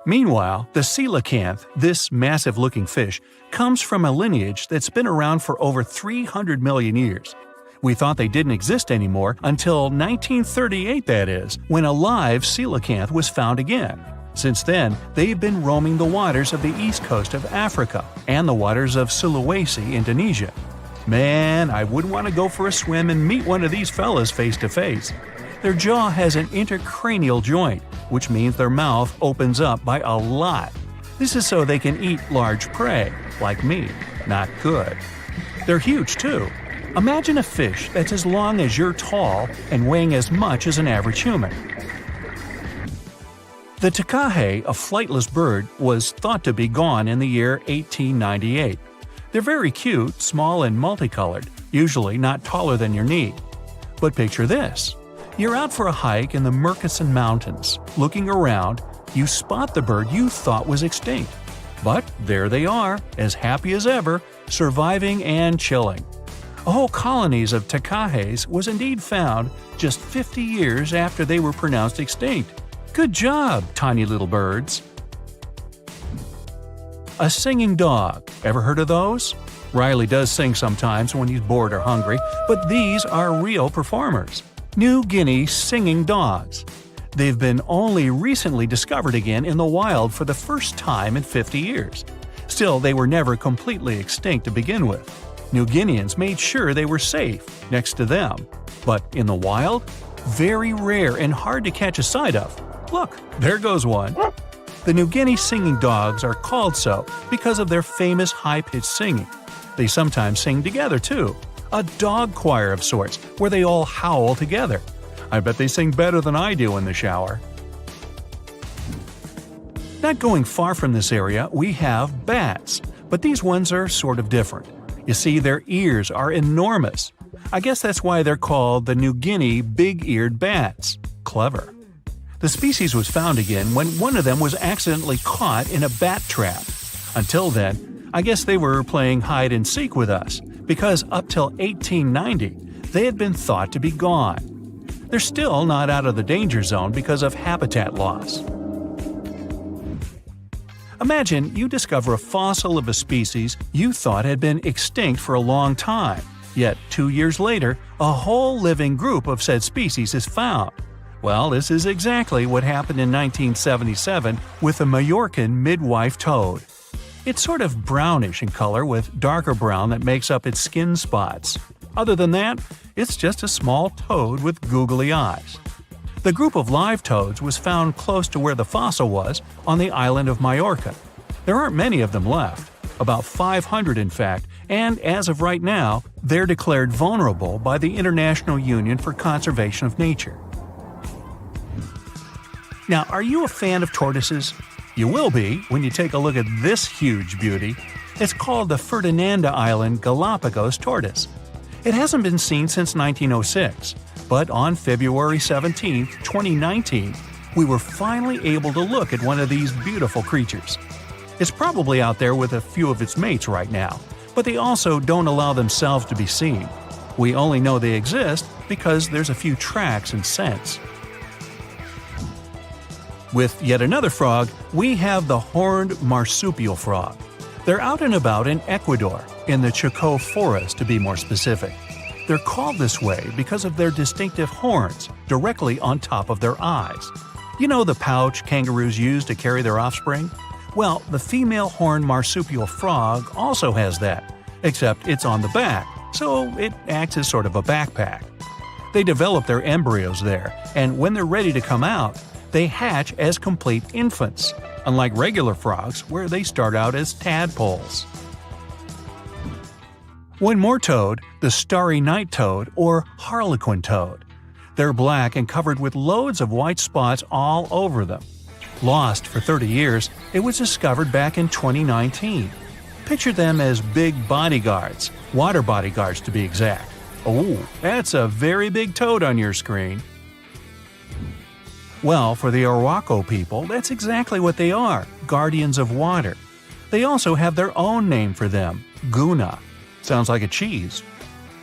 Meanwhile, the coelacanth, this massive-looking fish, comes from a lineage that's been around for over 300 million years. We thought they didn't exist anymore until 1938, that is, when a live coelacanth was found again. Since then, they've been roaming the waters of the east coast of Africa and the waters of Sulawesi, Indonesia. Man, I wouldn't want to go for a swim and meet one of these fellas face to face. Their jaw has an intercranial joint, which means their mouth opens up by a lot. This is so they can eat large prey, like me. Not good. They're huge, too. Imagine a fish that's as long as you're tall and weighing as much as an average human. The takahe, a flightless bird, was thought to be gone in the year 1898. They're very cute, small and multicolored, usually not taller than your knee. But picture this. You're out for a hike in the Murchison Mountains. Looking around, you spot the bird you thought was extinct. But there they are, as happy as ever, surviving and chilling. Whole colonies of takahes was indeed found just 50 years after they were pronounced extinct. Good job, tiny little birds. A singing dog. Ever heard of those? Riley does sing sometimes when he's bored or hungry, but these are real performers. New Guinea singing dogs. They've been only recently discovered again in the wild for the first time in 50 years. Still, they were never completely extinct to begin with. New Guineans made sure they were safe next to them. But in the wild? Very rare and hard to catch a sight of. Look, there goes one. The New Guinea singing dogs are called so because of their famous high-pitched singing. They sometimes sing together, too. A dog choir of sorts, where they all howl together. I bet they sing better than I do in the shower. Not going far from this area, we have bats, but these ones are sort of different. You see, their ears are enormous. I guess that's why they're called the New Guinea big-eared bats. Clever. The species was found again when one of them was accidentally caught in a bat trap. Until then, I guess they were playing hide and seek with us, because up till 1890, they had been thought to be gone. They're still not out of the danger zone because of habitat loss. Imagine you discover a fossil of a species you thought had been extinct for a long time, yet 2 years later, a whole living group of said species is found. Well, this is exactly what happened in 1977 with the Majorcan midwife toad. It's sort of brownish in color with darker brown that makes up its skin spots. Other than that, it's just a small toad with googly eyes. The group of live toads was found close to where the fossil was, on the island of Majorca. There aren't many of them left, about 500 in fact, and as of right now, they're declared vulnerable by the International Union for Conservation of Nature. Now, are you a fan of tortoises? You will be when you take a look at this huge beauty. It's called the Ferdinanda Island Galapagos tortoise. It hasn't been seen since 1906, but on February 17, 2019, we were finally able to look at one of these beautiful creatures. It's probably out there with a few of its mates right now, but they also don't allow themselves to be seen. We only know they exist because there's a few tracks and scents. With yet another frog, we have the horned marsupial frog. They're out and about in Ecuador, in the Chocó Forest to be more specific. They're called this way because of their distinctive horns directly on top of their eyes. You know the pouch kangaroos use to carry their offspring? Well, the female horned marsupial frog also has that, except it's on the back, so it acts as sort of a backpack. They develop their embryos there, and when they're ready to come out, they hatch as complete infants, unlike regular frogs where they start out as tadpoles. One more toad, the starry night toad or harlequin toad. They're black and covered with loads of white spots all over them. Lost for 30 years, it was discovered back in 2019. Picture them as big bodyguards, water bodyguards to be exact. Oh, that's a very big toad on your screen. Well, for the Arhuaco people, that's exactly what they are, guardians of water. They also have their own name for them, Guna. Sounds like a cheese.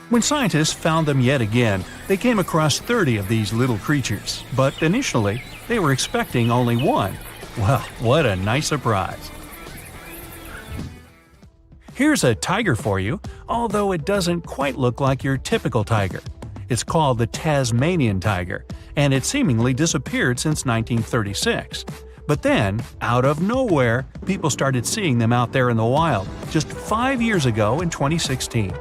When scientists found them yet again, they came across 30 of these little creatures, but initially, they were expecting only one. Well, what a nice surprise. Here's a tiger for you, although it doesn't quite look like your typical tiger. It's called the Tasmanian tiger, and it seemingly disappeared since 1936. But then, out of nowhere, people started seeing them out there in the wild just 5 years ago in 2016.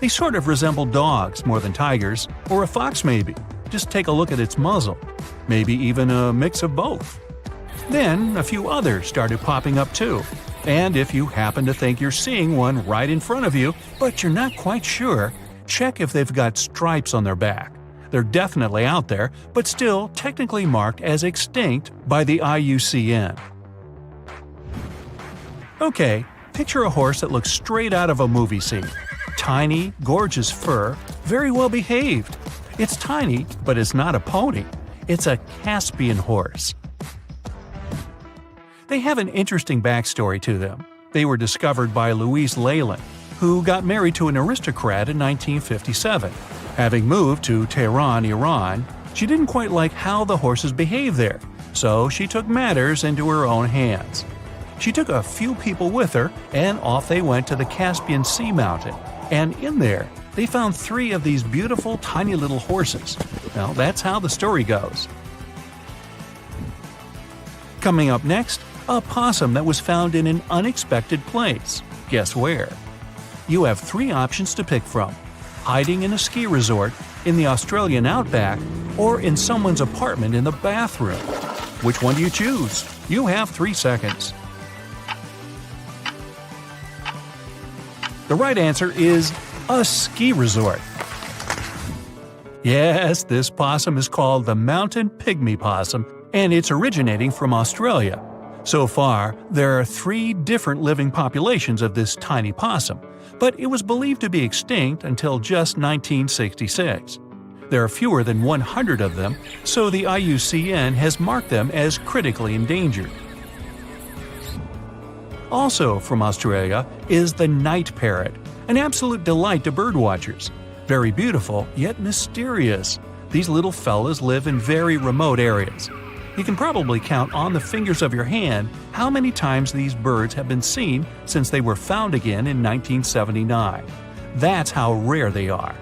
They sort of resemble dogs more than tigers, or a fox maybe. Just take a look at its muzzle. Maybe even a mix of both. Then, a few others started popping up too. And if you happen to think you're seeing one right in front of you, but you're not quite sure, check if they've got stripes on their back. They're definitely out there, but still technically marked as extinct by the IUCN. Okay, picture a horse that looks straight out of a movie scene. Tiny, gorgeous fur, very well behaved. It's tiny, but it's not a pony. It's a Caspian horse. They have an interesting backstory to them. They were discovered by Louise Leyland, who got married to an aristocrat in 1957. Having moved to Tehran, Iran, she didn't quite like how the horses behaved there, so she took matters into her own hands. She took a few people with her, and off they went to the Caspian Sea mountain. And in there, they found 3 of these beautiful tiny little horses. Now, that's how the story goes. Coming up next, a possum that was found in an unexpected place. Guess where? You have 3 options to pick from: hiding in a ski resort, in the Australian outback, or in someone's apartment in the bathroom. Which one do you choose? You have 3 seconds. The right answer is a ski resort. Yes, this possum is called the mountain pygmy possum, and it's originating from Australia. So far, there are 3 different living populations of this tiny possum, but it was believed to be extinct until just 1966. There are fewer than 100 of them, so the IUCN has marked them as critically endangered. Also from Australia is the night parrot, an absolute delight to birdwatchers. Very beautiful, yet mysterious. These little fellas live in very remote areas. You can probably count on the fingers of your hand how many times these birds have been seen since they were found again in 1979. That's how rare they are.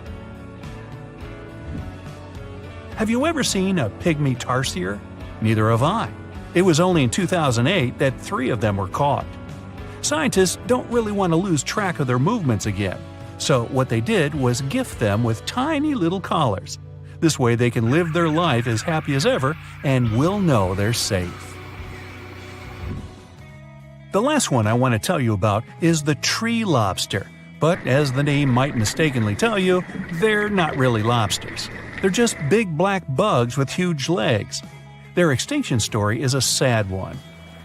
Have you ever seen a pygmy tarsier? Neither have I. It was only in 2008 that 3 of them were caught. Scientists don't really want to lose track of their movements again, so what they did was gift them with tiny little collars. This way they can live their life as happy as ever and will know they're safe. The last one I want to tell you about is the tree lobster, but as the name might mistakenly tell you, they're not really lobsters. They're just big black bugs with huge legs. Their extinction story is a sad one.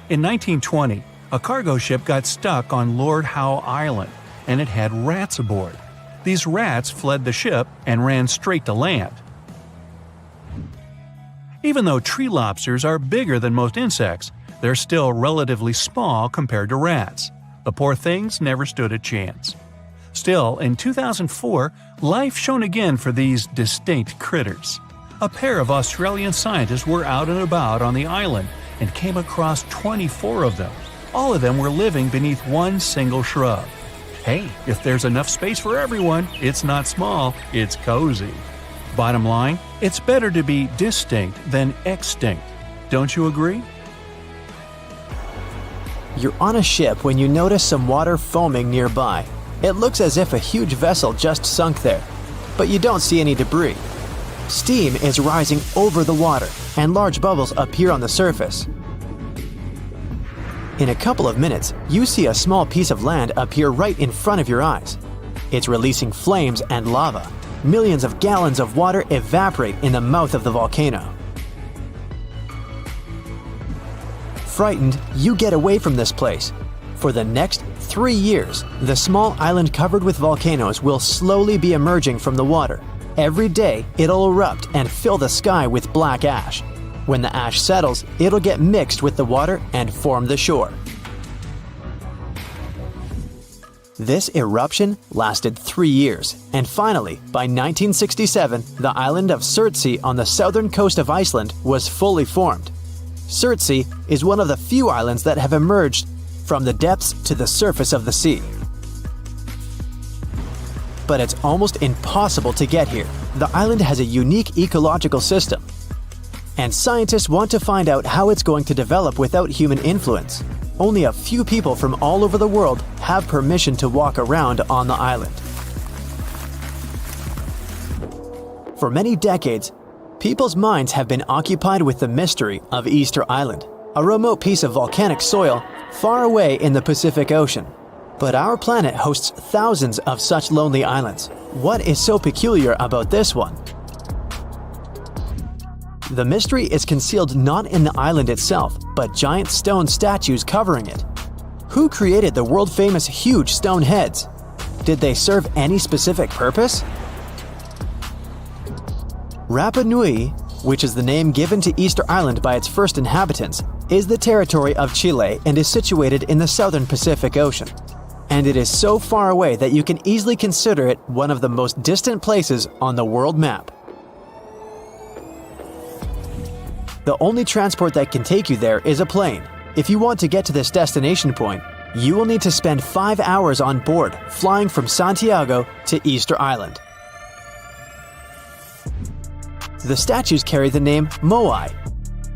In 1920, a cargo ship got stuck on Lord Howe Island, and it had rats aboard. These rats fled the ship and ran straight to land. Even though tree lobsters are bigger than most insects, they're still relatively small compared to rats. The poor things never stood a chance. Still, in 2004, life shone again for these distinct critters. A pair of Australian scientists were out and about on the island and came across 24 of them. All of them were living beneath one single shrub. Hey, if there's enough space for everyone, it's not small, it's cozy. Bottom line, it's better to be distinct than extinct. Don't you agree? You're on a ship when you notice some water foaming nearby. It looks as if a huge vessel just sunk there, but you don't see any debris. Steam is rising over the water, and large bubbles appear on the surface. In a couple of minutes, you see a small piece of land appear right in front of your eyes. It's releasing flames and lava. Millions of gallons of water evaporate in the mouth of the volcano. Frightened, you get away from this place. For the next 3 years, the small island covered with volcanoes will slowly be emerging from the water. Every day, it'll erupt and fill the sky with black ash. When the ash settles, it'll get mixed with the water and form the shore. This eruption lasted 3 years, and finally, by 1967, the island of Surtsey on the southern coast of Iceland was fully formed. Surtsey is one of the few islands that have emerged from the depths to the surface of the sea. But it's almost impossible to get here. The island has a unique ecological system, and scientists want to find out how it's going to develop without human influence. Only a few people from all over the world have permission to walk around on the island. For many decades, people's minds have been occupied with the mystery of Easter Island, a remote piece of volcanic soil far away in the Pacific Ocean. But our planet hosts thousands of such lonely islands. What is so peculiar about this one? The mystery is concealed not in the island itself, but giant stone statues covering it. Who created the world-famous huge stone heads? Did they serve any specific purpose? Rapa Nui, which is the name given to Easter Island by its first inhabitants, is the territory of Chile and is situated in the southern Pacific Ocean. And it is so far away that you can easily consider it one of the most distant places on the world map. The only transport that can take you there is a plane. If you want to get to this destination point, you will need to spend 5 hours on board, flying from Santiago to Easter Island. The statues carry the name Moai.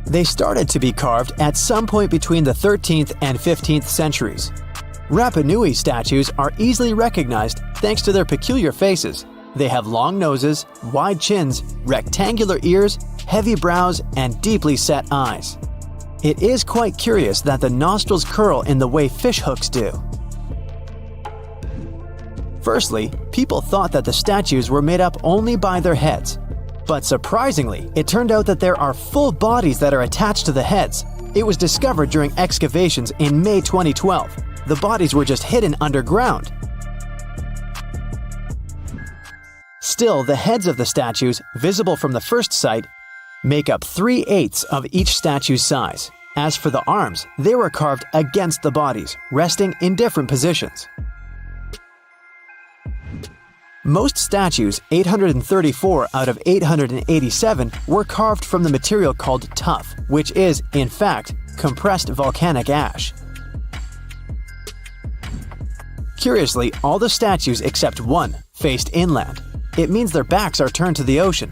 They started to be carved at some point between the 13th and 15th centuries. Rapa Nui statues are easily recognized thanks to their peculiar faces. They have long noses, wide chins, rectangular ears, heavy brows, and deeply set eyes. It is quite curious that the nostrils curl in the way fish hooks do. Firstly, people thought that the statues were made up only by their heads. But surprisingly, it turned out that there are full bodies that are attached to the heads. It was discovered during excavations in May 2012. The bodies were just hidden underground. Still, the heads of the statues, visible from the first site, make up 3/8 of each statue's size. As for the arms, they were carved against the bodies, resting in different positions. Most statues, 834 out of 887, were carved from the material called tuff, which is, in fact, compressed volcanic ash. Curiously, all the statues except one faced inland. It means their backs are turned to the ocean.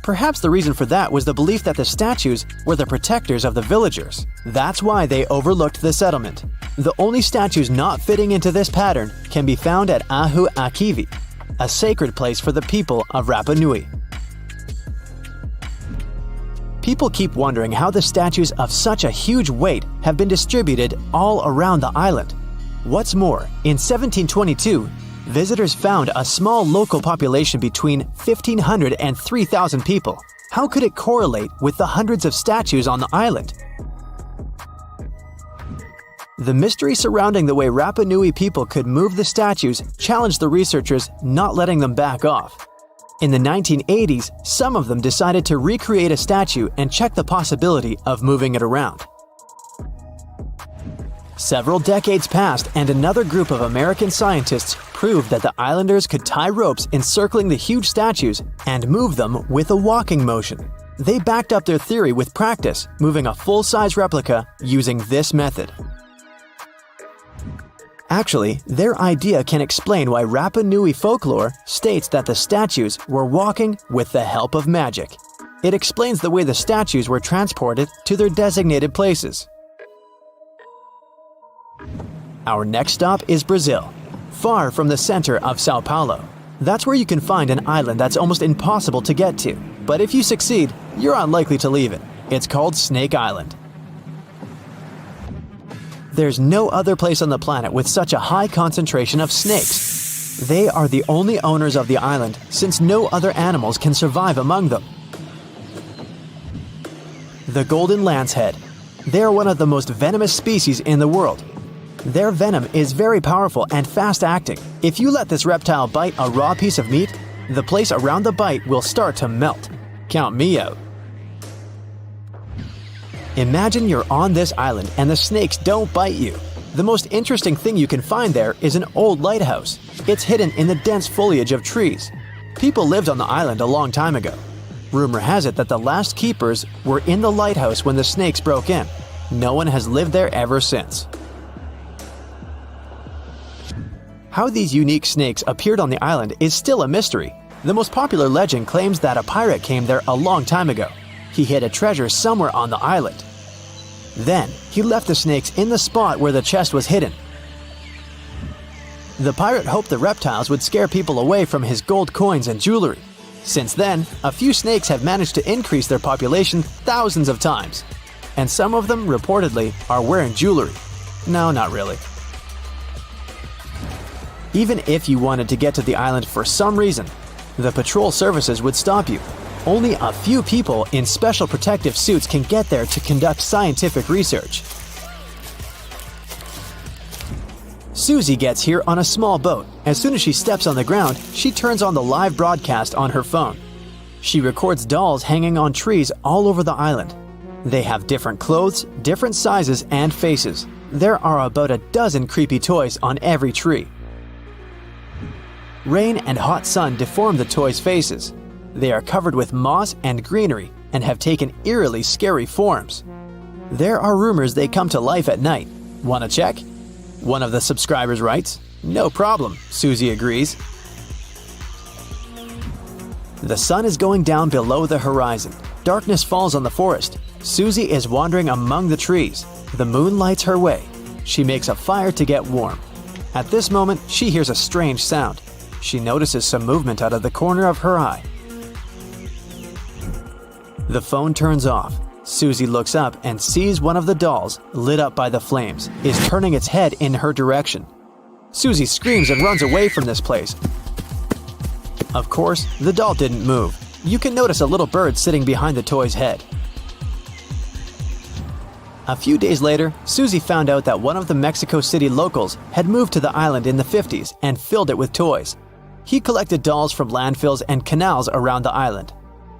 Perhaps the reason for that was the belief that the statues were the protectors of the villagers. That's why they overlooked the settlement. The only statues not fitting into this pattern can be found at Ahu Akivi, a sacred place for the people of Rapa Nui. People keep wondering how the statues of such a huge weight have been distributed all around the island. What's more, in 1722, visitors found a small local population between 1,500 and 3,000 people. How could it correlate with the hundreds of statues on the island? The mystery surrounding the way Rapa Nui people could move the statues challenged the researchers, not letting them back off. In the 1980s, some of them decided to recreate a statue and check the possibility of moving it around. Several decades passed, and another group of American scientists proved that the islanders could tie ropes encircling the huge statues and move them with a walking motion. They backed up their theory with practice, moving a full-size replica using this method. Actually, their idea can explain why Rapa Nui folklore states that the statues were walking with the help of magic. It explains the way the statues were transported to their designated places. Our next stop is Brazil, far from the center of Sao Paulo. That's where you can find an island that's almost impossible to get to, but if you succeed, you're unlikely to leave it. It's called Snake Island. There's no other place on the planet with such a high concentration of snakes. They are the only owners of the island, since no other animals can survive among them. The golden lancehead. They are one of the most venomous species in the world. Their venom is very powerful and fast-acting. If you let this reptile bite a raw piece of meat, the place around the bite will start to melt. Count me out. Imagine you're on this island and the snakes don't bite you. The most interesting thing you can find there is an old lighthouse. It's hidden in the dense foliage of trees. People lived on the island a long time ago. Rumor has it that the last keepers were in the lighthouse when the snakes broke in. No one has lived there ever since. How these unique snakes appeared on the island is still a mystery. The most popular legend claims that a pirate came there a long time ago. He hid a treasure somewhere on the island. Then, he left the snakes in the spot where the chest was hidden. The pirate hoped the reptiles would scare people away from his gold coins and jewelry. Since then, a few snakes have managed to increase their population thousands of times. And some of them, reportedly, are wearing jewelry. No, not really. Even if you wanted to get to the island for some reason, the patrol services would stop you. Only a few people in special protective suits can get there to conduct scientific research. Susie gets here on a small boat. As soon as she steps on the ground, she turns on the live broadcast on her phone. She records dolls hanging on trees all over the island. They have different clothes, different sizes, and faces. There are about a dozen creepy toys on every tree. Rain and hot sun deform the toys' faces. They are covered with moss and greenery and have taken eerily scary forms. There are rumors they come to life at night. Wanna check? One of the subscribers writes, "No problem," Susie agrees. The sun is going down below the horizon. Darkness falls on the forest. Susie is wandering among the trees. The moon lights her way. She makes a fire to get warm. At this moment, she hears a strange sound. She notices some movement out of the corner of her eye. The phone turns off. Susie looks up and sees one of the dolls, lit up by the flames, is turning its head in her direction. Susie screams and runs away from this place. Of course, the doll didn't move. You can notice a little bird sitting behind the toy's head. A few days later, Susie found out that one of the Mexico City locals had moved to the island in the 50s and filled it with toys. He collected dolls from landfills and canals around the island.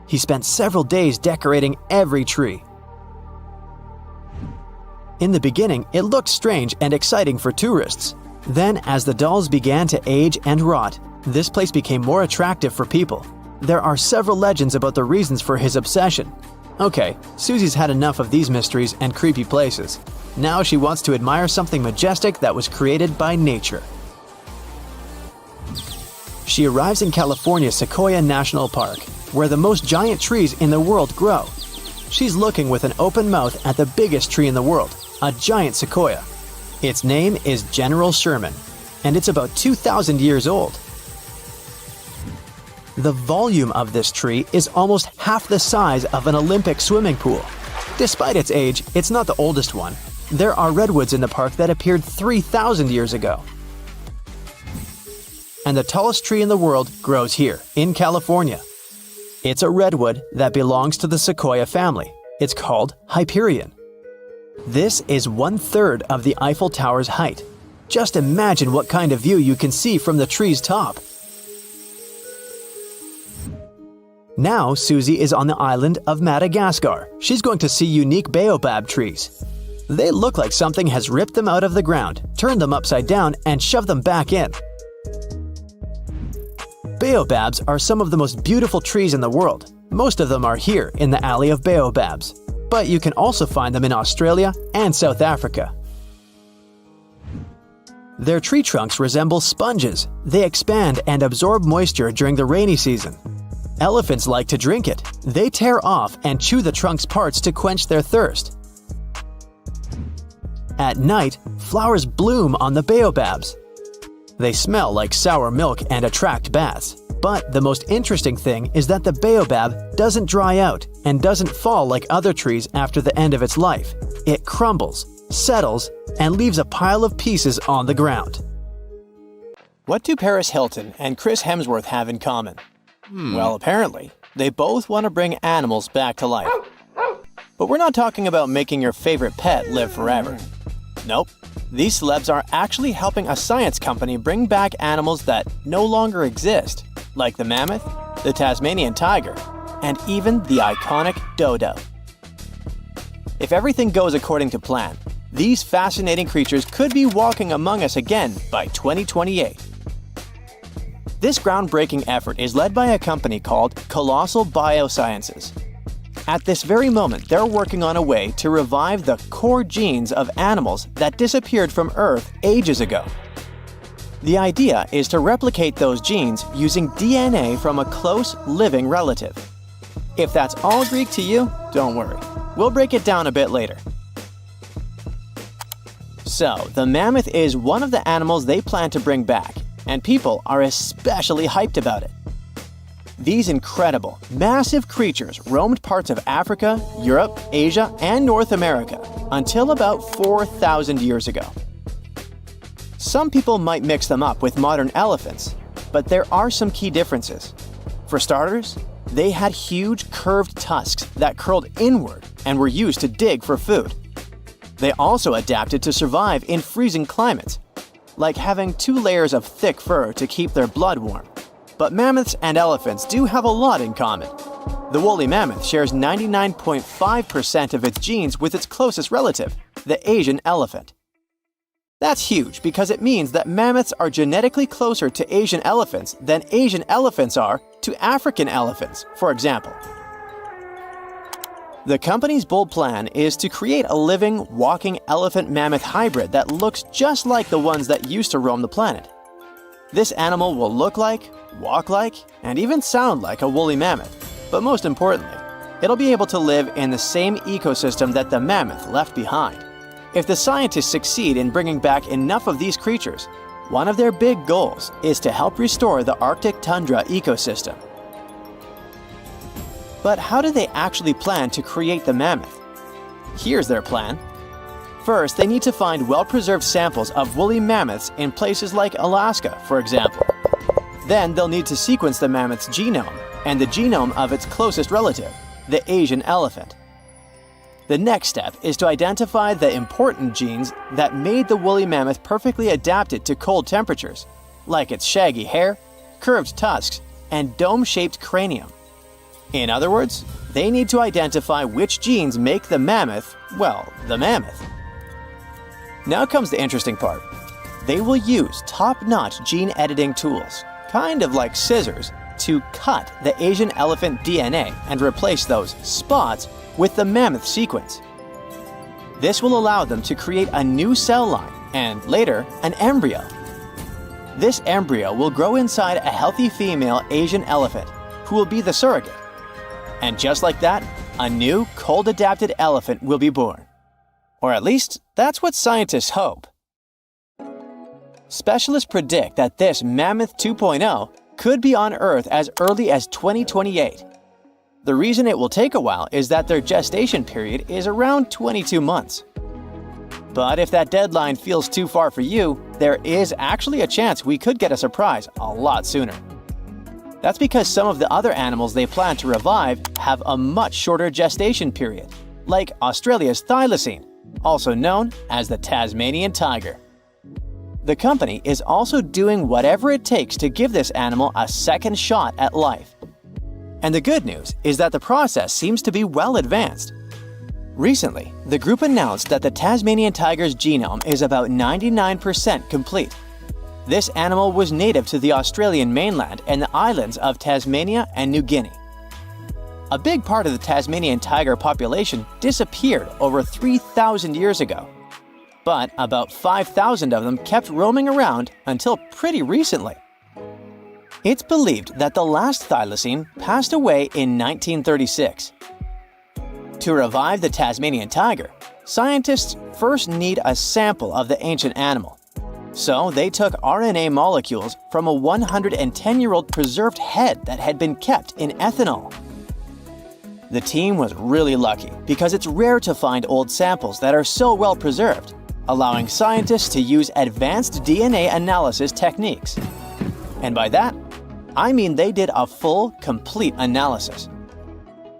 He spent several days decorating every tree. In the beginning, it looked strange and exciting for tourists. Then, as the dolls began to age and rot, this place became more attractive for people. There are several legends about the reasons for his obsession. Okay, Susie's had enough of these mysteries and creepy places. Now she wants to admire something majestic that was created by nature. She arrives in California's Sequoia National Park, where the most giant trees in the world grow. She's looking with an open mouth at the biggest tree in the world, a giant sequoia. Its name is General Sherman, and it's about 2,000 years old. The volume of this tree is almost half the size of an Olympic swimming pool. Despite its age, it's not the oldest one. There are redwoods in the park that appeared 3,000 years ago. And the tallest tree in the world grows here, in California. It's a redwood that belongs to the sequoia family. It's called Hyperion. This is 1/3 of the Eiffel Tower's height. Just imagine what kind of view you can see from the tree's top. Now Susie is on the island of Madagascar. She's going to see unique baobab trees. They look like something has ripped them out of the ground, turned them upside down, and shoved them back in. Baobabs are some of the most beautiful trees in the world. Most of them are here in the Alley of Baobabs, but you can also find them in Australia and South Africa. Their tree trunks resemble sponges. They expand and absorb moisture during the rainy season. Elephants like to drink it. They tear off and chew the trunk's parts to quench their thirst. At night, flowers bloom on the baobabs. They smell like sour milk and attract bats. But the most interesting thing is that the baobab doesn't dry out and doesn't fall like other trees after the end of its life. It crumbles, settles, and leaves a pile of pieces on the ground. What do Paris Hilton and Chris Hemsworth have in common? Well, apparently, they both want to bring animals back to life. But we're not talking about making your favorite pet live forever. Nope. These celebs are actually helping a science company bring back animals that no longer exist, like the mammoth, the Tasmanian tiger, and even the iconic dodo. If everything goes according to plan, these fascinating creatures could be walking among us again by 2028. This groundbreaking effort is led by a company called Colossal Biosciences. At this very moment, they're working on a way to revive the core genes of animals that disappeared from Earth ages ago. The idea is to replicate those genes using DNA from a close, living relative. If that's all Greek to you, don't worry. We'll break it down a bit later. So, the mammoth is one of the animals they plan to bring back, and people are especially hyped about it. These incredible, massive creatures roamed parts of Africa, Europe, Asia, and North America until about 4,000 years ago. Some people might mix them up with modern elephants, but there are some key differences. For starters, they had huge curved tusks that curled inward and were used to dig for food. They also adapted to survive in freezing climates, like having 2 layers of thick fur to keep their blood warm. But mammoths and elephants do have a lot in common. The woolly mammoth shares 99.5% of its genes with its closest relative, the Asian elephant. That's huge because it means that mammoths are genetically closer to Asian elephants than Asian elephants are to African elephants, for example. The company's bold plan is to create a living, walking elephant-mammoth hybrid that looks just like the ones that used to roam the planet. This animal will look like, walk like, and even sound like a woolly mammoth. But most importantly, it'll be able to live in the same ecosystem that the mammoth left behind. If the scientists succeed in bringing back enough of these creatures, one of their big goals is to help restore the Arctic tundra ecosystem. But how do they actually plan to create the mammoth? Here's their plan. First, they need to find well-preserved samples of woolly mammoths in places like Alaska, for example. Then they'll need to sequence the mammoth's genome and the genome of its closest relative, the Asian elephant. The next step is to identify the important genes that made the woolly mammoth perfectly adapted to cold temperatures, like its shaggy hair, curved tusks, and dome-shaped cranium. In other words, they need to identify which genes make the mammoth, well, the mammoth. Now comes the interesting part. They will use top-notch gene editing tools, kind of like scissors, to cut the Asian elephant DNA and replace those spots with the mammoth sequence. This will allow them to create a new cell line and, later, an embryo. This embryo will grow inside a healthy female Asian elephant, who will be the surrogate. And just like that, a new, cold-adapted elephant will be born. Or at least, that's what scientists hope. Specialists predict that this Mammoth 2.0 could be on Earth as early as 2028. The reason it will take a while is that their gestation period is around 22 months. But if that deadline feels too far for you, there is actually a chance we could get a surprise a lot sooner. That's because some of the other animals they plan to revive have a much shorter gestation period, like Australia's thylacine, also known as the Tasmanian tiger. The company is also doing whatever it takes to give this animal a second shot at life. And the good news is that the process seems to be well advanced. Recently, the group announced that the Tasmanian tiger's genome is about 99% complete. This animal was native to the Australian mainland and the islands of Tasmania and New Guinea. A big part of the Tasmanian tiger population disappeared over 3,000 years ago. But about 5,000 of them kept roaming around until pretty recently. It's believed that the last thylacine passed away in 1936. To revive the Tasmanian tiger, scientists first need a sample of the ancient animal. So they took RNA molecules from a 110-year-old preserved head that had been kept in ethanol. The team was really lucky because it's rare to find old samples that are so well preserved, allowing scientists to use advanced DNA analysis techniques. And by that, I mean they did a full, complete analysis.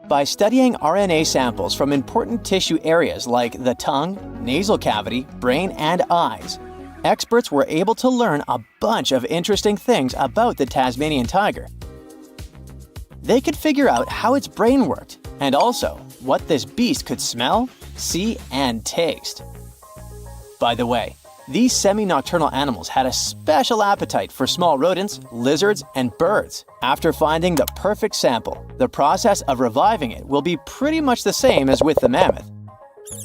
By studying RNA samples from important tissue areas like the tongue, nasal cavity, brain, and eyes, experts were able to learn a bunch of interesting things about the Tasmanian tiger. They could figure out how its brain worked, and also what this beast could smell, see, and taste. By the way, these semi-nocturnal animals had a special appetite for small rodents, lizards, and birds. After finding the perfect sample, the process of reviving it will be pretty much the same as with the mammoth,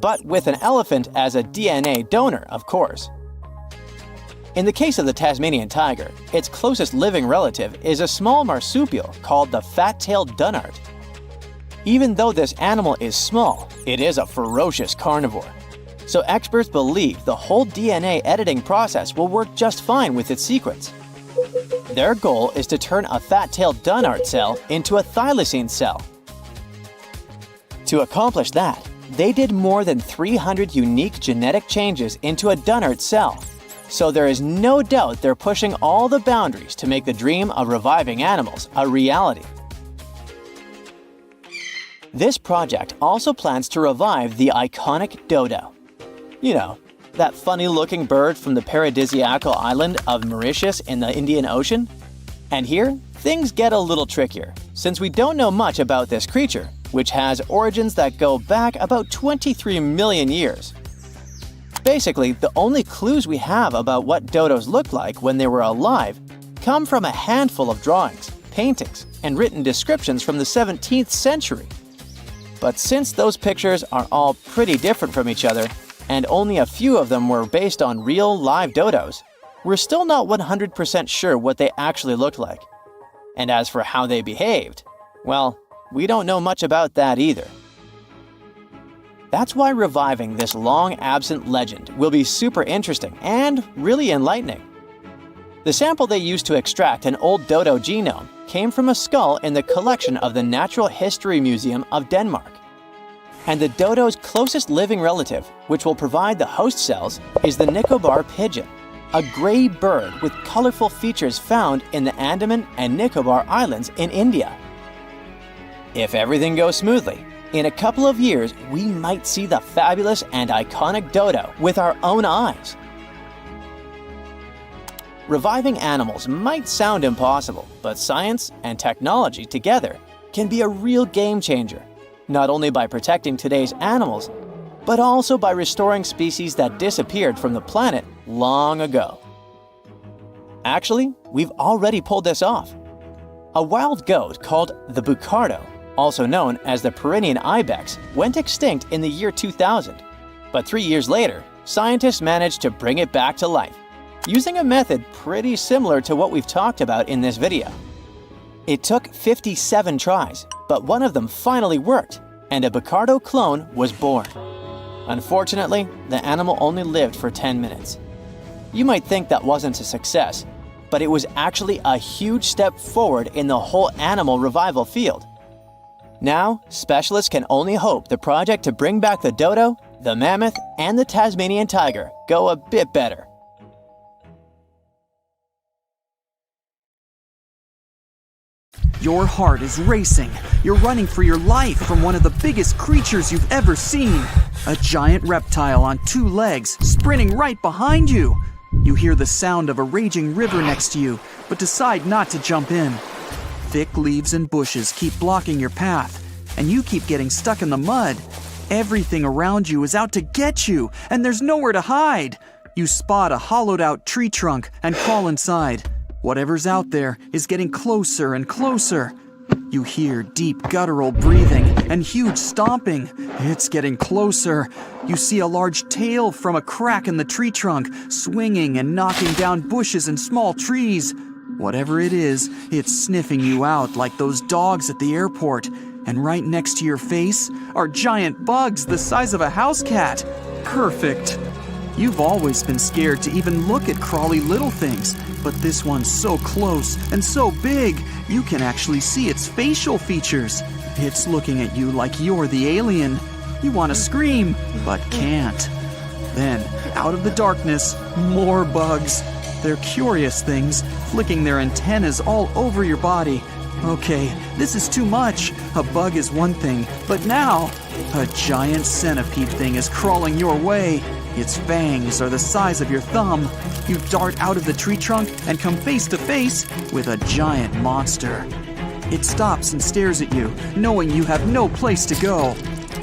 but with an elephant as a DNA donor, of course. In the case of the Tasmanian tiger, its closest living relative is a small marsupial called the fat-tailed dunnart. Even though this animal is small, it is a ferocious carnivore. So experts believe the whole DNA editing process will work just fine with its sequence. Their goal is to turn a fat-tailed dunnart cell into a thylacine cell. To accomplish that, they did more than 300 unique genetic changes into a dunnart cell. So there is no doubt they're pushing all the boundaries to make the dream of reviving animals a reality. This project also plans to revive the iconic dodo. You know, that funny-looking bird from the paradisiacal island of Mauritius in the Indian Ocean? And here, things get a little trickier, since we don't know much about this creature, which has origins that go back about 23 million years. Basically, the only clues we have about what dodos looked like when they were alive come from a handful of drawings, paintings, and written descriptions from the 17th century. But since those pictures are all pretty different from each other, and only a few of them were based on real live dodos, we're still not 100% sure what they actually looked like. And as for how they behaved, well, we don't know much about that either. That's why reviving this long-absent legend will be super interesting and really enlightening. The sample they used to extract an old dodo genome came from a skull in the collection of the Natural History Museum of Denmark. And the dodo's closest living relative, which will provide the host cells, is the Nicobar pigeon, a gray bird with colorful features found in the Andaman and Nicobar Islands in India. If everything goes smoothly, in a couple of years, we might see the fabulous and iconic dodo with our own eyes. Reviving animals might sound impossible, but science and technology together can be a real game changer, not only by protecting today's animals, but also by restoring species that disappeared from the planet long ago. Actually, we've already pulled this off. A wild goat called the bucardo, also known as the Pyrenean ibex, went extinct in the year 2000. But 3 years later, scientists managed to bring it back to life, using a method pretty similar to what we've talked about in this video. It took 57 tries, but one of them finally worked, and a bucardo clone was born. Unfortunately, the animal only lived for 10 minutes. You might think that wasn't a success, but it was actually a huge step forward in the whole animal revival field. Now, specialists can only hope the project to bring back the dodo, the mammoth, and the Tasmanian tiger go a bit better. Your heart is racing. You're running for your life from one of the biggest creatures you've ever seen. A giant reptile on 2 legs, sprinting right behind you. You hear the sound of a raging river next to you, but decide not to jump in. Thick leaves and bushes keep blocking your path, and you keep getting stuck in the mud. Everything around you is out to get you, and there's nowhere to hide. You spot a hollowed-out tree trunk and crawl inside. Whatever's out there is getting closer and closer. You hear deep guttural breathing and huge stomping. It's getting closer. You see a large tail from a crack in the tree trunk, swinging and knocking down bushes and small trees. Whatever it is, it's sniffing you out like those dogs at the airport. And right next to your face are giant bugs the size of a house cat. Perfect. You've always been scared to even look at crawly little things, but this one's so close and so big, you can actually see its facial features. It's looking at you like you're the alien. You want to scream, but can't. Then, out of the darkness, more bugs. They're curious things, flicking their antennas all over your body. Okay, this is too much. A bug is one thing, but now, a giant centipede thing is crawling your way. Its fangs are the size of your thumb. You dart out of the tree trunk and come face to face with a giant monster. It stops and stares at you, knowing you have no place to go.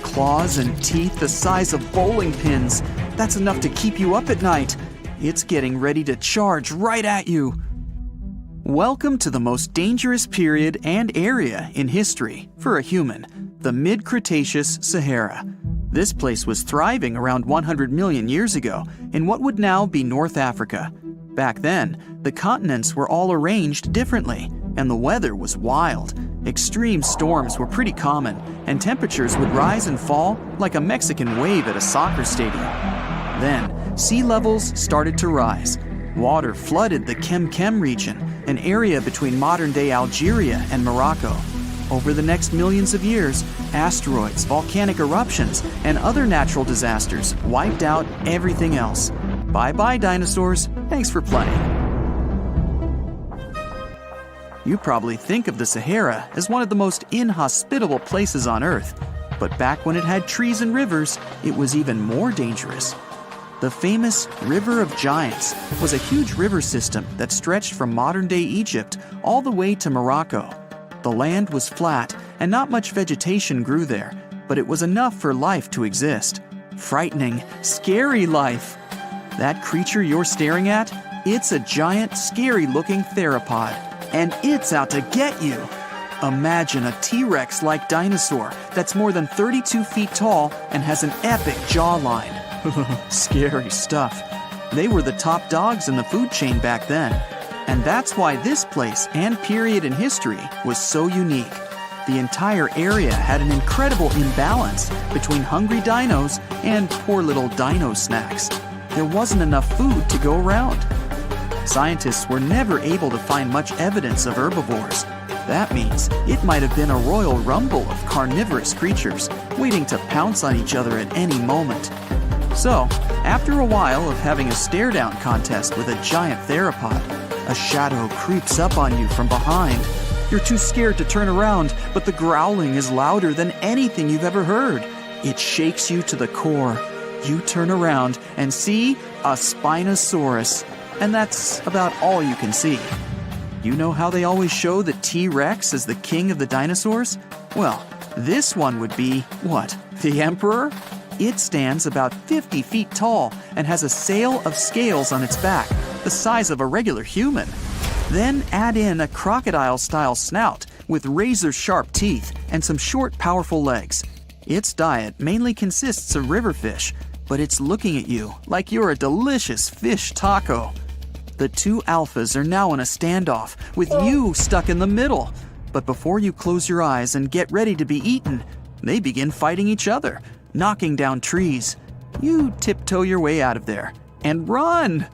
Claws and teeth the size of bowling pins. That's enough to keep you up at night. It's getting ready to charge right at you. Welcome to the most dangerous period and area in history for a human, the mid-Cretaceous Sahara. This place was thriving around 100 million years ago in what would now be North Africa. Back then, the continents were all arranged differently, and the weather was wild. Extreme storms were pretty common, and temperatures would rise and fall like a Mexican wave at a soccer stadium. Then, sea levels started to rise. Water flooded the Kem region, an area between modern-day Algeria and Morocco. Over the next millions of years, asteroids, volcanic eruptions, and other natural disasters wiped out everything else. Bye-bye, dinosaurs. Thanks for playing. You probably think of the Sahara as one of the most inhospitable places on Earth, but back when it had trees and rivers, it was even more dangerous. The famous River of Giants was a huge river system that stretched from modern-day Egypt all the way to Morocco. The land was flat and not much vegetation grew there, but it was enough for life to exist. Frightening, scary life. That creature you're staring at, it's a giant, scary-looking theropod, and it's out to get you. Imagine a T-Rex-like dinosaur that's more than 32 feet tall and has an epic jawline. Scary stuff. They were the top dogs in the food chain back then. And that's why this place and period in history was so unique. The entire area had an incredible imbalance between hungry dinos and poor little dino snacks. There wasn't enough food to go around. Scientists were never able to find much evidence of herbivores. That means it might have been a royal rumble of carnivorous creatures waiting to pounce on each other at any moment. So, after a while of having a stare-down contest with a giant theropod, a shadow creeps up on you from behind. You're too scared to turn around, but the growling is louder than anything you've ever heard. It shakes you to the core. You turn around and see a Spinosaurus, and that's about all you can see. You know how they always show the T-Rex as the king of the dinosaurs? Well, this one would be, what, the emperor? It stands about 50 feet tall and has a sail of scales on its back, the size of a regular human. Then add in a crocodile-style snout with razor-sharp teeth and some short, powerful legs. Its diet mainly consists of river fish, but it's looking at you like you're a delicious fish taco. The two alphas are now in a standoff, with you stuck in the middle. But before you close your eyes and get ready to be eaten, they begin fighting each other, knocking down trees. You tiptoe your way out of there and run.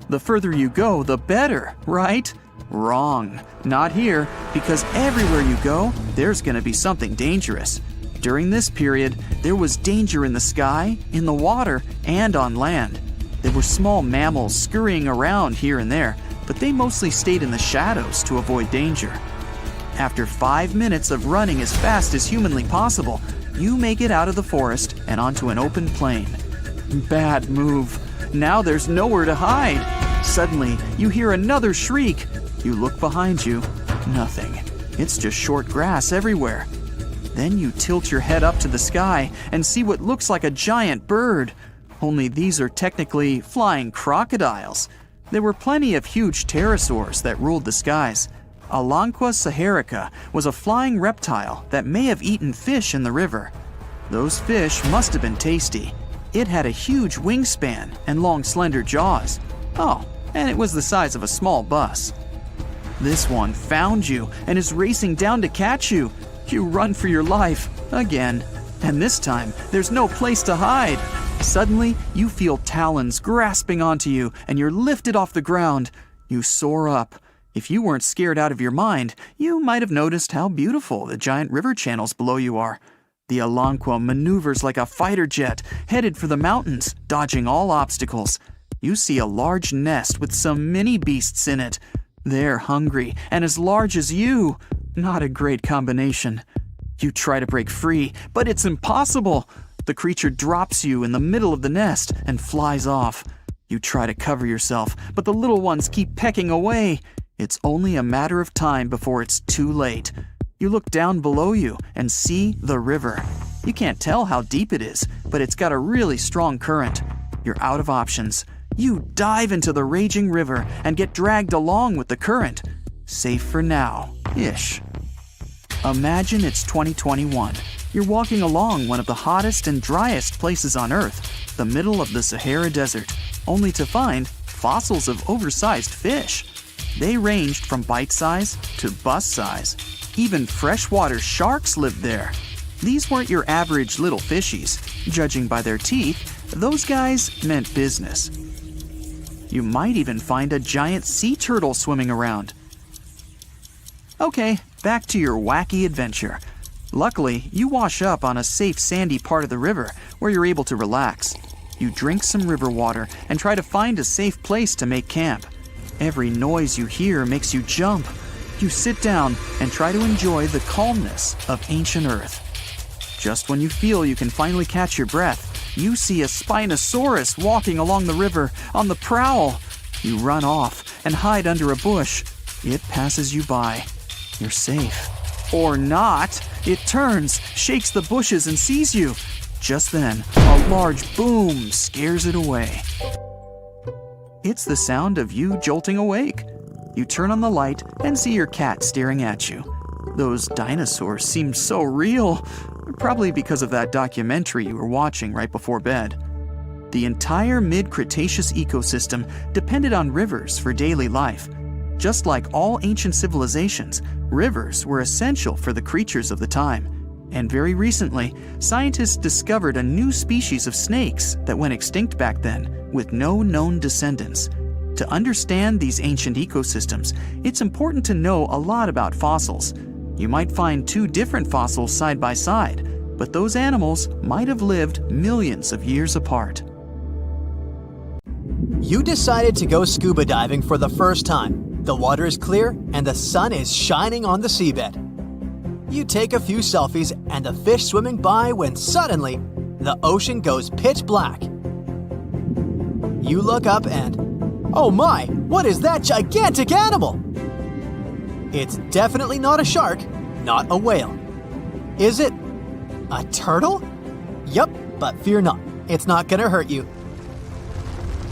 The further you go, the better, right? Wrong. Not here, because everywhere you go, there's going to be something dangerous. During this period, there was danger in the sky, in the water, and on land. There were small mammals scurrying around here and there, but they mostly stayed in the shadows to avoid danger. After 5 minutes of running as fast as humanly possible, you make it out of the forest and onto an open plain. Bad move. Now there's nowhere to hide. Suddenly, you hear another shriek. You look behind you. Nothing. It's just short grass everywhere. Then you tilt your head up to the sky and see what looks like a giant bird. Only these are technically flying crocodiles. There were plenty of huge pterosaurs that ruled the skies. Alanqua saharica was a flying reptile that may have eaten fish in the river. Those fish must have been tasty. It had a huge wingspan and long, slender jaws. Oh, and it was the size of a small bus. This one found you and is racing down to catch you. You run for your life, again. And this time, there's no place to hide. Suddenly, you feel talons grasping onto you and you're lifted off the ground. You soar up. If you weren't scared out of your mind, you might have noticed how beautiful the giant river channels below you are. The Alanqua maneuvers like a fighter jet, headed for the mountains, dodging all obstacles. You see a large nest with some mini beasts in it. They're hungry and as large as you. Not a great combination. You try to break free, but it's impossible. The creature drops you in the middle of the nest and flies off. You try to cover yourself, but the little ones keep pecking away. It's only a matter of time before it's too late. You look down below you and see the river. You can't tell how deep it is, but it's got a really strong current. You're out of options. You dive into the raging river and get dragged along with the current. Safe for now-ish. Imagine it's 2021. You're walking along one of the hottest and driest places on Earth, the middle of the Sahara Desert, only to find fossils of oversized fish. They ranged from bite-size to bus-size. Even freshwater sharks lived there. These weren't your average little fishies. Judging by their teeth, those guys meant business. You might even find a giant sea turtle swimming around. Okay, back to your wacky adventure. Luckily, you wash up on a safe sandy part of the river where you're able to relax. You drink some river water and try to find a safe place to make camp. Every noise you hear makes you jump. You sit down and try to enjoy the calmness of ancient Earth. Just when you feel you can finally catch your breath, you see a Spinosaurus walking along the river on the prowl. You run off and hide under a bush. It passes you by. You're safe. Or not. It turns, shakes the bushes, and sees you. Just then, a large boom scares it away. It's the sound of you jolting awake. You turn on the light and see your cat staring at you. Those dinosaurs seem so real, probably because of that documentary you were watching right before bed. The entire mid-Cretaceous ecosystem depended on rivers for daily life. Just like all ancient civilizations, rivers were essential for the creatures of the time. And very recently, scientists discovered a new species of snakes that went extinct back then, with no known descendants. To understand these ancient ecosystems, it's important to know a lot about fossils. You might find two different fossils side by side, but those animals might have lived millions of years apart. You decided to go scuba diving for the first time. The water is clear and the sun is shining on the seabed. You take a few selfies and the fish swimming by when suddenly the ocean goes pitch black. You look up and, oh my, what is that gigantic animal? It's definitely not a shark, not a whale. Is it a turtle? Yup, but fear not, it's not gonna hurt you.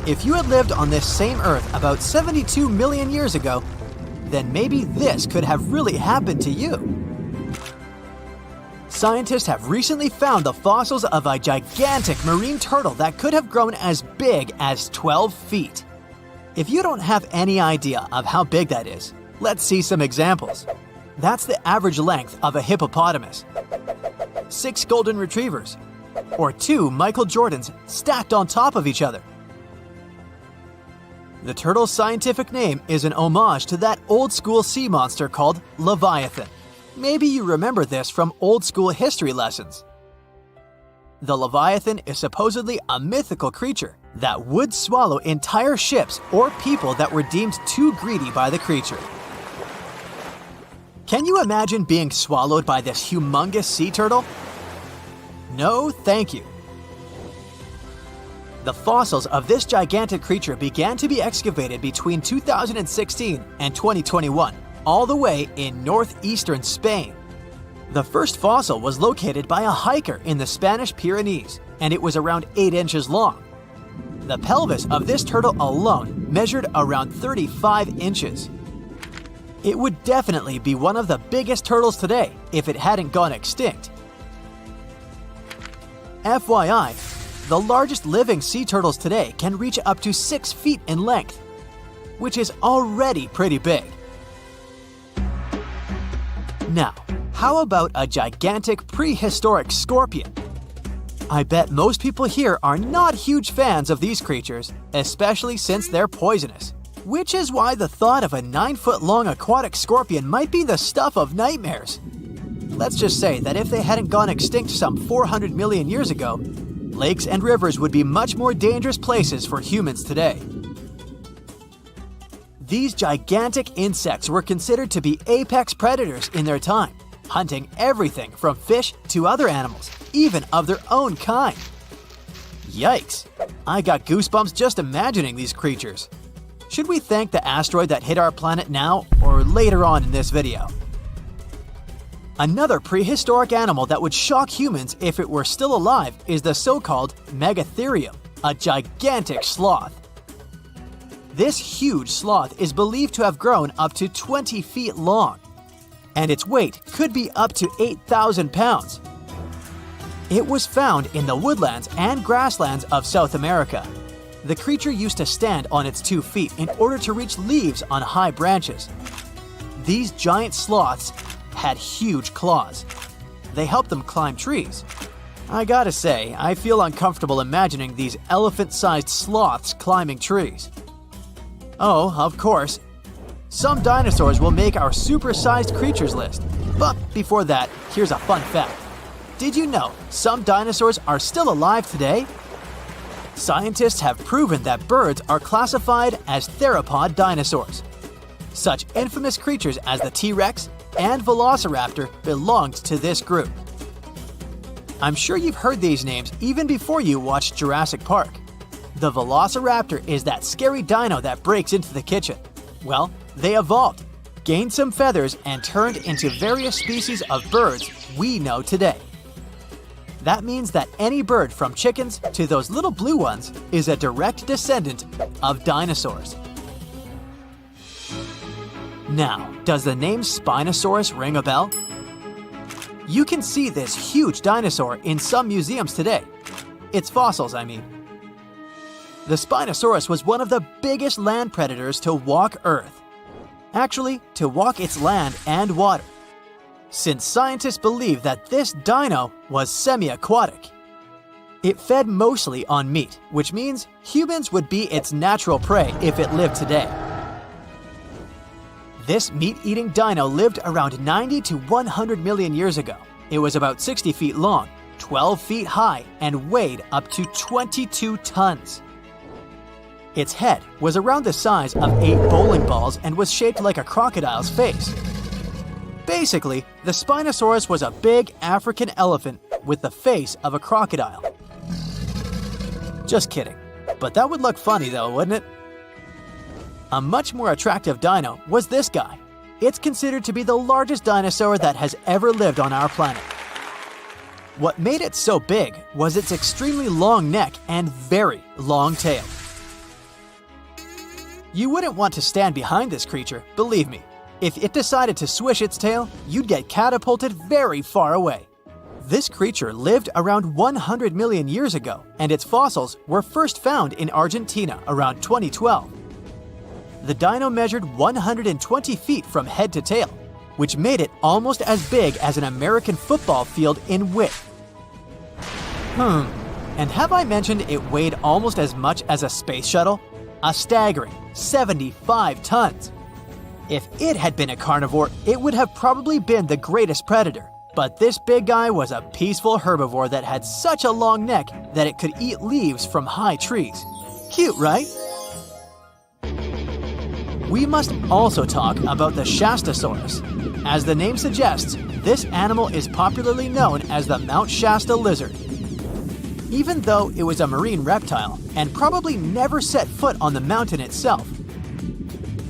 If you had lived on this same Earth about 72 million years ago, then maybe this could have really happened to you. Scientists have recently found the fossils of a gigantic marine turtle that could have grown as big as 12 feet. If you don't have any idea of how big that is, let's see some examples. That's the average length of a hippopotamus, 6 golden retrievers, or 2 Michael Jordans stacked on top of each other. The turtle's scientific name is an homage to that old-school sea monster called Leviathan. Maybe you remember this from old-school history lessons. The Leviathan is supposedly a mythical creature that would swallow entire ships or people that were deemed too greedy by the creature. Can you imagine being swallowed by this humongous sea turtle? No, thank you. The fossils of this gigantic creature began to be excavated between 2016 and 2021, all the way in northeastern Spain. The first fossil was located by a hiker in the Spanish Pyrenees, and it was around 8 inches long. The pelvis of this turtle alone measured around 35 inches. It would definitely be one of the biggest turtles today if it hadn't gone extinct. FYI, the largest living sea turtles today can reach up to 6 feet in length, which is already pretty big. Now, how about a gigantic prehistoric scorpion? I bet most people here are not huge fans of these creatures, especially since they're poisonous, which is why the thought of a 9-foot-long aquatic scorpion might be the stuff of nightmares. Let's just say that if they hadn't gone extinct some 400 million years ago, lakes and rivers would be much more dangerous places for humans today. These gigantic insects were considered to be apex predators in their time, hunting everything from fish to other animals, even of their own kind. Yikes! I got goosebumps just imagining these creatures. Should we thank the asteroid that hit our planet now or later on in this video? Another prehistoric animal that would shock humans if it were still alive is the so-called Megatherium, a gigantic sloth. This huge sloth is believed to have grown up to 20 feet long, and its weight could be up to 8,000 pounds. It was found in the woodlands and grasslands of South America. The creature used to stand on its 2 feet in order to reach leaves on high branches. These giant sloths had huge claws. They helped them climb trees. I gotta say, I feel uncomfortable imagining these elephant-sized sloths climbing trees. Oh, of course, some dinosaurs will make our super-sized creatures list. But before that, here's a fun fact. Did you know some dinosaurs are still alive today? Scientists have proven that birds are classified as theropod dinosaurs. Such infamous creatures as the T-Rex and Velociraptor belonged to this group. I'm sure you've heard these names even before you watched Jurassic Park. The Velociraptor is that scary dino that breaks into the kitchen. Well, they evolved, gained some feathers, and turned into various species of birds we know today. That means that any bird from chickens to those little blue ones is a direct descendant of dinosaurs. Now, does the name Spinosaurus ring a bell? You can see this huge dinosaur in some museums today. Its fossils, I mean. The Spinosaurus was one of the biggest land predators to walk Earth. Actually, to walk its land and water, since scientists believe that this dino was semi-aquatic. It fed mostly on meat, which means humans would be its natural prey if it lived today. This meat-eating dino lived around 90 to 100 million years ago. It was about 60 feet long, 12 feet high, and weighed up to 22 tons. Its head was around the size of 8 bowling balls and was shaped like a crocodile's face. Basically, the Spinosaurus was a big African elephant with the face of a crocodile. Just kidding. But that would look funny though, wouldn't it? A much more attractive dino was this guy. It's considered to be the largest dinosaur that has ever lived on our planet. What made it so big was its extremely long neck and very long tail. You wouldn't want to stand behind this creature, believe me. If it decided to swish its tail, you'd get catapulted very far away. This creature lived around 100 million years ago, and its fossils were first found in Argentina around 2012. The dino measured 120 feet from head to tail, which made it almost as big as an American football field in width. And have I mentioned it weighed almost as much as a space shuttle? A staggering 75 tons. If it had been a carnivore, it would have probably been the greatest predator. But this big guy was a peaceful herbivore that had such a long neck that it could eat leaves from high trees. Cute, right? We must also talk about the Shastasaurus. As the name suggests, this animal is popularly known as the Mount Shasta lizard. Even though it was a marine reptile and probably never set foot on the mountain itself,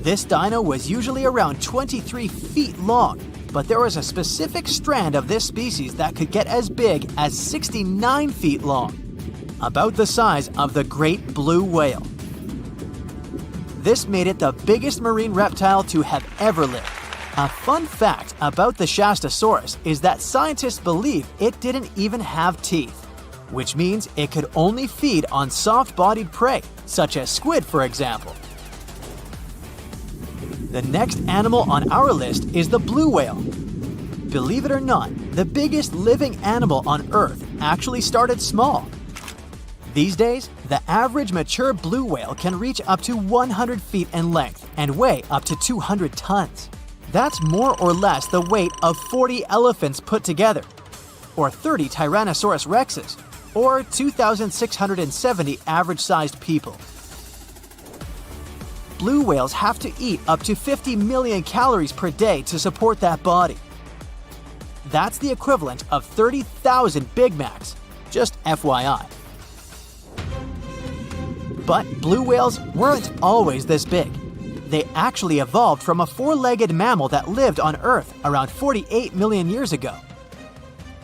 this dino was usually around 23 feet long, but there was a specific strand of this species that could get as big as 69 feet long, about the size of the great blue whale. This made it the biggest marine reptile to have ever lived. A fun fact about the Shastasaurus is that scientists believe it didn't even have teeth, which means it could only feed on soft-bodied prey, such as squid, for example. The next animal on our list is the blue whale. Believe it or not, the biggest living animal on Earth actually started small. These days, the average mature blue whale can reach up to 100 feet in length and weigh up to 200 tons. That's more or less the weight of 40 elephants put together, or 30 Tyrannosaurus rexes, or 2,670 average-sized people. Blue whales have to eat up to 50 million calories per day to support that body. That's the equivalent of 30,000 Big Macs, just FYI. But blue whales weren't always this big. They actually evolved from a four-legged mammal that lived on Earth around 48 million years ago.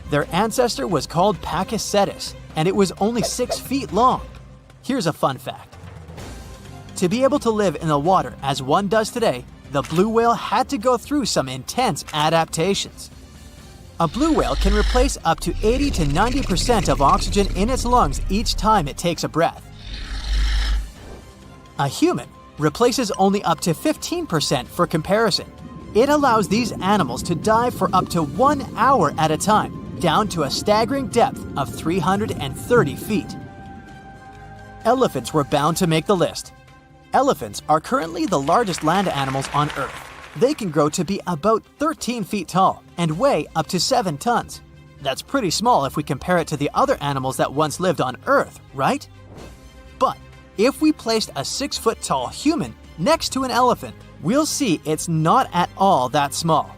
Their ancestor was called Pakicetus, and it was only 6 feet long. Here's a fun fact. To be able to live in the water as one does today, the blue whale had to go through some intense adaptations. A blue whale can replace up to 80 to 90% of oxygen in its lungs each time it takes a breath. A human replaces only up to 15% for comparison. It allows these animals to dive for up to 1 hour at a time, down to a staggering depth of 330 feet. Elephants were bound to make the list. Elephants are currently the largest land animals on Earth. They can grow to be about 13 feet tall and weigh up to 7 tons. That's pretty small if we compare it to the other animals that once lived on Earth, right? But if we placed a 6-foot-tall human next to an elephant, we'll see it's not at all that small.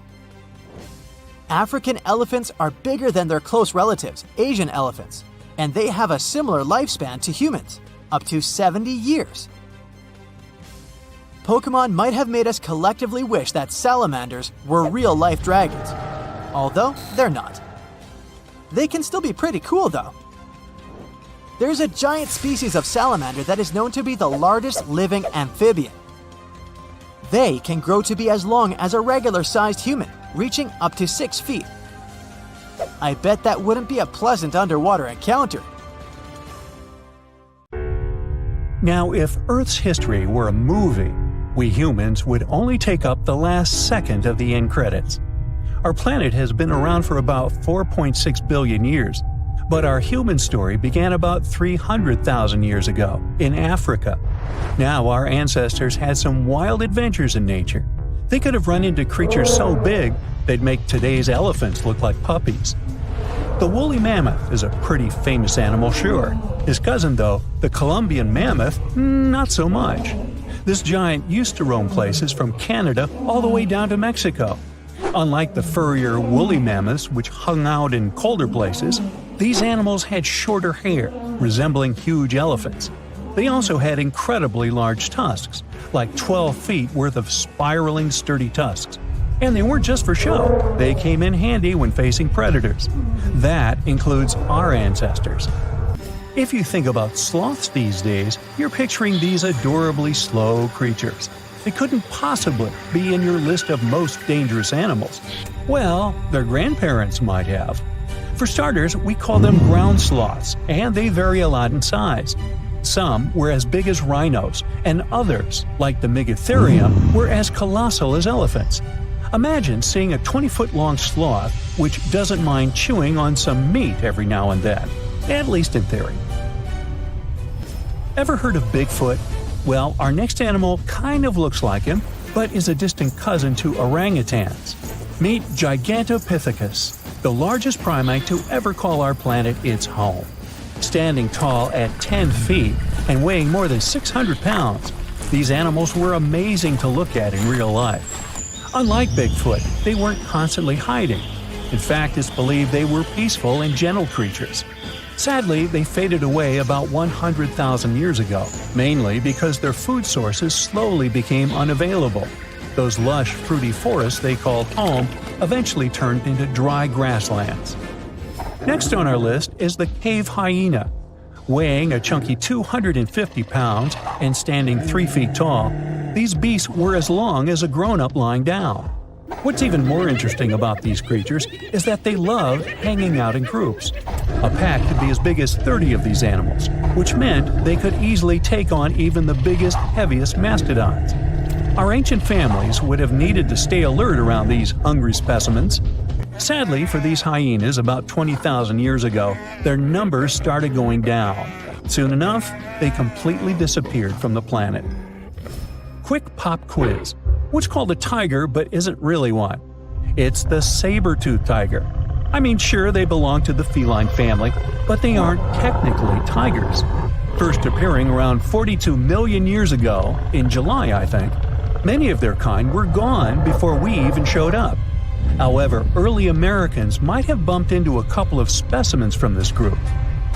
African elephants are bigger than their close relatives, Asian elephants, and they have a similar lifespan to humans, up to 70 years. Pokemon might have made us collectively wish that salamanders were real-life dragons, although they're not. They can still be pretty cool, though. There's a giant species of salamander that is known to be the largest living amphibian. They can grow to be as long as a regular-sized human, reaching up to 6 feet. I bet that wouldn't be a pleasant underwater encounter. Now, if Earth's history were a movie, we humans would only take up the last second of the end credits. Our planet has been around for about 4.6 billion years, but our human story began about 300,000 years ago in Africa. Now, our ancestors had some wild adventures in nature. They could have run into creatures so big they'd make today's elephants look like puppies. The woolly mammoth is a pretty famous animal, sure. His cousin, though, the Colombian mammoth, not so much. This giant used to roam places from Canada all the way down to Mexico. Unlike the furrier woolly mammoths, which hung out in colder places, these animals had shorter hair, resembling huge elephants. They also had incredibly large tusks, like 12 feet worth of spiraling, sturdy tusks. And they weren't just for show, they came in handy when facing predators. That includes our ancestors. If you think about sloths these days, you're picturing these adorably slow creatures. They couldn't possibly be in your list of most dangerous animals. Well, their grandparents might have. For starters, we call them ground sloths, and they vary a lot in size. Some were as big as rhinos, and others, like the Megatherium, were as colossal as elephants. Imagine seeing a 20-foot-long sloth which doesn't mind chewing on some meat every now and then, at least in theory. Ever heard of Bigfoot? Well, our next animal kind of looks like him, but is a distant cousin to orangutans. Meet Gigantopithecus, the largest primate to ever call our planet its home. Standing tall at 10 feet and weighing more than 600 pounds, these animals were amazing to look at in real life. Unlike Bigfoot, they weren't constantly hiding. In fact, it's believed they were peaceful and gentle creatures. Sadly, they faded away about 100,000 years ago, mainly because their food sources slowly became unavailable. Those lush, fruity forests they called home eventually turned into dry grasslands. Next on our list is the cave hyena. Weighing a chunky 250 pounds and standing 3 feet tall, these beasts were as long as a grown-up lying down. What's even more interesting about these creatures is that they loved hanging out in groups. A pack could be as big as 30 of these animals, which meant they could easily take on even the biggest, heaviest mastodons. Our ancient families would have needed to stay alert around these hungry specimens. Sadly for these hyenas, about 20,000 years ago, their numbers started going down. Soon enough, they completely disappeared from the planet. Quick pop quiz. What's called a tiger but isn't really one? It's the saber-toothed tiger. I mean, sure, they belong to the feline family, but they aren't technically tigers. First appearing around 42 million years ago, in July, I think, many of their kind were gone before we even showed up. However, early Americans might have bumped into a couple of specimens from this group.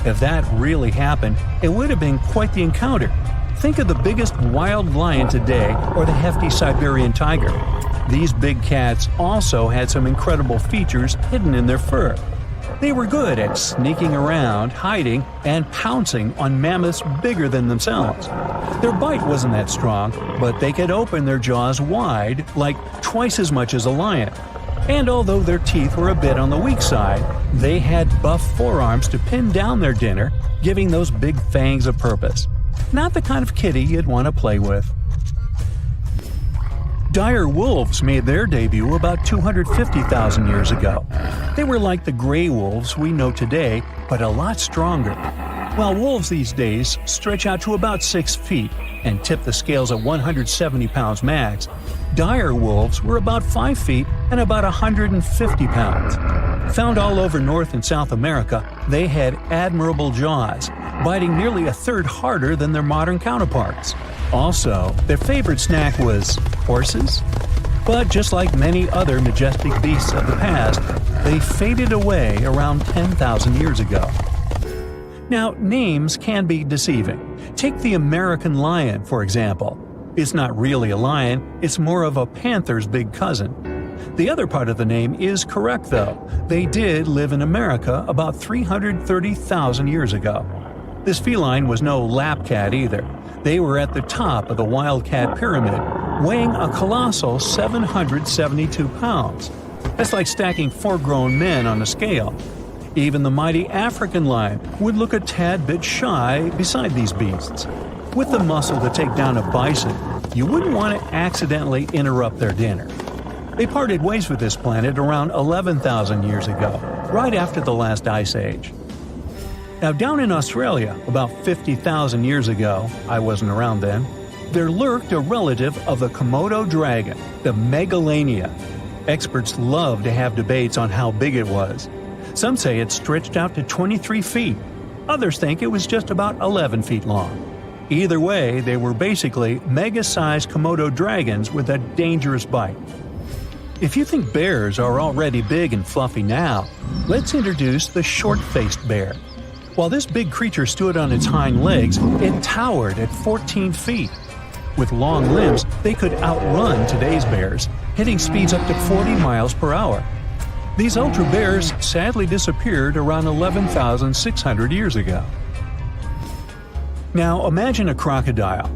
If that really happened, it would have been quite the encounter. Think of the biggest wild lion today or the hefty Siberian tiger. These big cats also had some incredible features hidden in their fur. They were good at sneaking around, hiding, and pouncing on mammoths bigger than themselves. Their bite wasn't that strong, but they could open their jaws wide, like twice as much as a lion. And although their teeth were a bit on the weak side, they had buff forearms to pin down their dinner, giving those big fangs a purpose. Not the kind of kitty you'd want to play with. Dire wolves made their debut about 250,000 years ago. They were like the gray wolves we know today, but a lot stronger. While wolves these days stretch out to about 6 feet and tip the scales at 170 pounds max, dire wolves were about 5 feet and about 150 pounds. Found all over North and South America, they had admirable jaws, biting nearly a third harder than their modern counterparts. Also, their favorite snack was horses. But just like many other majestic beasts of the past, they faded away around 10,000 years ago. Now, names can be deceiving. Take the American lion, for example. It's not really a lion, it's more of a panther's big cousin. The other part of the name is correct, though. They did live in America about 330,000 years ago. This feline was no lap cat either. They were at the top of the wildcat pyramid, weighing a colossal 772 pounds. That's like stacking 4 grown men on a scale. Even the mighty African lion would look a tad bit shy beside these beasts. With the muscle to take down a bison, you wouldn't want to accidentally interrupt their dinner. They parted ways with this planet around 11,000 years ago, right after the last ice age. Now, down in Australia, about 50,000 years ago, I wasn't around then, there lurked a relative of the Komodo dragon, the Megalania. Experts love to have debates on how big it was. Some say it stretched out to 23 feet. Others think it was just about 11 feet long. Either way, they were basically mega-sized Komodo dragons with a dangerous bite. If you think bears are already big and fluffy now, let's introduce the short-faced bear. While this big creature stood on its hind legs, it towered at 14 feet. With long limbs, they could outrun today's bears. hitting speeds up to 40 miles per hour. These ultra bears sadly disappeared around 11,600 years ago. Now imagine a crocodile.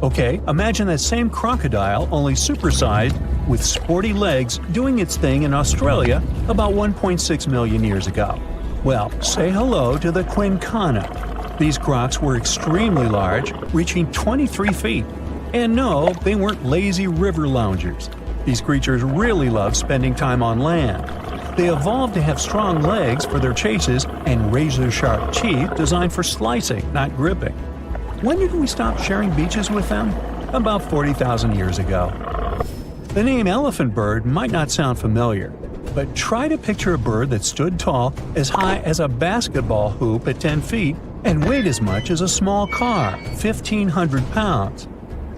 Okay, imagine that same crocodile, only supersized, with sporty legs, doing its thing in Australia about 1.6 million years ago. Well, say hello to the quincana. These crocs were extremely large, reaching 23 feet. And no, they weren't lazy river loungers. These creatures really love spending time on land. They evolved to have strong legs for their chases and razor-sharp teeth designed for slicing, not gripping. When did we stop sharing beaches with them? About 40,000 years ago. The name elephant bird might not sound familiar, but try to picture a bird that stood tall as high as a basketball hoop at 10 feet and weighed as much as a small car, 1,500 pounds.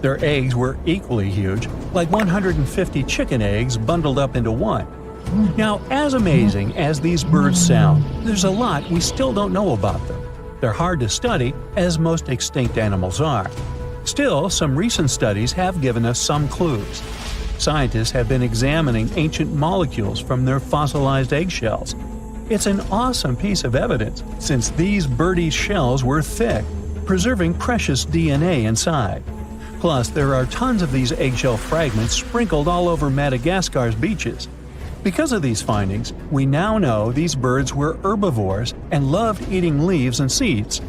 Their eggs were equally huge, like 150 chicken eggs bundled up into one. Now, as amazing as these birds sound, there's a lot we still don't know about them. They're hard to study, as most extinct animals are. Still, some recent studies have given us some clues. Scientists have been examining ancient molecules from their fossilized eggshells. It's an awesome piece of evidence, since these birdie shells were thick, preserving precious DNA inside. Plus, there are tons of these eggshell fragments sprinkled all over Madagascar's beaches. Because of these findings, we now know these birds were herbivores and loved eating leaves and seeds.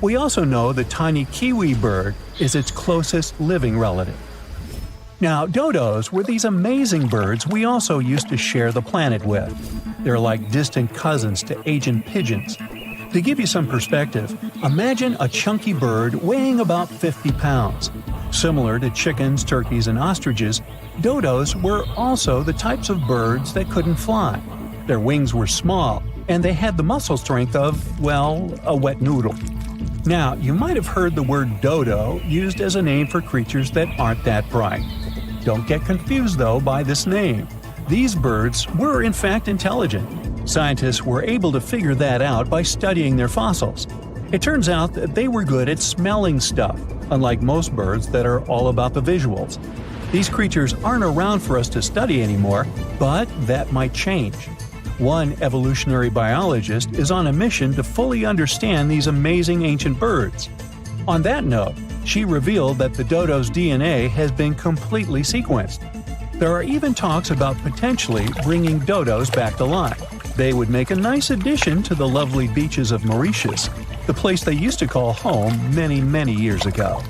We also know the tiny kiwi bird is its closest living relative. Now, dodos were these amazing birds we also used to share the planet with. They're like distant cousins to Asian pigeons. To give you some perspective, imagine a chunky bird weighing about 50 pounds. Similar to chickens, turkeys, and ostriches, dodos were also the types of birds that couldn't fly. Their wings were small, and they had the muscle strength of, well, a wet noodle. Now, you might have heard the word dodo used as a name for creatures that aren't that bright. Don't get confused, though, by this name. These birds were, in fact, intelligent. Scientists were able to figure that out by studying their fossils. It turns out that they were good at smelling stuff, unlike most birds that are all about the visuals. These creatures aren't around for us to study anymore, but that might change. One evolutionary biologist is on a mission to fully understand these amazing ancient birds. On that note, she revealed that the dodo's DNA has been completely sequenced. There are even talks about potentially bringing dodos back to life. They would make a nice addition to the lovely beaches of Mauritius, the place they used to call home many, many years ago.